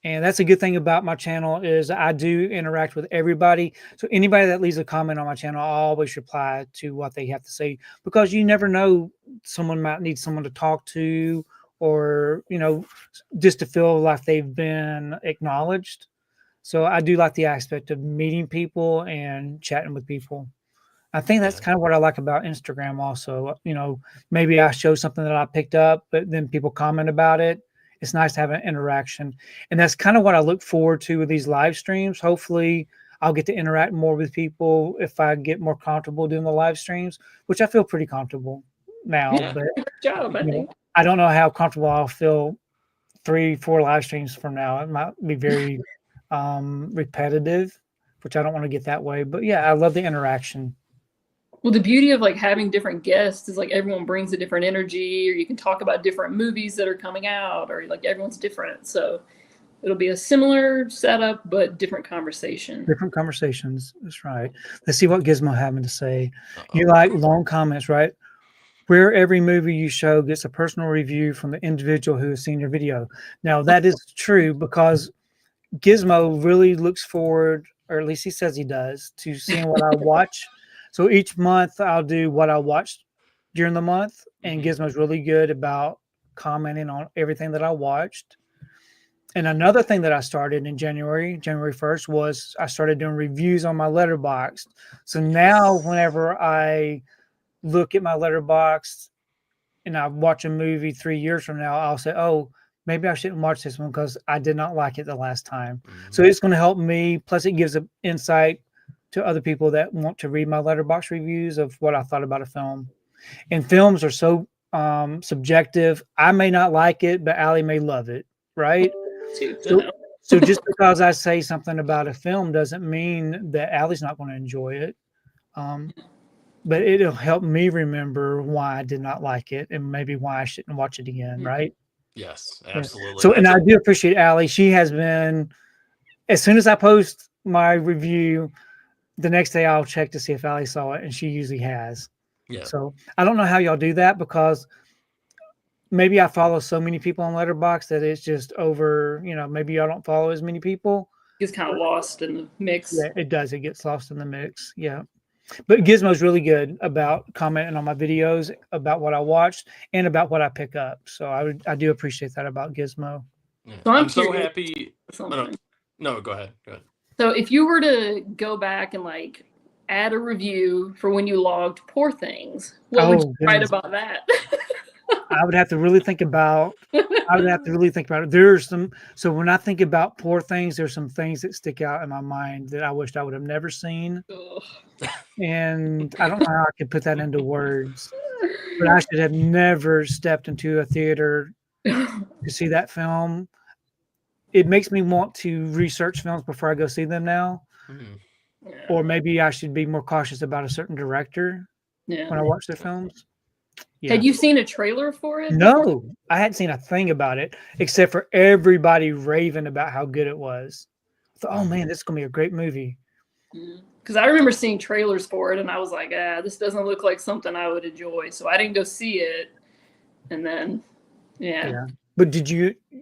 And that's a good thing about my channel, is I do interact with everybody. So anybody that leaves a comment on my channel, I always reply to what they have to say, because you never know, someone might need someone to talk to, or, you know, just to feel like they've been acknowledged. So I do like the aspect of meeting people and chatting with people. I think that's kind of what I like about Instagram also. You know, maybe I show something that I picked up, but then people comment about it. It's nice to have an interaction. And that's kind of what I look forward to with these live streams. Hopefully I'll get to interact more with people if I get more comfortable doing the live streams, which I feel pretty comfortable now. Yeah, but good job, I think. I don't know how comfortable I'll feel 3-4 live streams from now. It might be very repetitive, which I don't want to get that way. But yeah, I love the interaction. Well, the beauty of like having different guests is like everyone brings a different energy, or you can talk about different movies that are coming out, or like everyone's different. So it'll be a similar setup, but different conversation. Different conversations. That's right. Let's see what Gizmo having to say. You like long comments, right? Where every movie you show gets a personal review from the individual who has seen your video. Now that is true because Gizmo really looks forward, or at least he says he does, to seeing what I watch. So each month I'll do what I watched during the month, and Gizmo's really good about commenting on everything that I watched. And another thing that I started in January 1st, was I started doing reviews on my Letterboxd. So now whenever I look at my Letterboxd and I watch a movie 3 years from now, I'll say, oh, maybe I shouldn't watch this one because I did not like it the last time. So it's going to help me. Plus, it gives an insight to other people that want to read my Letterboxd reviews of what I thought about a film. And films are so subjective. I may not like it, but Aly may love it, right? So just because I say something about a film doesn't mean that Aly's not going to enjoy it. But it'll help me remember why I did not like it and maybe why I shouldn't watch it again, right? Yes, absolutely. So, and I do appreciate Aly. She has been, as soon as I post my review, the next day I'll check to see if Aly saw it, and she usually has. Yeah. So I don't know how y'all do that because maybe I follow so many people on Letterboxd that it's just over, maybe y'all don't follow as many people. It's kind of lost in the mix. Yeah, it does. It gets lost in the mix. Yeah. But Gizmo's really good about commenting on my videos, about what I watched, and about what I pick up. So I do appreciate that about Gizmo. Yeah. So I'm so happy. No, go ahead. So if you were to go back and like add a review for when you logged Poor Things, what would you write about that? I would have to really think about it. There's some, so when I think about Poor Things, there's some things that stick out in my mind that I wished I would have never seen. And I don't know how I could put that into words, but I should have never stepped into a theater to see that film. It makes me want to research films before I go see them now. Or maybe I should be more cautious about a certain director when I watch their films. Yeah. Had you seen a trailer for it? No, I hadn't seen a thing about it except for everybody raving about how good it was. I thought, oh man, this is going to be a great movie. Because I remember seeing trailers for it and I was like, this doesn't look like something I would enjoy. So I didn't go see it. And then, yeah. But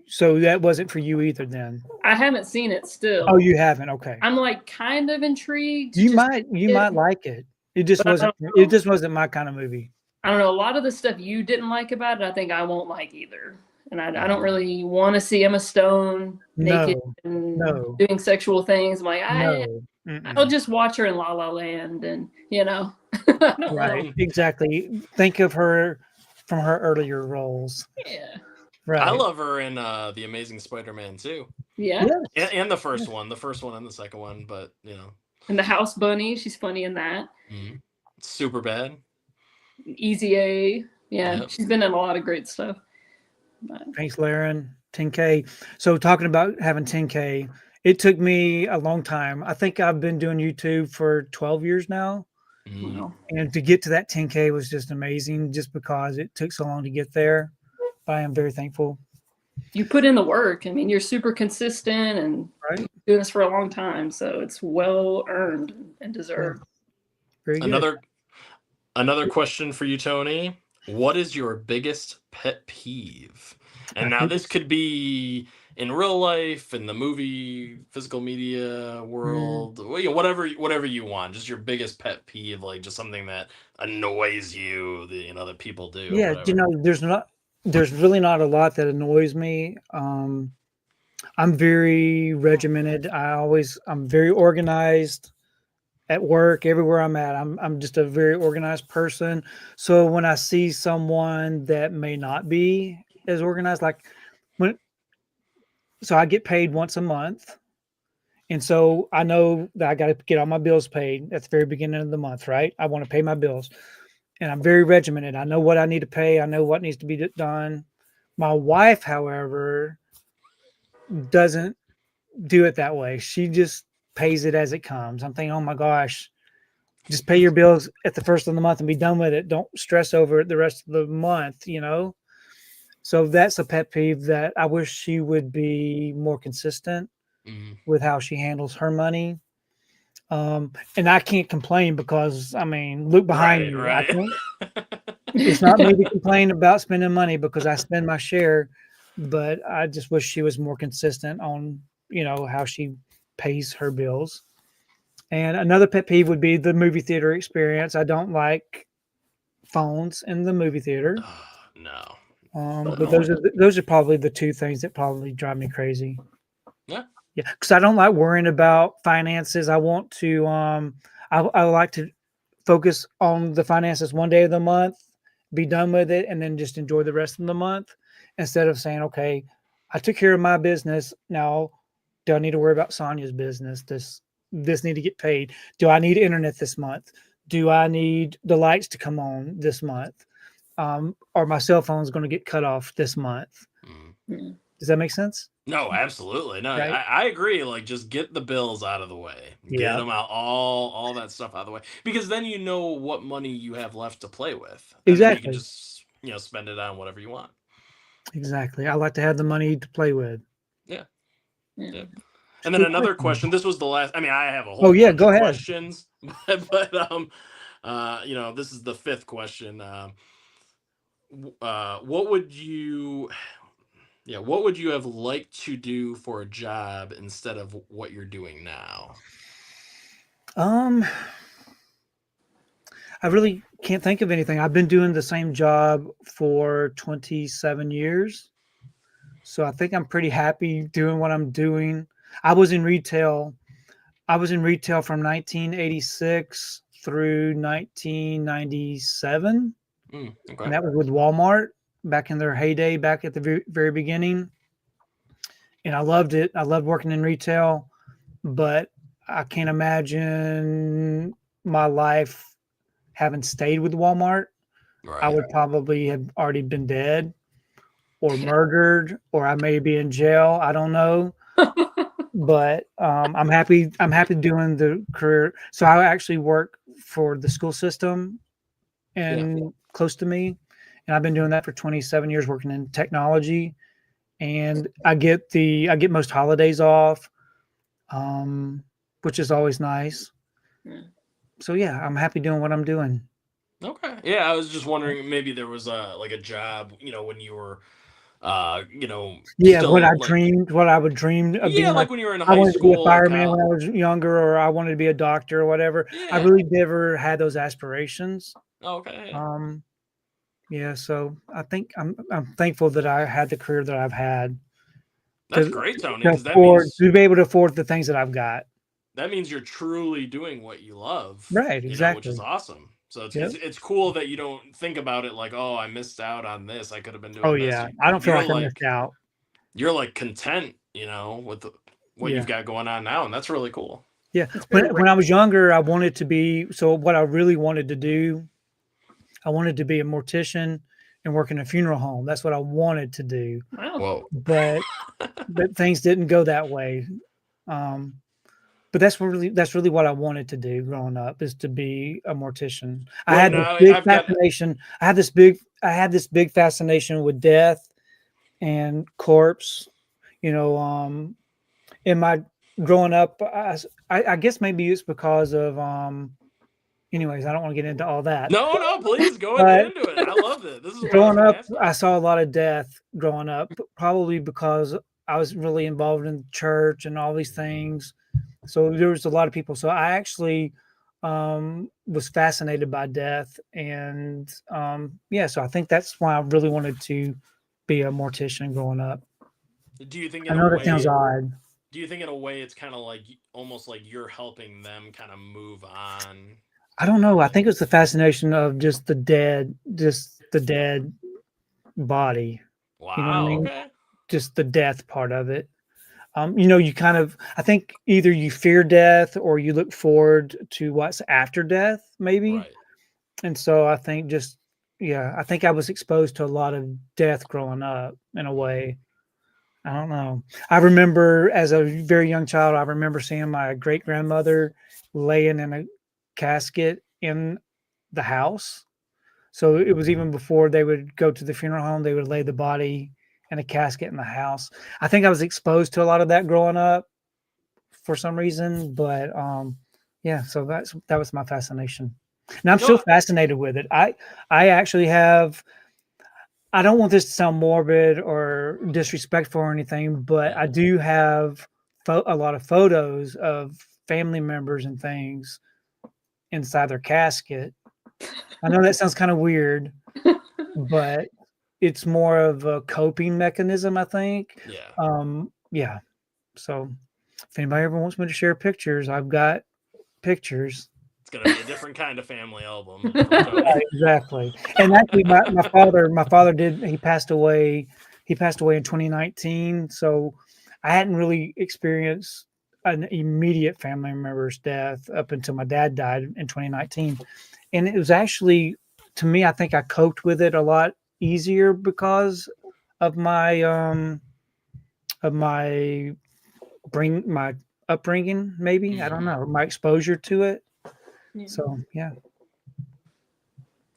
so that wasn't for you either then? I haven't seen it still. Oh, you haven't? Okay. I'm like kind of intrigued. You might like it. It just wasn't my kind of movie. I don't know. A lot of the stuff you didn't like about it, I think I won't like either. And I don't really want to see Emma Stone naked and doing sexual things. I'm like, I'll just watch her in La La Land and, Right, exactly. Think of her from her earlier roles. Yeah. Right. I love her in The Amazing Spider-Man too. Yeah. And the first one and the second one, but, And the House Bunny, she's funny in that. Super Bad. Easy A. Yeah, she's been in a lot of great stuff. Thanks, Laren. 10K. So talking about having 10K, it took me a long time. I think I've been doing YouTube for 12 years now. Wow. And to get to that 10K was just amazing just because it took so long to get there. But I am very thankful. You put in the work. I mean, you're super consistent and doing this for a long time. So it's well earned and deserved. Very good. Another question for you, Tony. What is your biggest pet peeve? And now this could be in real life, in the movie, physical media world, whatever you want. Just your biggest pet peeve, like just something that annoys you, that people do. Yeah, there's really not a lot that annoys me. I'm very regimented. I'm very organized. at work, everywhere I'm at. I'm just a very organized person. So when I see someone that may not be as organized, like when so I get paid once a month. And so I know that I got to get all my bills paid at the very beginning of the month, right? I want to pay my bills. And I'm very regimented. I know what I need to pay. I know what needs to be done. My wife, however, doesn't do it that way. She just pays it as it comes. I'm thinking, oh my gosh, just pay your bills at the first of the month and be done with it. Don't stress over it the rest of the month, you know? So that's a pet peeve that I wish she would be more consistent with how she handles her money. And I can't complain because, I mean, look behind me. Right. It's not me to complain about spending money because I spend my share, but I just wish she was more consistent on, you know, how she pays her bills. And another pet peeve would be the movie theater experience. I don't like phones in the movie theater. No. But those are probably the two things that probably drive me crazy. Yeah. Yeah, because I don't like worrying about finances. I want to I like to focus on the finances one day of the month, be done with it, and then just enjoy the rest of the month instead of saying, okay, I took care of my business. Now, do I need to worry about Sonia's business? This need to get paid. Do I need internet this month? Do I need the lights to come on this month? Or my cell phone is going to get cut off this month? Does that make sense? No, absolutely. No, Right? I agree. Like, just get the bills out of the way. Get them out, all that stuff out of the way. Because then you know what money you have left to play with. And then you can Exactly. just, spend it on whatever you want. Exactly. I like to have the money to play with. Yeah. And then another question. This was the last. I mean, I have a whole Oh yeah, bunch go of ahead. questions, but this is the fifth question. What would you have liked to do for a job instead of what you're doing now? I really can't think of anything. I've been doing the same job for 27 years. So I think I'm pretty happy doing what I'm doing. I was in retail. I was in retail from 1986 through 1997. Okay. And that was with Walmart back in their heyday, back at the very, very beginning. And I loved it. I loved working in retail, but I can't imagine my life having stayed with Walmart. Right. I would probably have already been dead or murdered, or I may be in jail. I don't know. But I'm happy. I'm happy doing the career. So I actually work for the school system and close to me, and I've been doing that for 27 years, working in technology. And I get most holidays off, which is always nice. So yeah, I'm happy doing what I'm doing. Okay. Yeah, I was just wondering, maybe there was a job, when you were still, what I like, dreamed, what I would dream of being, like when you were in I high wanted to be a school or fireman when I was younger, or I wanted to be a doctor or whatever. I Yeah. really never had those aspirations. Okay. Yeah, so I think I'm thankful that I had the career that I've had. That's great, Tony, To because that means be able to afford the things that I've got. you're truly doing what you love, Right, which exactly. is awesome. So Yep. it's cool that you don't think about it like, oh, I missed out on this. I could have been doing Oh this. yeah, I don't feel like I missed out. You're like content, with what you've got going on now, and that's really cool. Yeah, when I was younger, I wanted to be. So what I really wanted to do, I wanted to be a mortician and work in a funeral home. That's what I wanted to do. Wow. Whoa. But things didn't go that way. But that's really what I wanted to do growing up, is to be a mortician. I had this big fascination. I had this big fascination with death and corpse. In my growing up, I guess maybe it's because of anyways, I don't want to get into all that. No, please go ahead into it. I love it. This is growing up. I saw a lot of death growing up, probably because I was really involved in church and all these things. So there was a lot of people. So I actually was fascinated by death, and so I think that's why I really wanted to be a mortician growing up. Do you think I know that sounds odd. do you think in a way it's kind of like almost like you're helping them kind of move on? I don't know. I think it's the fascination of just the dead body. Wow. You know what I mean? Okay. Just the death part of it. You kind of, I think either you fear death or you look forward to what's after death, maybe. Right. And so I think I think I was exposed to a lot of death growing up in a way. I don't know. I remember as a very young child, I remember seeing my great grandmother laying in a casket in the house. So it was even before they would go to the funeral home, they would lay the body in a casket in the house. I think I was exposed to a lot of that growing up for some reason, but yeah, so that was my fascination. And I'm still fascinated with it. I actually have, I don't want this to sound morbid or disrespectful or anything, but I do have a lot of photos of family members and things inside their casket. I know that sounds kind of weird, but it's more of a coping mechanism, I think. Yeah. Yeah. So if anybody ever wants me to share pictures, I've got pictures. It's gonna be a different kind of family album. Right, exactly. And actually, my father he passed away. He passed away in 2019. So I hadn't really experienced an immediate family member's death up until my dad died in 2019. And it was actually, to me, I think I coped with it a lot easier because of my my upbringing, maybe. I don't know, my exposure to it. Yeah. So yeah.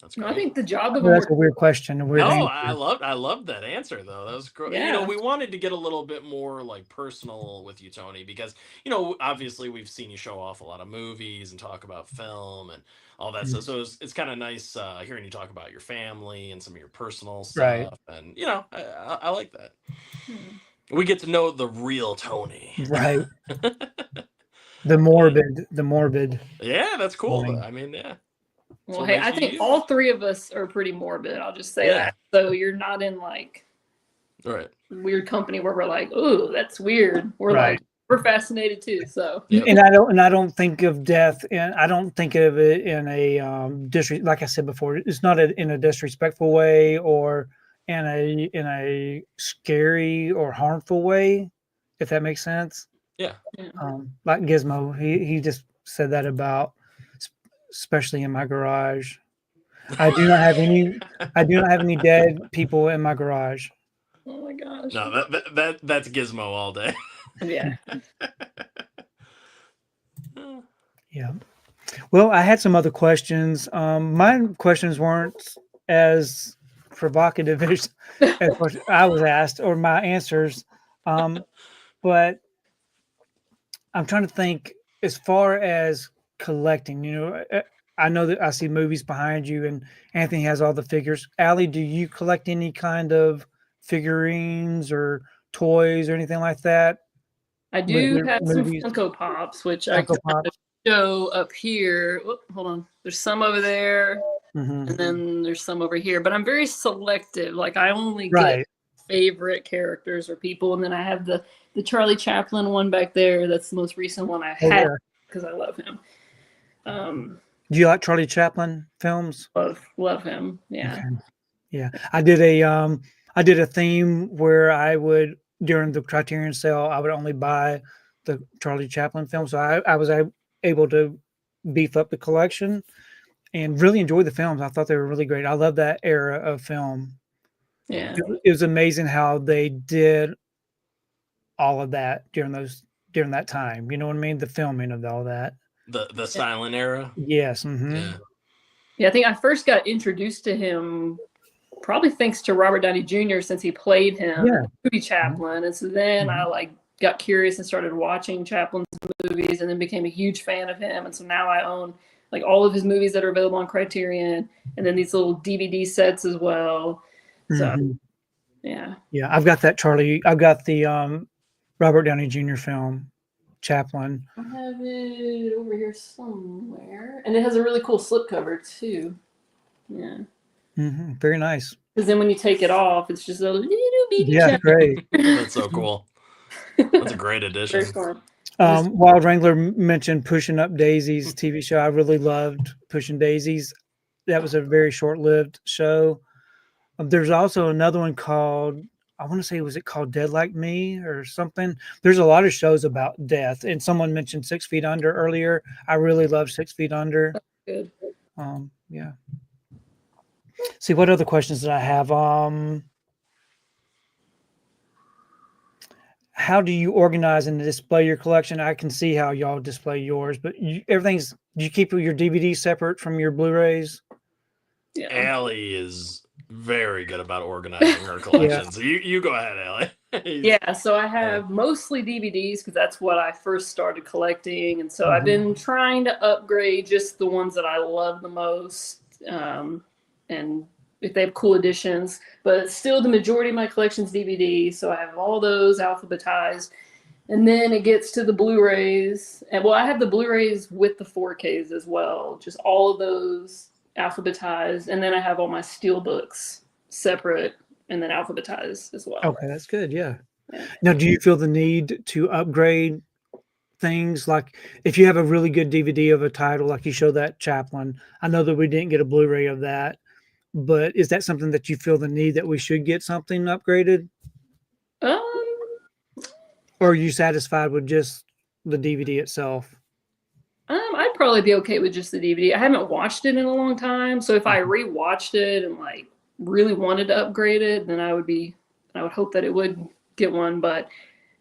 That's great. I think the job of That's a weird question. I loved that answer though. That was great. Yeah. We wanted to get a little bit more like personal with you, Tony, because obviously we've seen you show off a lot of movies and talk about film and all that stuff. So it's kind of nice hearing you talk about your family and some of your personal stuff. Right. And I like that. We get to know the real Tony. Right. The morbid. Yeah, that's cool. Tony. I mean, yeah. Well, hey, I think all three of us are pretty morbid. I'll just say that. So you're not in like weird company where we're like, "Ooh, that's weird." We're like, we're fascinated too. So and I don't think of death, and I don't think of it in a like I said before. It's not in a disrespectful way or in a scary or harmful way, if that makes sense. Yeah. Like Gizmo, he just said that about, especially in my garage. I do not have any dead people in my garage. Oh my gosh. No, that's Gizmo all day. Yeah. Yeah. Well, I had some other questions. My questions weren't as provocative as I was asked, or my answers. But I'm trying to think as far as collecting. I know that I see movies behind you, and Anthony has all the figures. Aly, do you collect any kind of figurines or toys or anything like that? I do have movies? Some Funko Pops, which I can show up here. Whoop, hold on. There's some over there, and then there's some over here. But I'm very selective. Like I only get favorite characters or people, and then I have the Charlie Chaplin one back there. That's the most recent one I had because I love him. Do you like Charlie Chaplin films? Love him. Yeah. Okay. Yeah. I did a theme where I would, during the Criterion sale, I would only buy the Charlie Chaplin films. So I was able to beef up the collection and really enjoy the films. I thought they were really great. I love that era of film. Yeah. It was amazing how they did all of that during that time. You know what I mean? The filming of all that. The silent era. Yes. Yeah, I think I first got introduced to him probably thanks to Robert Downey Jr. since he played him in movie Chaplin. And so then I got curious and started watching Chaplin's movies and then became a huge fan of him. And so now I own like all of his movies that are available on Criterion and then these little DVD sets as well. So yeah. I've got the Robert Downey Jr. film, Chaplin. I have it over here somewhere. And it has a really cool slipcover too. Yeah. Very nice. Because then when you take it off, it's just a little bitty. Yeah, great. That's so cool. That's a great addition. Very fun. Wild Wrangler mentioned Pushing Up Daisies TV show. I really loved Pushing Daisies. That was a very short-lived show. There's also another one called, I want to say, was it called Dead Like Me or something? There's a lot of shows about death. And someone mentioned 6 Feet Under earlier. I really love 6 Feet Under. Good. Yeah. See, what other questions did I have? How do you organize and display your collection? I can see how y'all display yours, but do you keep your DVDs separate from your Blu-rays? Yeah. Aly is very good about organizing her collection. So you go ahead, Aly. Yeah, so I have mostly DVDs because that's what I first started collecting. And so I've been trying to upgrade just the ones that I love the most. And if they have cool editions, but still the majority of my collection's DVD. So I have all those alphabetized. And then it gets to the Blu-rays. And well, I have the Blu-rays with the 4Ks as well. Just all of those alphabetized. And then I have all my Steelbooks separate and then alphabetized as well. Okay, that's good. Yeah. Now, do you feel the need to upgrade things? Like if you have a really good DVD of a title, like you show that Chaplin, I know that we didn't get a Blu-ray of that, but is that something that you feel the need that we should get something upgraded? Or are you satisfied with just the DVD itself? I'd probably be okay with just the DVD. I haven't watched it in a long time, so if I rewatched it and like really wanted to upgrade it, then I would hope that it would get one. But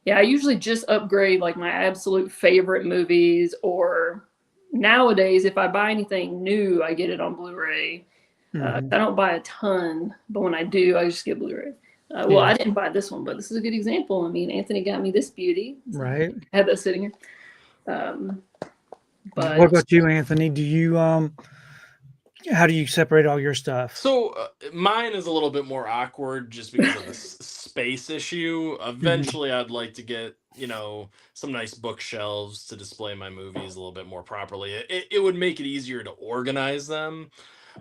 yeah, I usually just upgrade like my absolute favorite movies, or nowadays if I buy anything new, I get it on Blu-ray. I don't buy a ton, but when I do, I just get Blu-ray. Well, I didn't buy this one, but this is a good example. I mean, Anthony got me this beauty. Right. I had that sitting here. But what about you, Anthony? Do you how do you separate all your stuff? So mine is a little bit more awkward just because of the space issue. Eventually, I'd like to get some nice bookshelves to display my movies a little bit more properly. It would make it easier to organize them,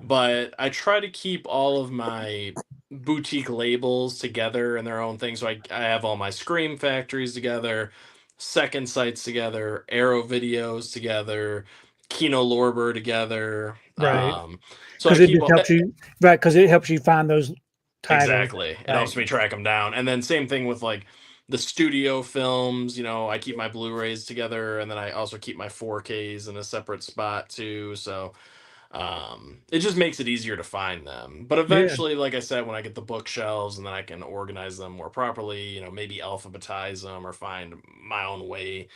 but I try to keep all of my boutique labels together in their own thing. So I have all my Scream Factories together, Second Sights together, Arrow Videos together, Kino Lorber together. Right. So because it helps you, right? Because it helps you find those titles. Exactly. It helps me track them down. And then same thing with like the studio films. I keep my Blu-rays together, and then I also keep my 4Ks in a separate spot too. So it just makes it easier to find them. But eventually, like I said, when I get the bookshelves and then I can organize them more properly, maybe alphabetize them or find my own way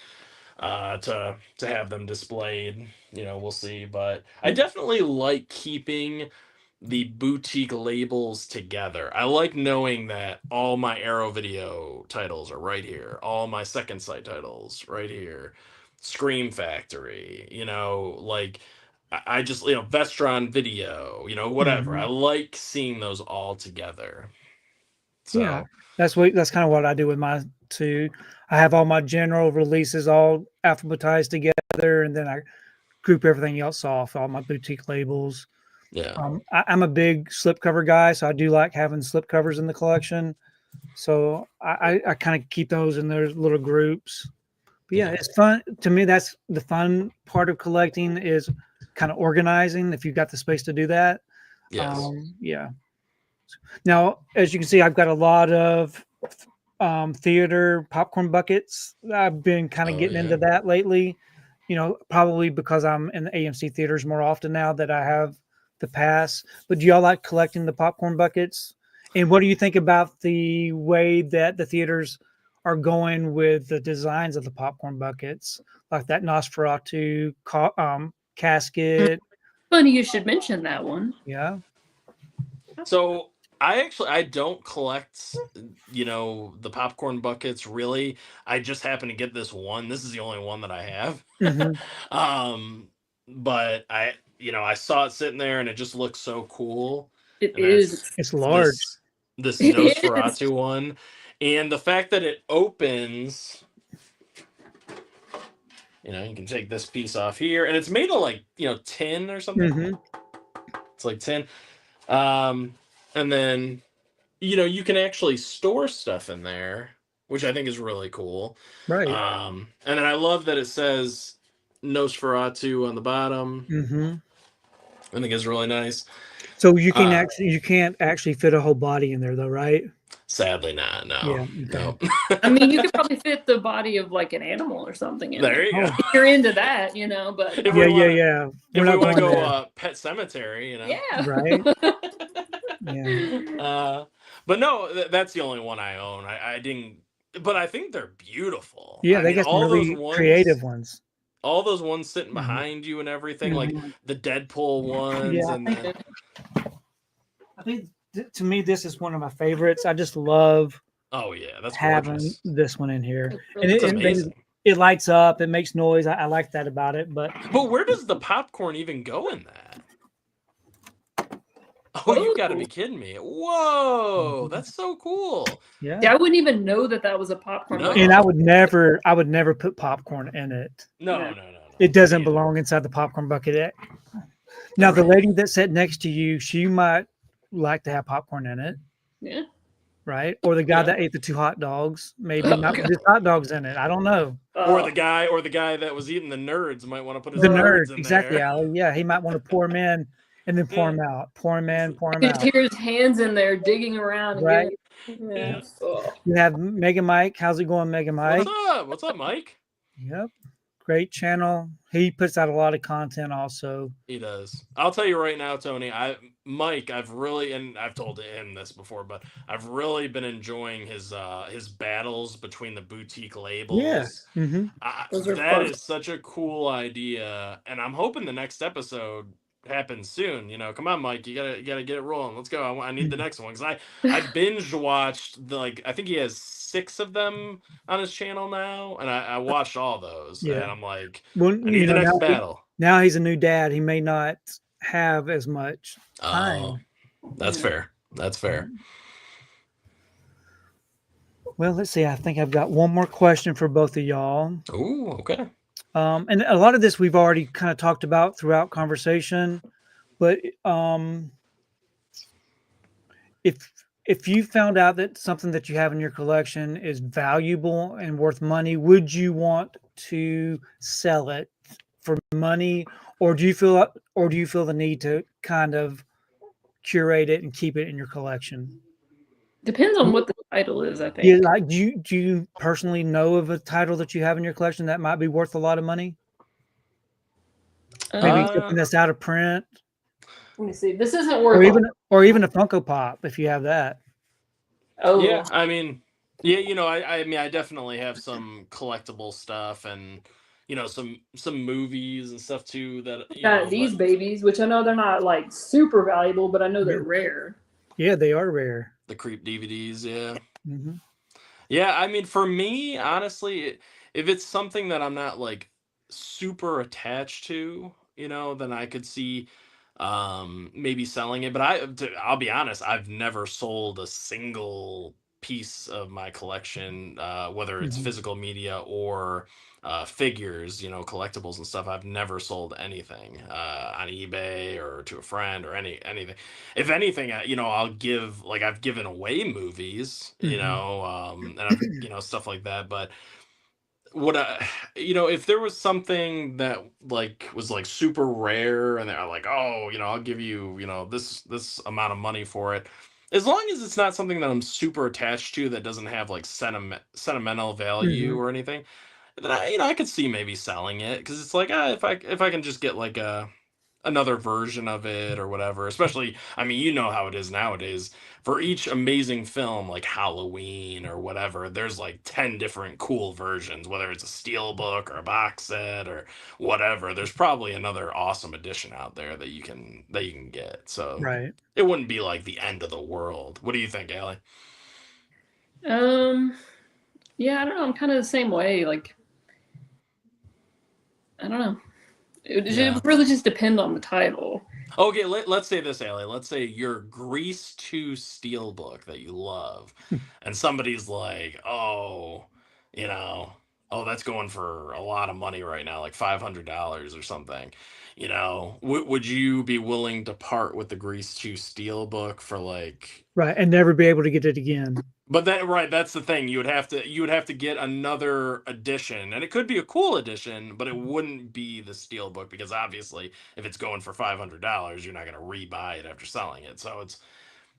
to have them displayed. We'll see. But I definitely like keeping the boutique labels together. I like knowing that all my Arrow Video titles are right here, all my Second Sight titles right here, Scream Factory, like I just Vestron Video, whatever. I like seeing those all together. So yeah, that's kind of what I do with my two. I have all my general releases all alphabetized together, and then I group everything else off, all my boutique labels. Yeah. I'm a big slipcover guy, so I do like having slipcovers in the collection. So I kind of keep those in their little groups. But yeah, it's fun. To me, that's the fun part of collecting, is kind of organizing if you've got the space to do that. Yes. Yeah. Now, as you can see, I've got a lot of theater popcorn buckets. I've been kind of getting into that lately, probably because I'm in the AMC theaters more often now that I have the pass. But do y'all like collecting the popcorn buckets? And what do you think about the way that the theaters are going with the designs of the popcorn buckets, like that Nosferatu casket? Funny you should mention that one. Yeah. So I don't collect, the popcorn buckets really. I just happen to get this one. This is the only one that I have. But I saw it sitting there and it just looks so cool. It's large. This Nosferatu one. And the fact that it opens, you can take this piece off here, and it's made of like, tin or something. It's like tin. And then, you can actually store stuff in there. which I think is really cool. Right. And then I love that it says Nosferatu on the bottom. Mm-hmm. I think it's really nice. So you can't actually fit a whole body in there though, right? Sadly not. No. Yeah. No. I mean, you could probably fit the body of like an animal or something in There you go. If you're into that, you know, but If we wanna- yeah. If we want to go there. Pet Cemetery, you know. yeah. Right. Yeah. But no, that's the only one I own. I didn't, but I think they're beautiful. Yeah, I they mean, got some all really those ones, creative ones. all those ones sitting Mhm. behind you and everything, like Mhm. the Deadpool ones. Yeah, And I think to me this is one of my favorites. I just love oh yeah, that's having gorgeous. this one in here, and It's amazing. it lights up. It makes noise. I like that about it. But where does the popcorn even go in that? Oh, you got to be kidding me! Whoa, that's so cool. Yeah, I wouldn't even know that was a popcorn. No. and I would never put popcorn in it. No. It doesn't belong inside the popcorn bucket. Now, the lady that sat next to you, she might like to have popcorn in it. Yeah. Right? Or the guy that ate the 2 hot dogs, maybe not put his hot dogs in it. I don't know. Or the guy that was eating the nerds might want to put his The nerds nerds, in exactly, there. Aly. Yeah, he might want to pour them in and then pour them out. Pour them in, pour them out. You hear his hands in there digging around. Right. Yeah. You have Mega Mike. How's it going, Mega Mike? What's up, Mike? Yep. Great channel. He puts out a lot of content also. He does. I'll tell you right now, Tony, I've really, and I've told him this before, but I've really been enjoying his battles between the boutique labels. Yeah. Mm-hmm. That is such a cool idea, and I'm hoping the next episode happens soon. You know, come on, Mike, you gotta get it rolling. Let's go. I need the next one because I binge watched I think he has 6 of them on his channel now, and I watched all those. Yeah. And I'm like, well, I need the next battle. Now he's a new dad. He may not have as much time. Oh, that's fair. That's fair. Well, let's see. I think I've got one more question for both of y'all. Ooh, okay. And a lot of this we've already kind of talked about throughout conversation, but if you found out that something that you have in your collection is valuable and worth money, would you want to sell it for money, or do you feel the need to kind of curate it and keep it in your collection? Depends on what the title is, I think. Yeah, like do you personally know of a title that you have in your collection that might be worth a lot of money? Maybe something that's out of print. Let me see. This isn't worth or even a Funko Pop if you have that. Oh yeah, I mean, yeah, you know, I mean, I definitely have some collectible stuff and some movies and stuff too that these babies, which I know they're not like super valuable, but I know they're rare. Yeah, they are rare. The Creep DVDs, yeah. Mm-hmm. Yeah, I mean, for me, honestly, if it's something that I'm not like super attached to, then I could see maybe selling it. But I'll be honest, I've never sold a single piece of my collection, whether it's physical media or figures, collectibles and stuff. I've never sold anything on eBay or to a friend or anything. If anything, I'll give, like, I've given away movies, and I've, stuff like that. But if there was something that like was like super rare and they're like, oh, I'll give you, this amount of money for it. As long as it's not something that I'm super attached to that doesn't have like sentimental value or anything, then I could see maybe selling it, because it's like, if I can just get like another version of it or whatever. Especially, I mean, how it is nowadays. For each amazing film like Halloween or whatever, there's like 10 different cool versions, whether it's a steelbook or a box set or whatever. There's probably another awesome edition out there that you can get. So right, it wouldn't be like the end of the world. What do you think, Aly? Yeah, I don't know. I'm kind of the same way. Like, I don't know. It would really just depend on the title. Okay, let's say this, Aly. Let's say your Grease 2 steelbook that you love, and somebody's like, oh, Oh, that's going for a lot of money right now, like $500 or something. You know, would you be willing to part with the Grease 2 Steelbook for like? Right, and never be able to get it again. But then, right, that's the thing. You would have to get another edition, and it could be a cool edition, but it wouldn't be the Steelbook because obviously, if it's going for $500, you're not going to rebuy it after selling it. So it's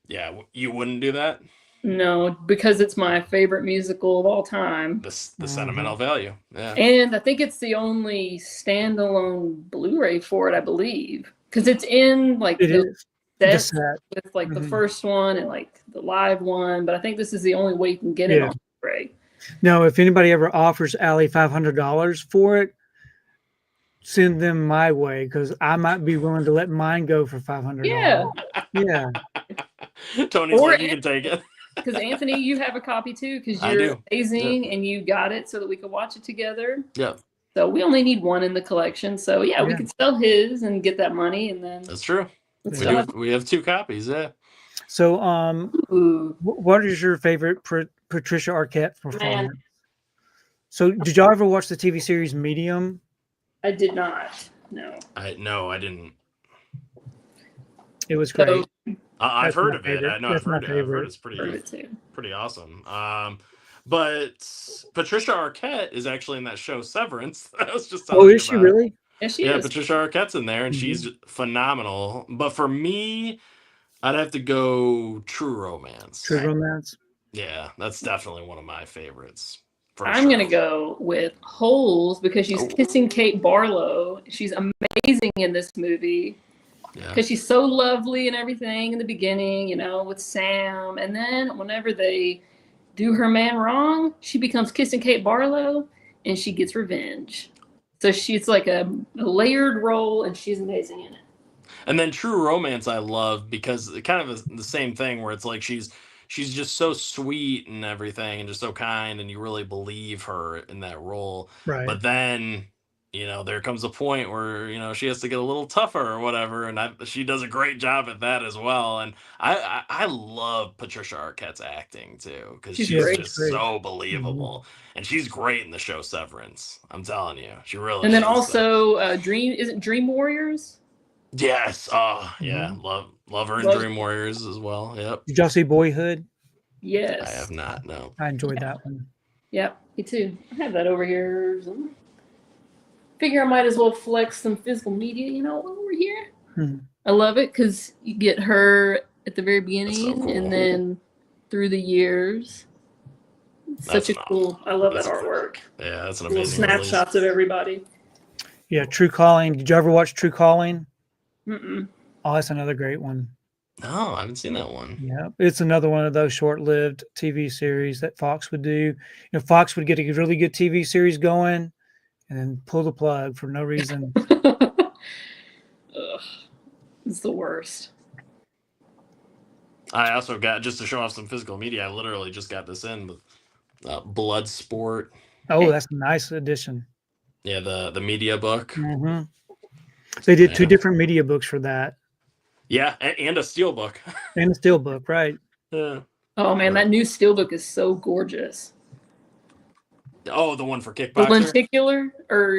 yeah, you wouldn't do that. No, because it's my favorite musical of all time. The sentimental value, yeah. And I think it's the only standalone Blu-ray for it, I believe, because it's in like the set with like the first one and like the live one. But I think this is the only way you can get it on Blu-ray. Now, if anybody ever offers Aly $500 for it, send them my way because I might be willing to let mine go for $500. Yeah. Tony's like, you can take it. Because Anthony, you have a copy too, because you're amazing and you got it so that we could watch it together. Yeah. So we only need one in the collection. So we could sell his and get that money, and then that's true. We have 2 copies. Yeah. So, what is your favorite Patricia Arquette performance? So, did y'all ever watch the TV series Medium? I did not. No. I didn't. It was great. I've heard of it. I know I've heard it's pretty awesome. But Patricia Arquette is actually in that show Severance. I was just telling you is she really? Yeah, she is. Patricia Arquette's in there, and she's phenomenal. But for me, I'd have to go True Romance. True Romance? Yeah, that's definitely one of my favorites. I'm going to go with Holes because she's kissing Kate Barlow. She's amazing in this movie. Because she's so lovely and everything in the beginning, you know, with Sam. And then whenever they do her man wrong, she becomes kissing Kate Barlow and she gets revenge. So she's like a layered role and she's amazing in it. And then True Romance I love because it kind of is the same thing where it's like she's just so sweet and everything and just so kind and you really believe her in that role. Right. But then, you know, there comes a point where, you know, she has to get a little tougher or whatever. And she does a great job at that as well. And I love Patricia Arquette's acting too, because she's just so believable. And she's great in the show Severance. I'm telling you, she really And then also Dream Warriors? Yes. Oh, yeah. Love her in Dream Warriors as well. Yep. Did y'all see Boyhood? Yes. I have not, no. I enjoyed that one. Yep, me too. I have that over here. Figure I might as well flex some physical media, you know, over here. I love it because you get her at the very beginning and then through the years. Such a cool, I love that artwork. Yeah, that's an amazing snapshots of everybody. Yeah, True Calling. Did you ever watch True Calling? Mm-mm. Oh, that's another great one. No, I haven't seen that one. Yeah, it's another one of those short-lived TV series that Fox would do. You know, Fox would get a really good TV series going and then pull the plug for no reason. It's the worst. I also got, just to show off some physical media, I literally just got this in with Bloodsport. Oh, that's a nice addition. Yeah, the media book. Mm-hmm. They did 2 different media books for that. Yeah, and a steelbook. And a steelbook, right. Yeah. Oh, man, that new steelbook is so gorgeous. Oh, the one for Kickboxer? The lenticular?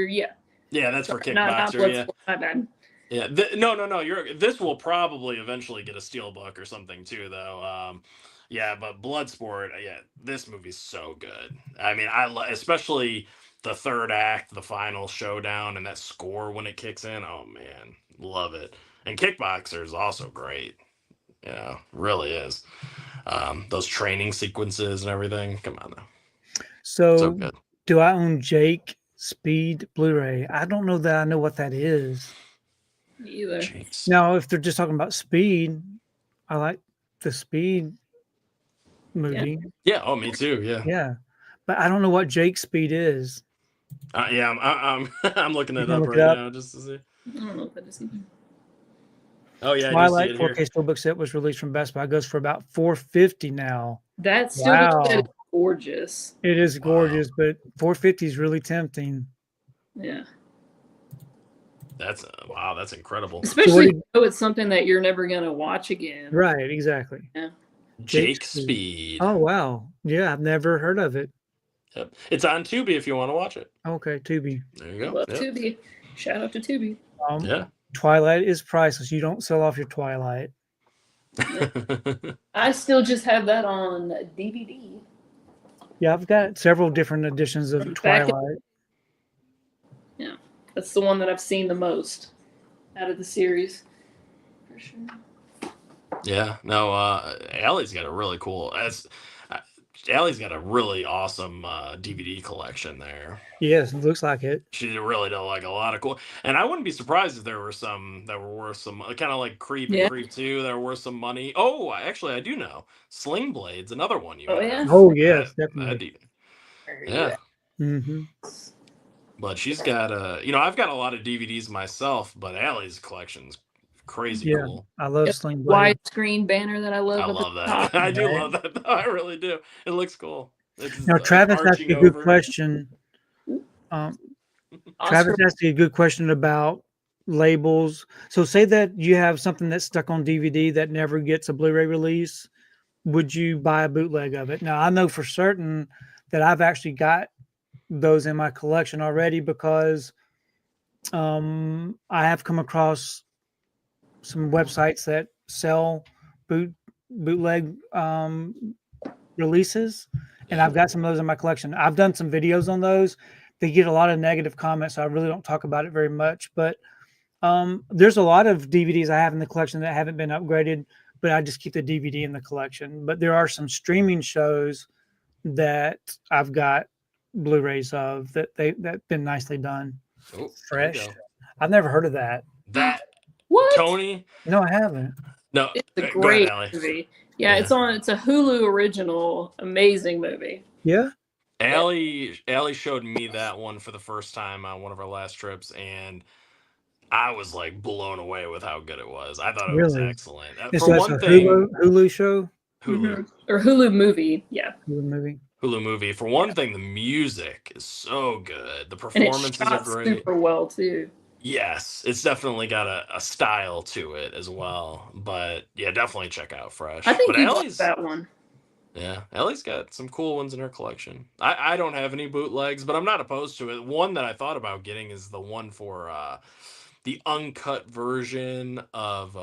Yeah, that's for Kickboxer. Not my bad. Yeah, no. This will probably eventually get a steelbook or something too, though. Yeah, but Bloodsport, this movie's so good. I mean, especially the third act, the final showdown, and that score when it kicks in. Oh man, love it. And Kickboxer is also great. Yeah, really is. Those training sequences and everything. Come on now. So good. Do I own Jake Speed Blu-ray? I don't know that I know what that is. Me either. Now, if they're just talking about Speed, I like the Speed movie. Yeah. Oh, me too. Yeah. Yeah, but I don't know what Jake Speed is. Yeah, I'm looking it up right now just to see. I don't know what that is either. Oh yeah, Twilight 4K Steelbook set was released from Best Buy. It goes for about $450 now. That Steelbook set is gorgeous. It is gorgeous, but $450 is really tempting. Yeah. That's incredible. Especially though it's something that you're never gonna watch again. Right, exactly. Yeah. Jake Speed. Oh wow. Yeah, I've never heard of it. Yep. It's on Tubi if you want to watch it. Okay, Tubi. There you go. Love Tubi. Shout out to Tubi. Yeah. Twilight is priceless. You don't sell off your Twilight. I still just have that on DVD. Yeah, I've got several different editions of Twilight. Yeah, that's the one that I've seen the most out of the series, for sure. Yeah, no, Ally's got a really cool. Ally's got a really awesome DVD collection there. Yes, it looks like it. She really does like a lot of cool, and I wouldn't be surprised if there were some that were worth some, kind of like Creep and Creep 2, that were worth some money. Oh, actually, I do know. Sling Blade's another one you have. Yeah? Oh, yes, definitely. Yeah. Mm-hmm. But she's got I've got a lot of DVDs myself, but Ally's collection's crazy cool. I love Sling Blade. Widescreen banner that I love. I love that. I do love that, though. I really do. It looks cool. Now, Travis asked a good question. Travis asked a good question about labels. So say that you have something that's stuck on DVD that never gets a Blu-ray release. Would you buy a bootleg of it? Now, I know for certain that I've actually got those in my collection already because I have come across some websites that sell bootleg releases, and I've got some of those in my collection. I've done some videos on those. They get a lot of negative comments, so I really don't talk about it very much. But there's a lot of DVDs I have in the collection that haven't been upgraded, but I just keep the DVD in the collection. But there are some streaming shows that I've got Blu-rays of that's been nicely done. Oh, Fresh. I've never heard of that. What? Tony? No, I haven't. No, it's a great movie. Yeah, it's a Hulu original, amazing movie. Yeah. Aly showed me that one for the first time on one of our last trips, and I was like blown away with how good it was. I thought it was excellent. For one thing, Hulu show? Hulu. Or Hulu movie, yeah. Hulu movie. For one thing, the music is so good. The performances are great. Super well too. Yes, it's definitely got a style to it as well. But yeah, definitely check out Fresh. I think you like that one. Yeah, Ally's got some cool ones in her collection. I don't have any bootlegs, but I'm not opposed to it. One that I thought about getting is the one for the uncut version of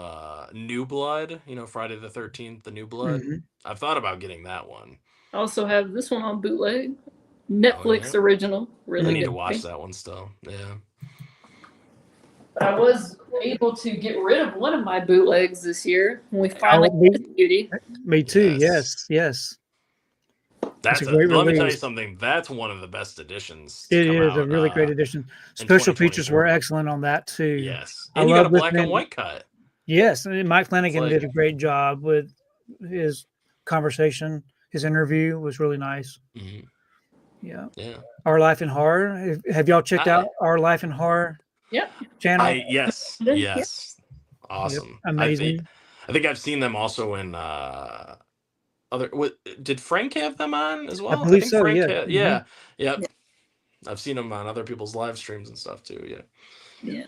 New Blood. Friday the 13th, the New Blood. Mm-hmm. I've thought about getting that one. I also have this one on bootleg. Netflix original. Really I need to watch that one still. Yeah. I was able to get rid of one of my bootlegs this year when we finally got Beauty. Me too. Yes. That's a great let me tell you something. That's one of the best editions. It is a really great edition. Special features were excellent on that too. Yes, and you got a black and white cut. Yes, Mike Flanagan did a great job with his conversation. His interview was really nice. Mm-hmm. Yeah. Our Life in Horror. Have y'all checked out Our Life in Horror? Yep. Channel. Yes. Awesome. Yep. Amazing. I think I've seen them also in other. Did Frank have them on as well? I believe so. Frank Yeah. Yep. I've seen them on other people's live streams and stuff too. Yeah.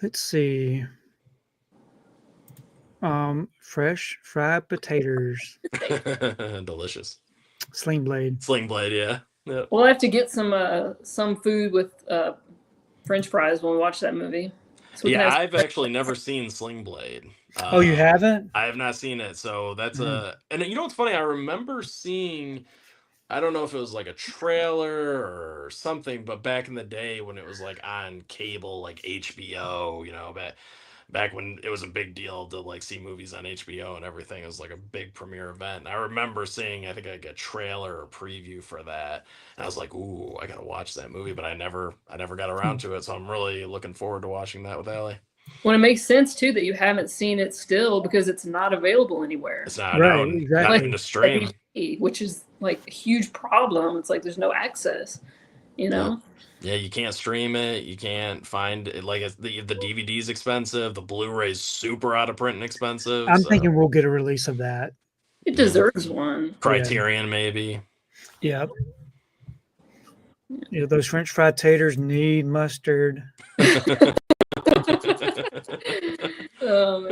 Let's see. Fresh fried potatoes. Delicious. Sling Blade. Yeah. Yep. We'll have to get some food with French fries when we watch that movie. So I've actually never seen Sling Blade. Oh, you haven't? I have not seen it. So that's and you know what's funny? I remember seeing, I don't know if it was like a trailer or something, but back in the day when it was like on cable, like HBO, back when it was a big deal to like see movies on HBO and everything. It was like a big premiere event. And I remember seeing, I think like a trailer or preview for that. And I was like, ooh, I gotta watch that movie, but I never got around to it. So I'm really looking forward to watching that with Aly. Well, it makes sense too that you haven't seen it still because it's not available anywhere. It's not out, not even to stream. Which is like a huge problem. It's like there's no access, Yeah, you can't stream it. You can't find it. Like the DVD's expensive. The Blu-ray's super out of print and expensive. I'm thinking we'll get a release of that. It deserves one. Criterion, maybe. Yep. Those French fried taters need mustard.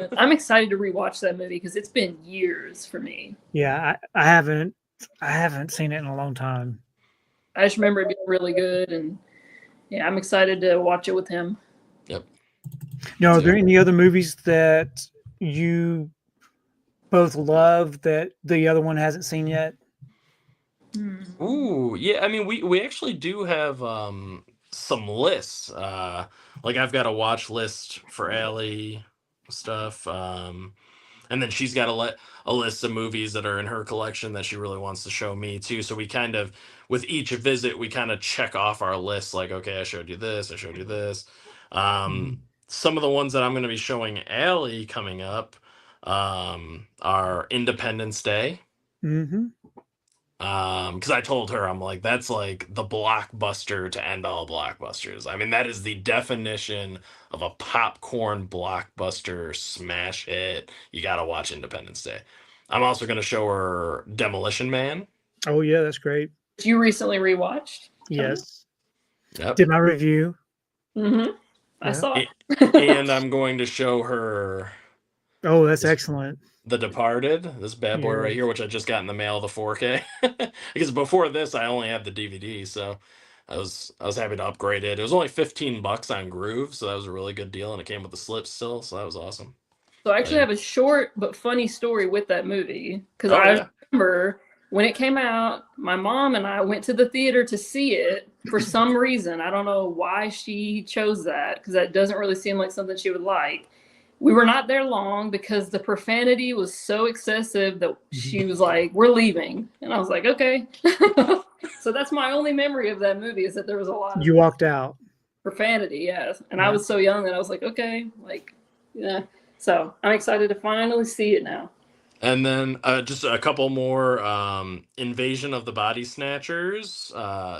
I'm excited to rewatch that movie because it's been years for me. Yeah, I haven't I haven't seen it in a long time. I just remember it being really good, and yeah, I'm excited to watch it with him. Yep. Now, are there any other movies that you both love that the other one hasn't seen yet? Ooh, yeah. I mean, we actually do have some lists. Like I've got a watch list for Aly stuff. And then she's got a list of movies that are in her collection that she really wants to show me too. So we kind of, with each visit, we kind of check off our list. Like, okay, I showed you this, I showed you this. Some of the ones that I'm going to be showing Aly coming up are Independence Day. Mm-hmm. Because I told her, I'm like, that's like the blockbuster to end all blockbusters. I mean, that is the definition of a popcorn blockbuster smash hit. You got to watch Independence Day. I'm also going to show her Demolition Man. Oh yeah, that's great. You recently rewatched? Yes. Yep. Did my review. Mm-hmm. I saw it. And I'm going to show her. Oh, that's excellent. The Departed, this bad boy right here, which I just got in the mail, the 4K. Because before this, I only had the DVD, so I was happy to upgrade it. It was only $15 on Groove, so that was a really good deal, and it came with the slips still, so that was awesome. So I actually have a short but funny story with that movie, because I remember when it came out, my mom and I went to the theater to see it for some reason. I don't know why she chose that, because that doesn't really seem like something she would like. We were not there long because the profanity was so excessive that she was like, "We're leaving." And I was like, "Okay." So that's my only memory of that movie, is that there was a lot of You walked out. profanity, yes. And I was so young that I was like, "Okay." Like, yeah. So I'm excited to finally see it now. And then just a couple more, Invasion of the Body Snatchers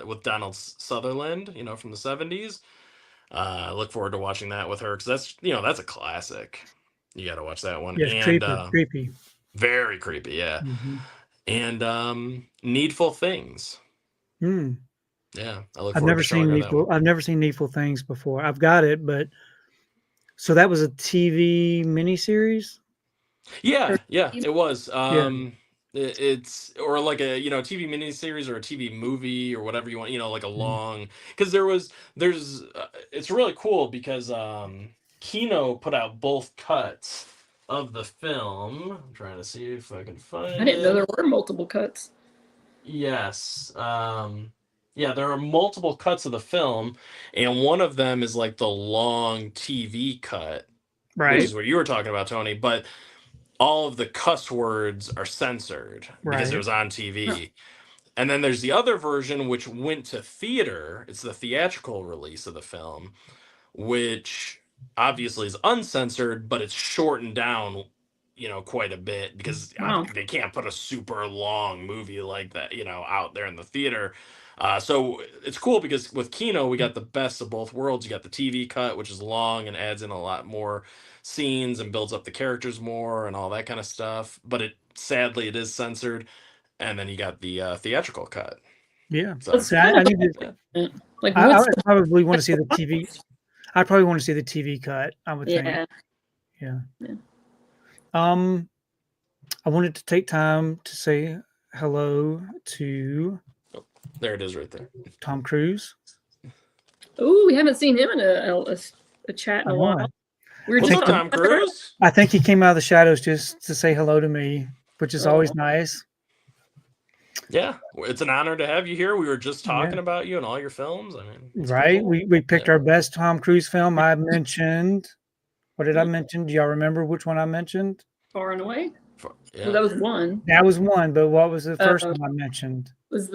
with Donald Sutherland, from the 70s. I look forward to watching that with her, because that's a classic. You got to watch that one. Yes, and creepy. Very creepy, yeah. Mm-hmm. And Needful Things. Yeah, I look forward to showing her that one. I've never seen Needful Things before. I've got it, but so that was a TV miniseries? Yeah, it was. It's or like a TV miniseries or a TV movie or whatever you want, like a long, because there's it's really cool because Kino put out both cuts of the film. I'm trying to see if I can find it. I didn't know there were multiple cuts. Yes. Yeah, there are multiple cuts of the film, and one of them is like the long TV cut, right? Which is what you were talking about, Tony, but all of the cuss words are censored because it was on TV. And then there's the other version, which went to theater. It's the theatrical release of the film, which obviously is uncensored, but it's shortened down, quite a bit, because they can't put a super long movie like that, out there in the theater. So it's cool because with Kino, we got the best of both worlds. You got the TV cut, which is long and adds in a lot more scenes and builds up the characters more and all that kind of stuff. But sadly, it is censored. And then you got the theatrical cut. Yeah. So I need to, I would probably want to see the TV. I probably want to see the TV cut, I would think. Yeah. I wanted to take time to say hello to. Oh, there it is, right there. Tom Cruise. Oh, we haven't seen him in a chat in a while. What's up, Tom Cruise? I think he came out of the shadows just to say hello to me, which is always nice. Yeah, it's an honor to have you here. We were just talking about you and all your films. I mean, right? Cool. We picked our best Tom Cruise film. I mentioned. What did I mention? Do y'all remember which one I mentioned? Far and Away. Well, that was one. That was one, but what was the first one I mentioned? Was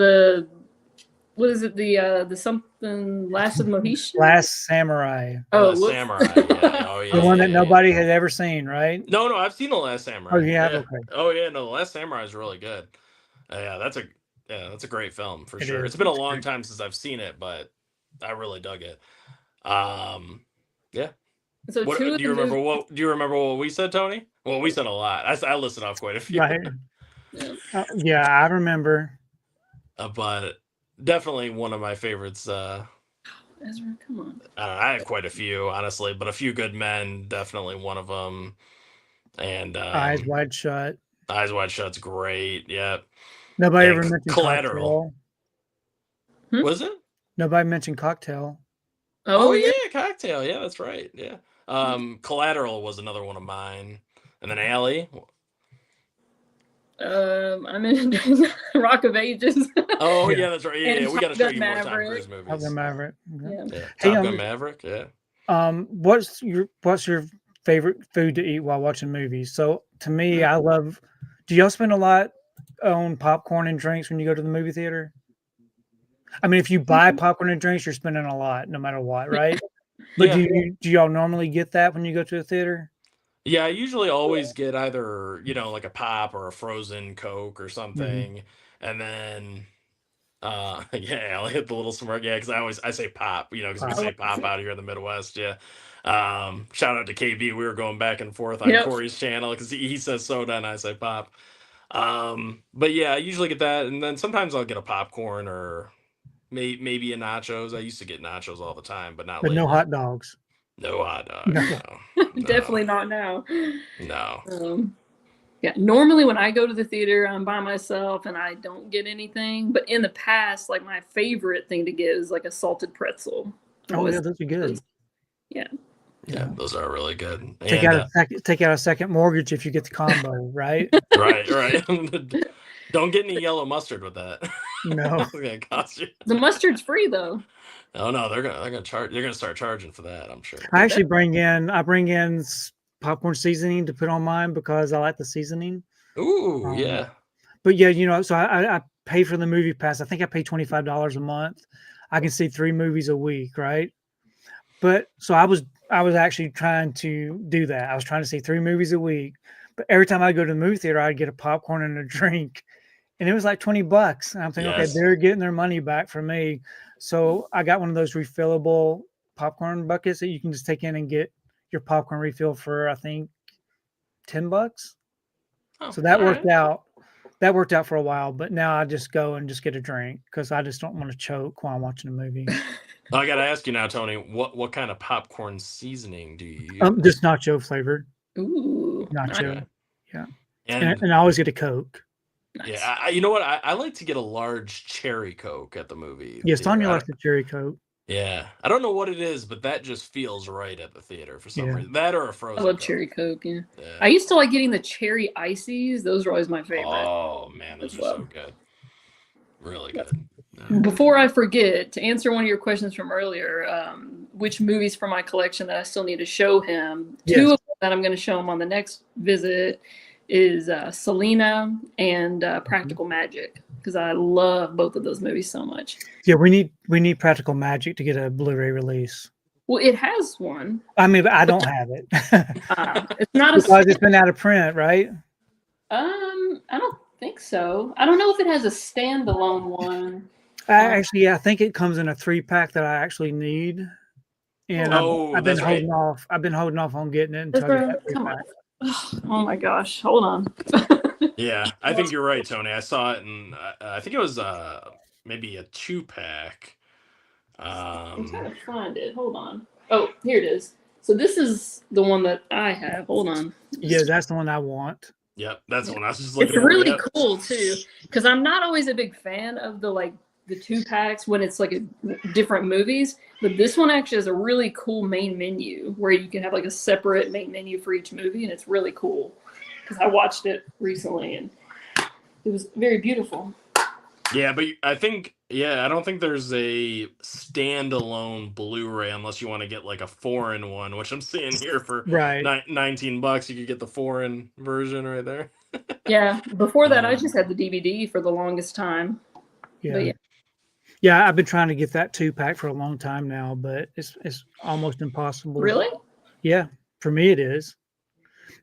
what is it? The something Last of the Mohicans? Last Samurai. Oh, Samurai. Yeah. Oh, yeah. The one that nobody had ever seen, right? No, I've seen The Last Samurai. Oh, yeah. Okay. Oh, yeah. No, The Last Samurai is really good. That's a great film for sure. It's been a long time since I've seen it, but I really dug it. Yeah. So do you remember what we said, Tony? Well, we said a lot. I listed off quite a few. Right. Yeah, I remember. But definitely one of my favorites. Ezra, come on. I had quite a few, honestly, but A Few Good Men, definitely one of them. And Eyes Wide Shut. Eyes Wide Shut's great. Yeah. Nobody And ever mentioned Collateral. Cocktail. Was it? Nobody mentioned Cocktail. Oh yeah, Cocktail. Yeah, that's right. Yeah. Collateral was another one of mine. And then Aly. I'm in Rock of Ages. Oh yeah, that's right. Yeah, And we got to Top show Gun you more Tom Maverick. Cruise Top movies. Gun Maverick. Yeah. Yeah. Hey, Top Gun Maverick. Yeah. What's your favorite food to eat while watching movies? So to me, I love. Do y'all spend a lot on popcorn and drinks when you go to the movie theater? I mean, if you buy popcorn and drinks, you're spending a lot, no matter what, right? But Yeah. do y'all normally get that when you go to a theater? Yeah, I usually always get either, like a pop or a frozen Coke or something. And then yeah, I'll hit the little smirk. Yeah, because I say pop, because we Pop. say pop out here in the Midwest. Yeah. Shout out to KB. We were going back and forth on Yep. Corey's channel because he says soda and I say pop. But yeah, I usually get that, and then sometimes I'll get a popcorn or maybe a nachos. I used to get nachos all the time, but not But no lately. hot dogs. No hot dogs. No. No. Definitely not now. No. Yeah, normally when I go to the theater, I'm by myself and I don't get anything. But in the past, like my favorite thing to get is like a salted pretzel. Oh yeah, those are good. Yeah. Yeah, those are really good. Take out a second mortgage if you get the combo, right? Right. Don't get any yellow mustard with that. No. It's gonna cost you. The mustard's free though. Oh no, they're gonna charge. They're gonna start charging for that, I'm sure. I actually bring in popcorn seasoning to put on mine because I like the seasoning. Ooh, yeah. But yeah, so I pay for the movie pass. I think I pay $25 a month. I can see 3 movies a week, right? But so I was actually trying to do that. I was trying to see 3 movies a week. But every time I go to the movie theater, I'd get a popcorn and a drink. And it was like $20. And I'm thinking, Yes. okay, they're getting their money back from me. So I got one of those refillable popcorn buckets that you can just take in and get your popcorn refill for, I think, $10. So that worked out. That worked out for a while, but now I just go and just get a drink because I just don't want to choke while I'm watching a movie. I gotta ask you now, Tony, what kind of popcorn seasoning do you use? Just nacho flavored. Ooh, Nacho. Okay. Yeah. And I always get a Coke. nice. yeah, you know what? I like to get a large cherry Coke at the movie. Yes, theater. Tanya likes the cherry Coke. Yeah, I don't know what it is, but that just feels right at the theater for some reason. That or a frozen. I love Coke. cherry Coke. Yeah. I used to like getting the cherry ices. Those are always my favorite. Oh man, those are so good. Really good. Yeah. Before I forget, to answer one of your questions from earlier, which movies from my collection that I still need to show him? Yes. 2 of them that I'm going to show him on the next visit is Selena and Practical Magic, because I love both of those movies so much. Yeah, we need Practical Magic to get a Blu-ray release. Well, it has one. I mean, but I don't have it. It's not because it's been out of print, right? I don't think so. I don't know if it has a standalone one. Actually, I think it comes in a 3-pack that I actually need, and I've been holding off. I've been holding off on getting it until I get that 3-pack. Oh my gosh! Hold on. Yeah, I think you're right, Tony. I saw it, and I think it was maybe a 2-pack. I'm trying to find it. Hold on. Oh, here it is. So this is the one that I have. Hold on. Yeah, that's the one I want. Yep, that's the one I was just looking at. It's really cool too, because I'm not always a big fan of the 2-packs when it's like different movies, but this one actually has a really cool main menu where you can have like a separate main menu for each movie, and it's really cool because I watched it recently and it was very beautiful. Yeah, but I don't think there's a standalone Blu-ray unless you want to get like a foreign one, which I'm seeing here for $19. You could get the foreign version right there. Yeah, before that I just had the DVD for the longest time. Yeah. Yeah, I've been trying to get that 2-pack for a long time now, but it's almost impossible. Really? Yeah, for me it is.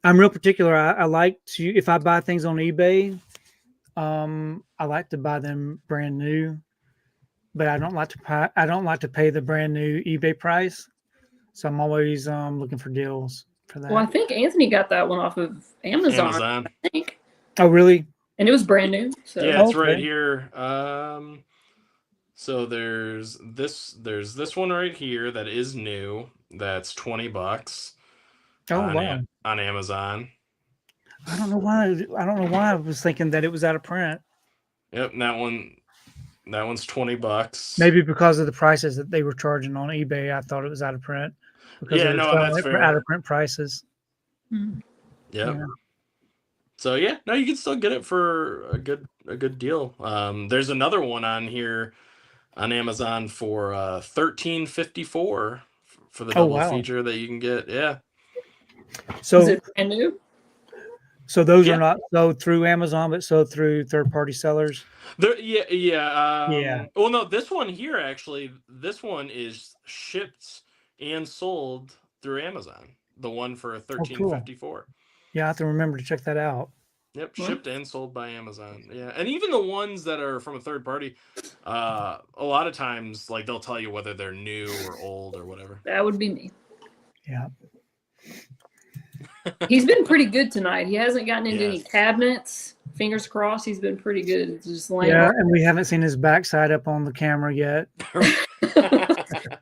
I'm real particular. I like to, if I buy things on eBay, I like to buy them brand new, but I don't like to pay the brand new eBay price. So I'm always looking for deals for that. Well, I think Anthony got that one off of Amazon. I think. Oh, really? And it was brand new. So. Yeah, it's right here. So there's this one right here that is new. That's $20. Oh, wow. On Amazon. I don't know why I was thinking that it was out of print. Yep, and that one's $20. Maybe because of the prices that they were charging on eBay, I thought it was out of print because Yeah, they were no, selling that's it for fair. out of print prices. Mm. Yep. Yeah. So yeah, no, you can still get it for a good deal. There's another one on here on Amazon for $13.54 for the Oh, double wow. feature that you can get. Yeah. Is So, it brand new? so those Yeah. are not sold through Amazon, but sold through third-party sellers. Yeah. Well, no, this one here actually, this one is shipped and sold through Amazon. The one for Oh, cool. $13.54. Yeah, I have to remember to check that out. Yep, What? shipped and sold by Amazon. Yeah, and even the ones that are from a third party, a lot of times, like they'll tell you whether they're new or old or whatever. That would be me. Yeah. He's been pretty good tonight. He hasn't gotten into any Yes. cabinets. Fingers crossed, he's been pretty good. It's just laying. Yeah, and we haven't seen his backside up on the camera yet.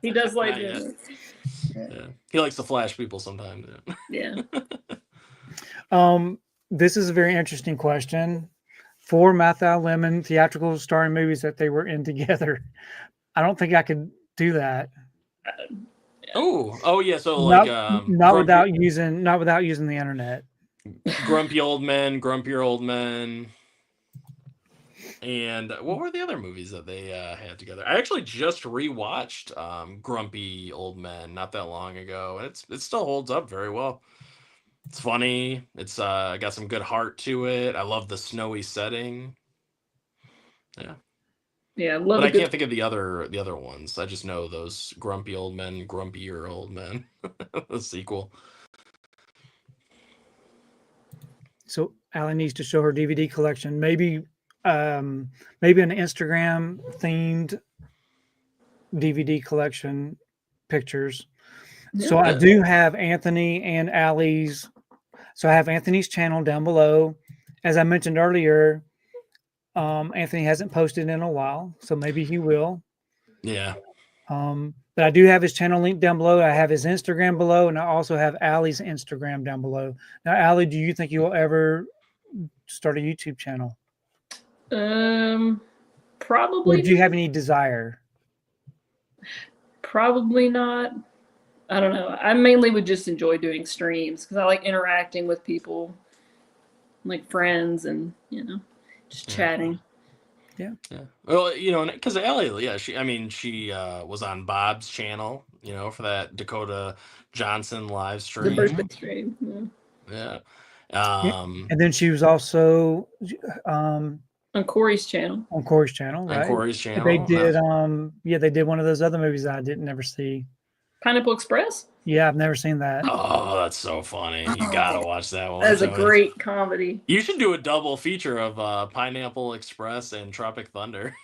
He does like Not yet. it. Yeah. He likes to flash people sometimes. Yeah. This is a very interesting question. 4 Mathau Lemon theatrical starring movies that they were in together. I don't think I could do that. Oh yeah. So Not, like not without using the internet. Grumpy Old Men, Grumpier Old Men, and what were the other movies that they had together? I actually just rewatched Grumpy Old Men not that long ago, and it still holds up very well. It's funny. It's got some good heart to it. I love the snowy setting. Yeah. Yeah, love But I a good can't think of the other ones. I just know those Grumpy Old Men, Grumpier Old Men. The sequel. So Aly needs to show her DVD collection. Maybe an Instagram themed DVD collection pictures. So I do have Anthony and Aly's. So I have Anthony's channel down below. As I mentioned earlier, Anthony hasn't posted in a while, so maybe he will. Yeah. But I do have his channel linked down below. I have his Instagram below, and I also have Aly's Instagram down below. Now, Aly, do you think you will ever start a YouTube channel? Probably. Or do you have any desire? Probably not. I don't know. I mainly would just enjoy doing streams because I like interacting with people, like friends, and just chatting. Yeah. Well, because Aly, yeah, she was on Bob's channel, for that Dakota Johnson live The stream. birthday stream. Yeah. And then she was also On Corey's channel. on Corey's channel, right? On Corey's channel. They did they did one of those other movies I didn't never see. Pineapple Express? Yeah, I've never seen that. Oh, that's so funny. You gotta watch that one. That's a great comedy. You should do a double feature of Pineapple Express and Tropic Thunder.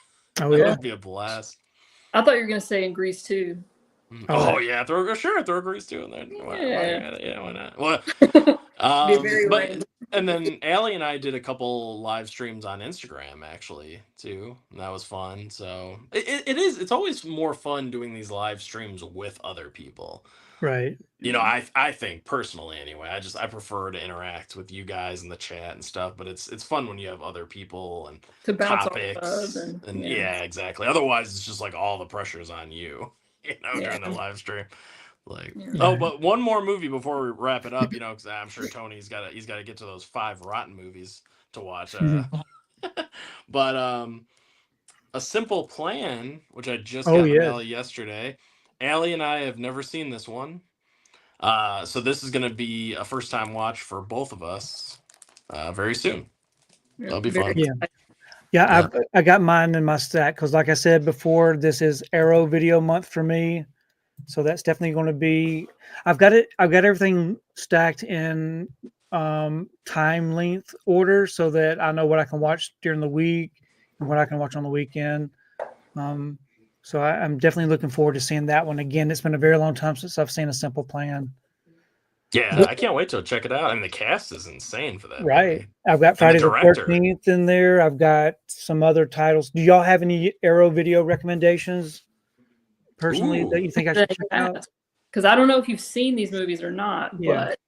Oh, That yeah. would be a blast. I thought you were going to say in Grease too. Oh yeah, throw Grease too in there. Why not? Well, and then Aly and I did a couple live streams on Instagram actually too, and that was fun. So it's always more fun doing these live streams with other people. Right. I think personally anyway, I prefer to interact with you guys in the chat and stuff, but it's fun when you have other people and To bounce topics off of and yeah, exactly. Otherwise, it's just like all the pressure's on you, during the live stream. Like, but one more movie before we wrap it up, because I'm sure Tony's got to get to those 5 rotten movies to watch. But A Simple Plan, which I just got from Aly yesterday. Aly and I have never seen this one, so this is going to be a first time watch for both of us very soon. That'll be fun. Yeah, I got mine in my stack because, like I said before, this is Arrow Video Month for me. So that's definitely going to be. I've got everything stacked in time length order so that I know what I can watch during the week and what I can watch on the weekend. So I'm definitely looking forward to seeing that one again. It's been a very long time since I've seen A Simple Plan. Yeah, I can't wait to check it out. And the cast is insane for that. Right. movie. I've got Friday the 13th in there. I've got some other titles. Do y'all have any Arrow Video recommendations personally that you think I should check out? Because I don't know if you've seen these movies or not, but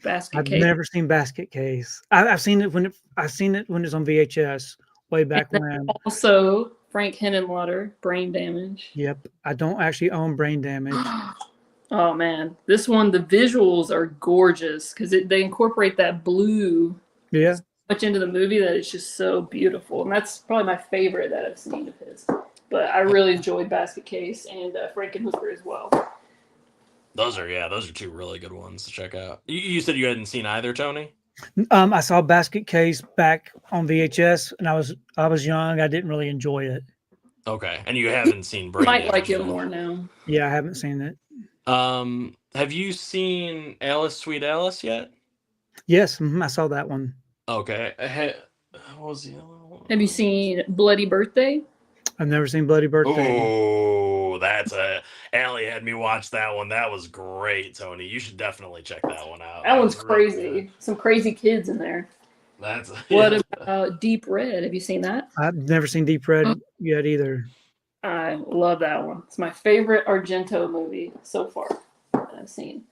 Basket I've Case. never seen Basket Case. I've seen it when it was on VHS way back when. Also, Frank Henenlotter, Brain Damage. Yep. I don't actually own Brain Damage. Oh man, this one, the visuals are gorgeous because they incorporate that blue Yeah. so much into the movie that it's just so beautiful, and that's probably my favorite that I've seen of his. But I really enjoyed Basket Case and Frankenhooker as well. Those are two really good ones to check out. You said you hadn't seen either, Tony? I saw Basket Case back on VHS, and I was young. I didn't really enjoy it. Okay, and you haven't seen Brain Might Damage like it then? more now. Yeah, I haven't seen it. Have you seen Alice, Sweet Alice yet? Yes, I saw that one. Okay. What was the other one? Have you seen Bloody Birthday? I've never seen Bloody Birthday. Oh, Aly had me watch that one. That was great, Tony. You should definitely check that one out. That one's really crazy. good. Some crazy kids in there. What about Deep Red? Have you seen that? I've never seen Deep Red yet either. I love that one. It's my favorite Argento movie so far that I've seen.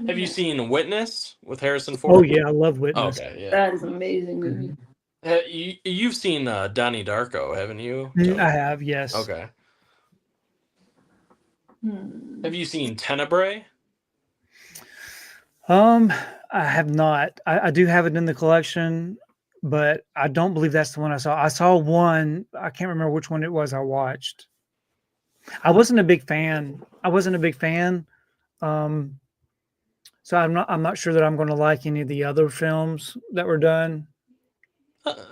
Have you seen Witness with Harrison Ford? Oh yeah, I love Witness. Okay, yeah. That is an amazing movie. You've seen Donnie Darko, haven't you? I have, yes. Okay. Have you seen Tenebrae? I have not. I do have it in the collection, but I don't believe that's the one I saw. I saw one. I can't remember which one it was I watched. I wasn't a big fan. So I'm not sure that I'm going to like any of the other films that were done.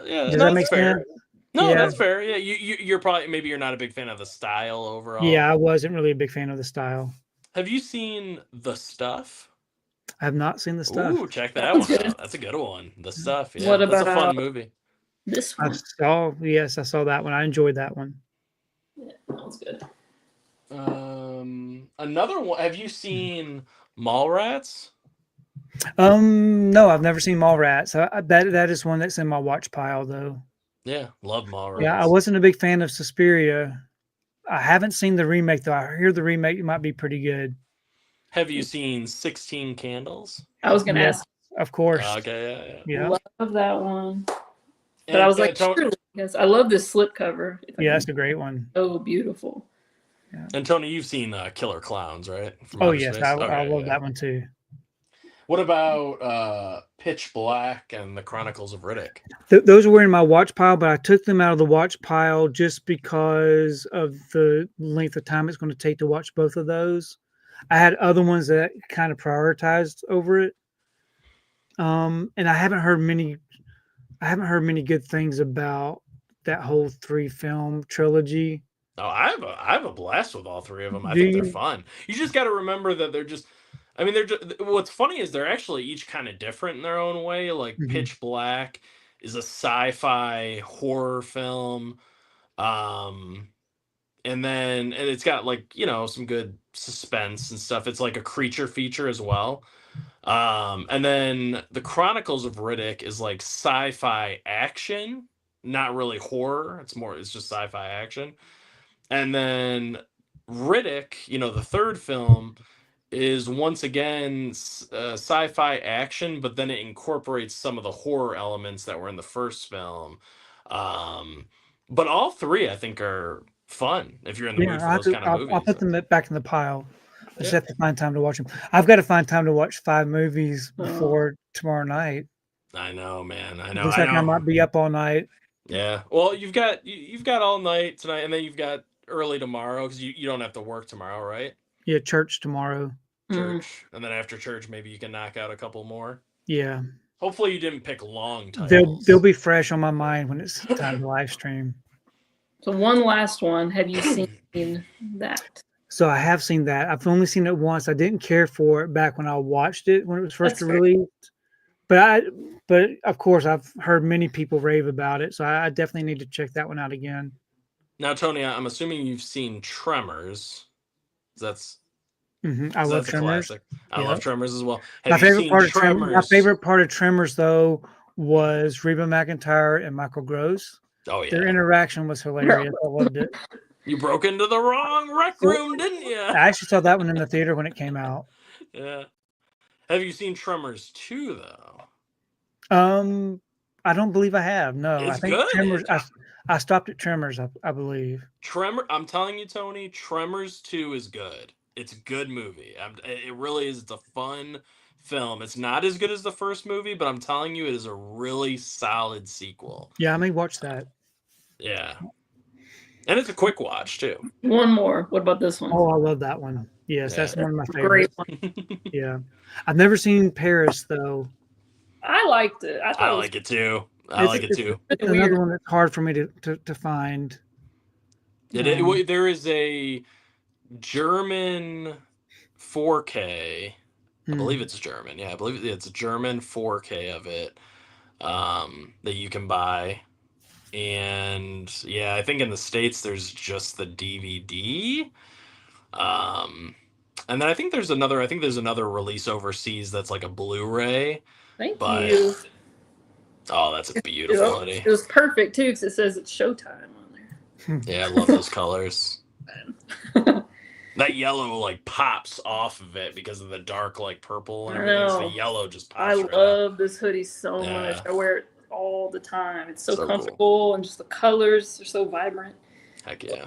Yeah, Does that make fair. sense? No, Yeah. that's fair. Yeah, you're probably you're not a big fan of the style overall. Yeah, I wasn't really a big fan of the style. Have you seen The Stuff? I have not seen The Stuff. Ooh, check that one out. That's a good one. The Stuff. Yeah, What that's a about fun movie. This I one? saw that one. I enjoyed that one. Yeah, that was good. Another one. Have you seen Mallrats? No, I've never seen Mallrats. That is one that's in my watch pile though. Yeah, love Mallrats. Yeah, I wasn't a big fan of Suspiria. I haven't seen the remake though. I hear the remake might be pretty good. Have you seen 16 Candles? I was going to ask. Of course. Okay, Yeah. Love that one. But I was like, surely, yes, I love this slipcover. Yeah, that's a great one. Oh, beautiful. Yeah. And Tony, you've seen Killer Clowns, right? From Oh Outer yes, Space? I love that one too. What about Pitch Black and the Chronicles of Riddick? Those were in my watch pile, but I took them out of the watch pile just because of the length of time it's going to take to watch both of those. I had other ones that kind of prioritized over it. And I haven't heard many good things about that whole 3-film trilogy. Oh, I have a blast with all three of them. I think they're fun. You just got to remember that they're just. I mean, they're just. What's funny is they're actually each kind of different in their own way. Like Pitch Black is a sci-fi horror film, and it's got some good suspense and stuff. It's like a creature feature as well. And then the Chronicles of Riddick is like sci-fi action, not really horror. It's just sci-fi action. And then Riddick, the third film, is once again sci-fi action, but then it incorporates some of the horror elements that were in the first film. But all three, I think, are fun if you're in the mood for those kind of movies. I'll put them back in the pile. I just have to find time to watch them. I've got to find time to watch 5 movies before tomorrow night. I know, man. I know. Looks like I might be up all night. Yeah. Well, you've got all night tonight, and then you've got early tomorrow because you don't have to work tomorrow, right? Yeah, church tomorrow. Church, and then after church, maybe you can knock out a couple more. Yeah. Hopefully, you didn't pick long titles. They'll be fresh on my mind when it's time to live stream. So one last one. Have you seen that? So I have seen that. I've only seen it once. I didn't care for it back when I watched it when it was first released. But of course I've heard many people rave about it, so I definitely need to check that one out again. Now, Tony, I'm assuming you've seen Tremors. I love Tremors. I love Tremors as well. My favorite part of Tremors, though, was Reba McEntire and Michael Gross. Oh yeah, their interaction was hilarious. I loved it. You broke into the wrong rec room, didn't you? I actually saw that one in the theater when it came out. Yeah. Have you seen Tremors 2 though? I don't believe I have. No, I It's think good. Tremors. I stopped at Tremors. I believe. I'm telling you, Tony, Tremors 2 is good. It's a good movie. It really is. It's a fun film. It's not as good as the first movie, but I'm telling you, it is a really solid sequel. Yeah, I may watch that. Yeah. And it's a quick watch, too. One more. What about this one? Oh, I love that one. Yes, Yeah. that's one of my Great favorites. one. Yeah. I've never seen Paris, though. I liked it. I like it, too. I like it, too. It's another one that's hard for me to find. There is a German 4K. I believe it's German. Yeah, I believe it's a German 4K of it that you can buy. And yeah, I think in the States there's just the DVD. And then I think there's another release overseas that's like a Blu-ray. Thank you. Oh, that's a beautiful hoodie. It was perfect too, because it says it's Showtime on there. Yeah, I love those colors. That yellow like pops off of it because of the dark like purple and everything. So the yellow just pops. I love this hoodie so much. I wear it all the time. It's so comfortable, cool. And just the colors are so vibrant. Heck yeah.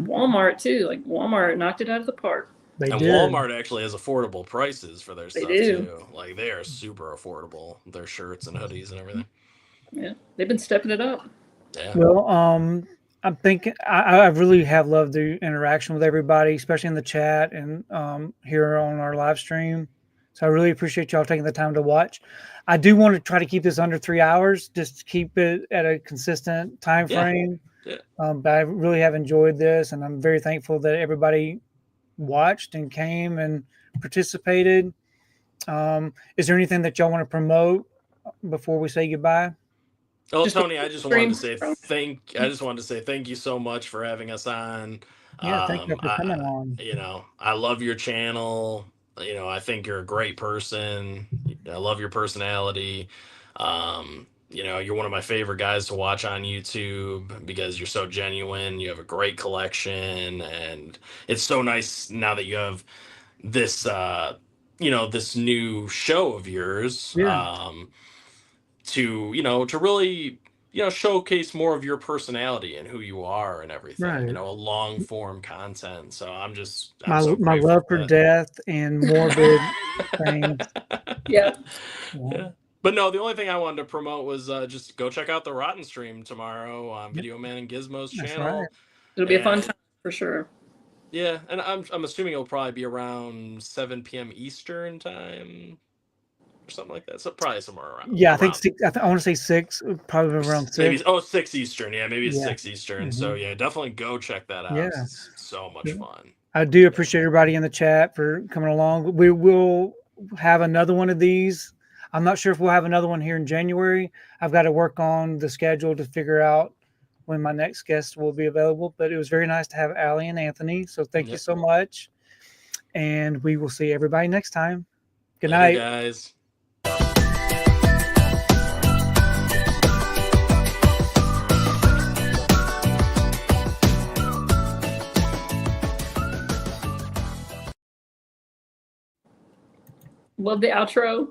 Walmart too. Like Walmart knocked it out of the park. Walmart actually has affordable prices for their stuff too. Like they are super affordable. Their shirts and hoodies and everything. Yeah, they've been stepping it up. Yeah. Well, I'm thinking I really have loved the interaction with everybody, especially in the chat and here on our live stream. So I really appreciate y'all taking the time to watch. I do want to try to keep this under 3 hours, just to keep it at a consistent time frame. Yeah. But I really have enjoyed this, and I'm very thankful that everybody watched and came and participated. Is there anything that y'all want to promote before we say goodbye? Oh, Tony, I just wanted to say thank you so much for having us on. Yeah, thank you for coming on. You know, I love your channel. You know, I think you're a great person. I love your personality. You know, you're one of my favorite guys to watch on YouTube because you're so genuine. You have a great collection, and it's so nice now that you have this, you know, this new show of yours. Yeah. To really showcase more of your personality and who you are and everything. Right. You know, a long form content. So I'm so my love for death and morbid things. Yeah. But no, the only thing I wanted to promote was just go check out the Rotten Stream tomorrow on Video Man and Gizmo's channel. Right. It'll be a fun time for sure. Yeah, and I'm assuming it'll probably be around 7 p.m. Eastern time. Or something like that. So probably somewhere around. Yeah, I think 6, I want to say 6, probably around 6. Maybe 6 Eastern. Yeah, maybe it's 6 Eastern. So yeah, definitely go check that out. Yeah. It's so much fun. I do appreciate everybody in the chat for coming along. We will have another one of these. I'm not sure if we'll have another one here in January. I've got to work on the schedule to figure out when my next guest will be available. But it was very nice to have Aly and Anthony. So thank you so much. And we will see everybody next time. Good night, guys. Love the outro.